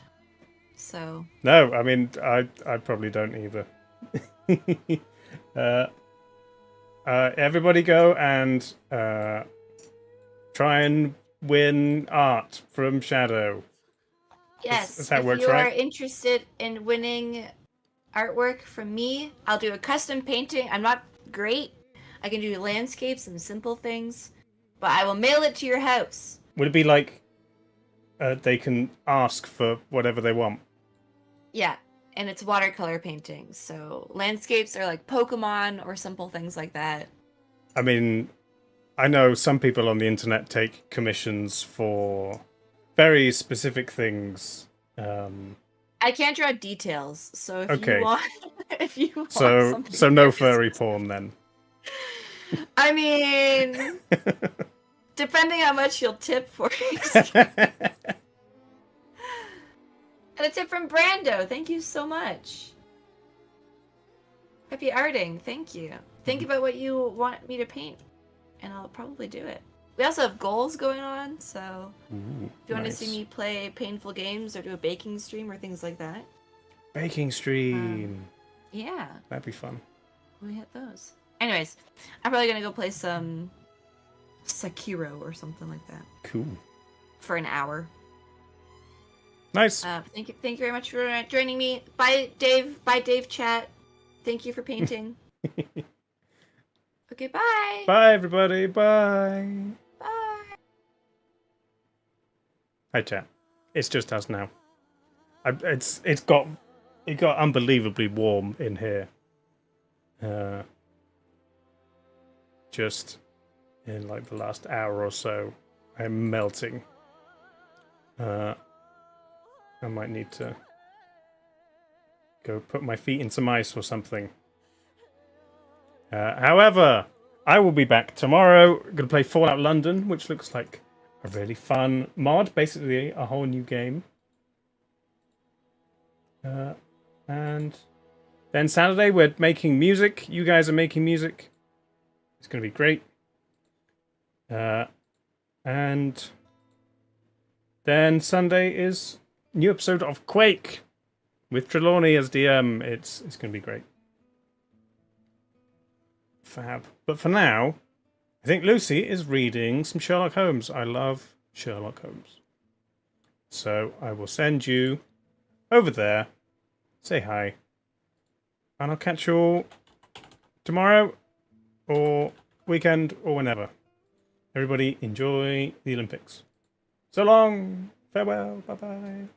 so No, I mean I probably don't either. Everybody go and try and win art from Shadow. yes. That's how it if works, you right? are interested in winning artwork from me, I'll do a custom painting. I'm not great. I can do landscapes and simple things, but I will mail it to your house. Would it be like they can ask for whatever they want? Yeah, and it's watercolor paintings. So landscapes are like Pokemon or simple things like that. I mean, I know some people on the internet take commissions for very specific things. I can't draw details, so if Okay. you want, if you want So something no very furry porn then. I mean, depending how much you'll tip for it. And a tip from Brando. Thank you so much. Happy arting. Thank you. Think about what you want me to paint, and I'll probably do it. We also have goals going on, so Ooh, if you want to nice. see me play painful games or do a baking stream or things like that, Baking stream. yeah, That'd be fun. we hit those. Anyways, I'm probably gonna go play some Sekiro or something like that Cool. for an hour. Nice. Thank you very much for joining me. Bye, Dave. Bye, Dave. Chat. Thank you for painting. Okay, bye. Bye, everybody. Bye. Bye. Hi, chat. It's just us now. It got unbelievably warm in here. just in like the last hour or so. I'm melting. I might need to go put my feet in some ice or something. However, I will be back tomorrow. I'm going to play Fallout London, which looks like a really fun mod. Basically, a whole new game. And then Saturday, we're making music. You guys are making music. It's going to be great. And then Sunday is new episode of Quake with Trelawney as DM. It's going to be great. Fab. But for now, I think Lucy is reading some Sherlock Holmes. I love Sherlock Holmes. So I will send you over there. Say hi. And I'll catch you all tomorrow or weekend or whenever. Everybody enjoy the Olympics. So long. Farewell. Bye-bye.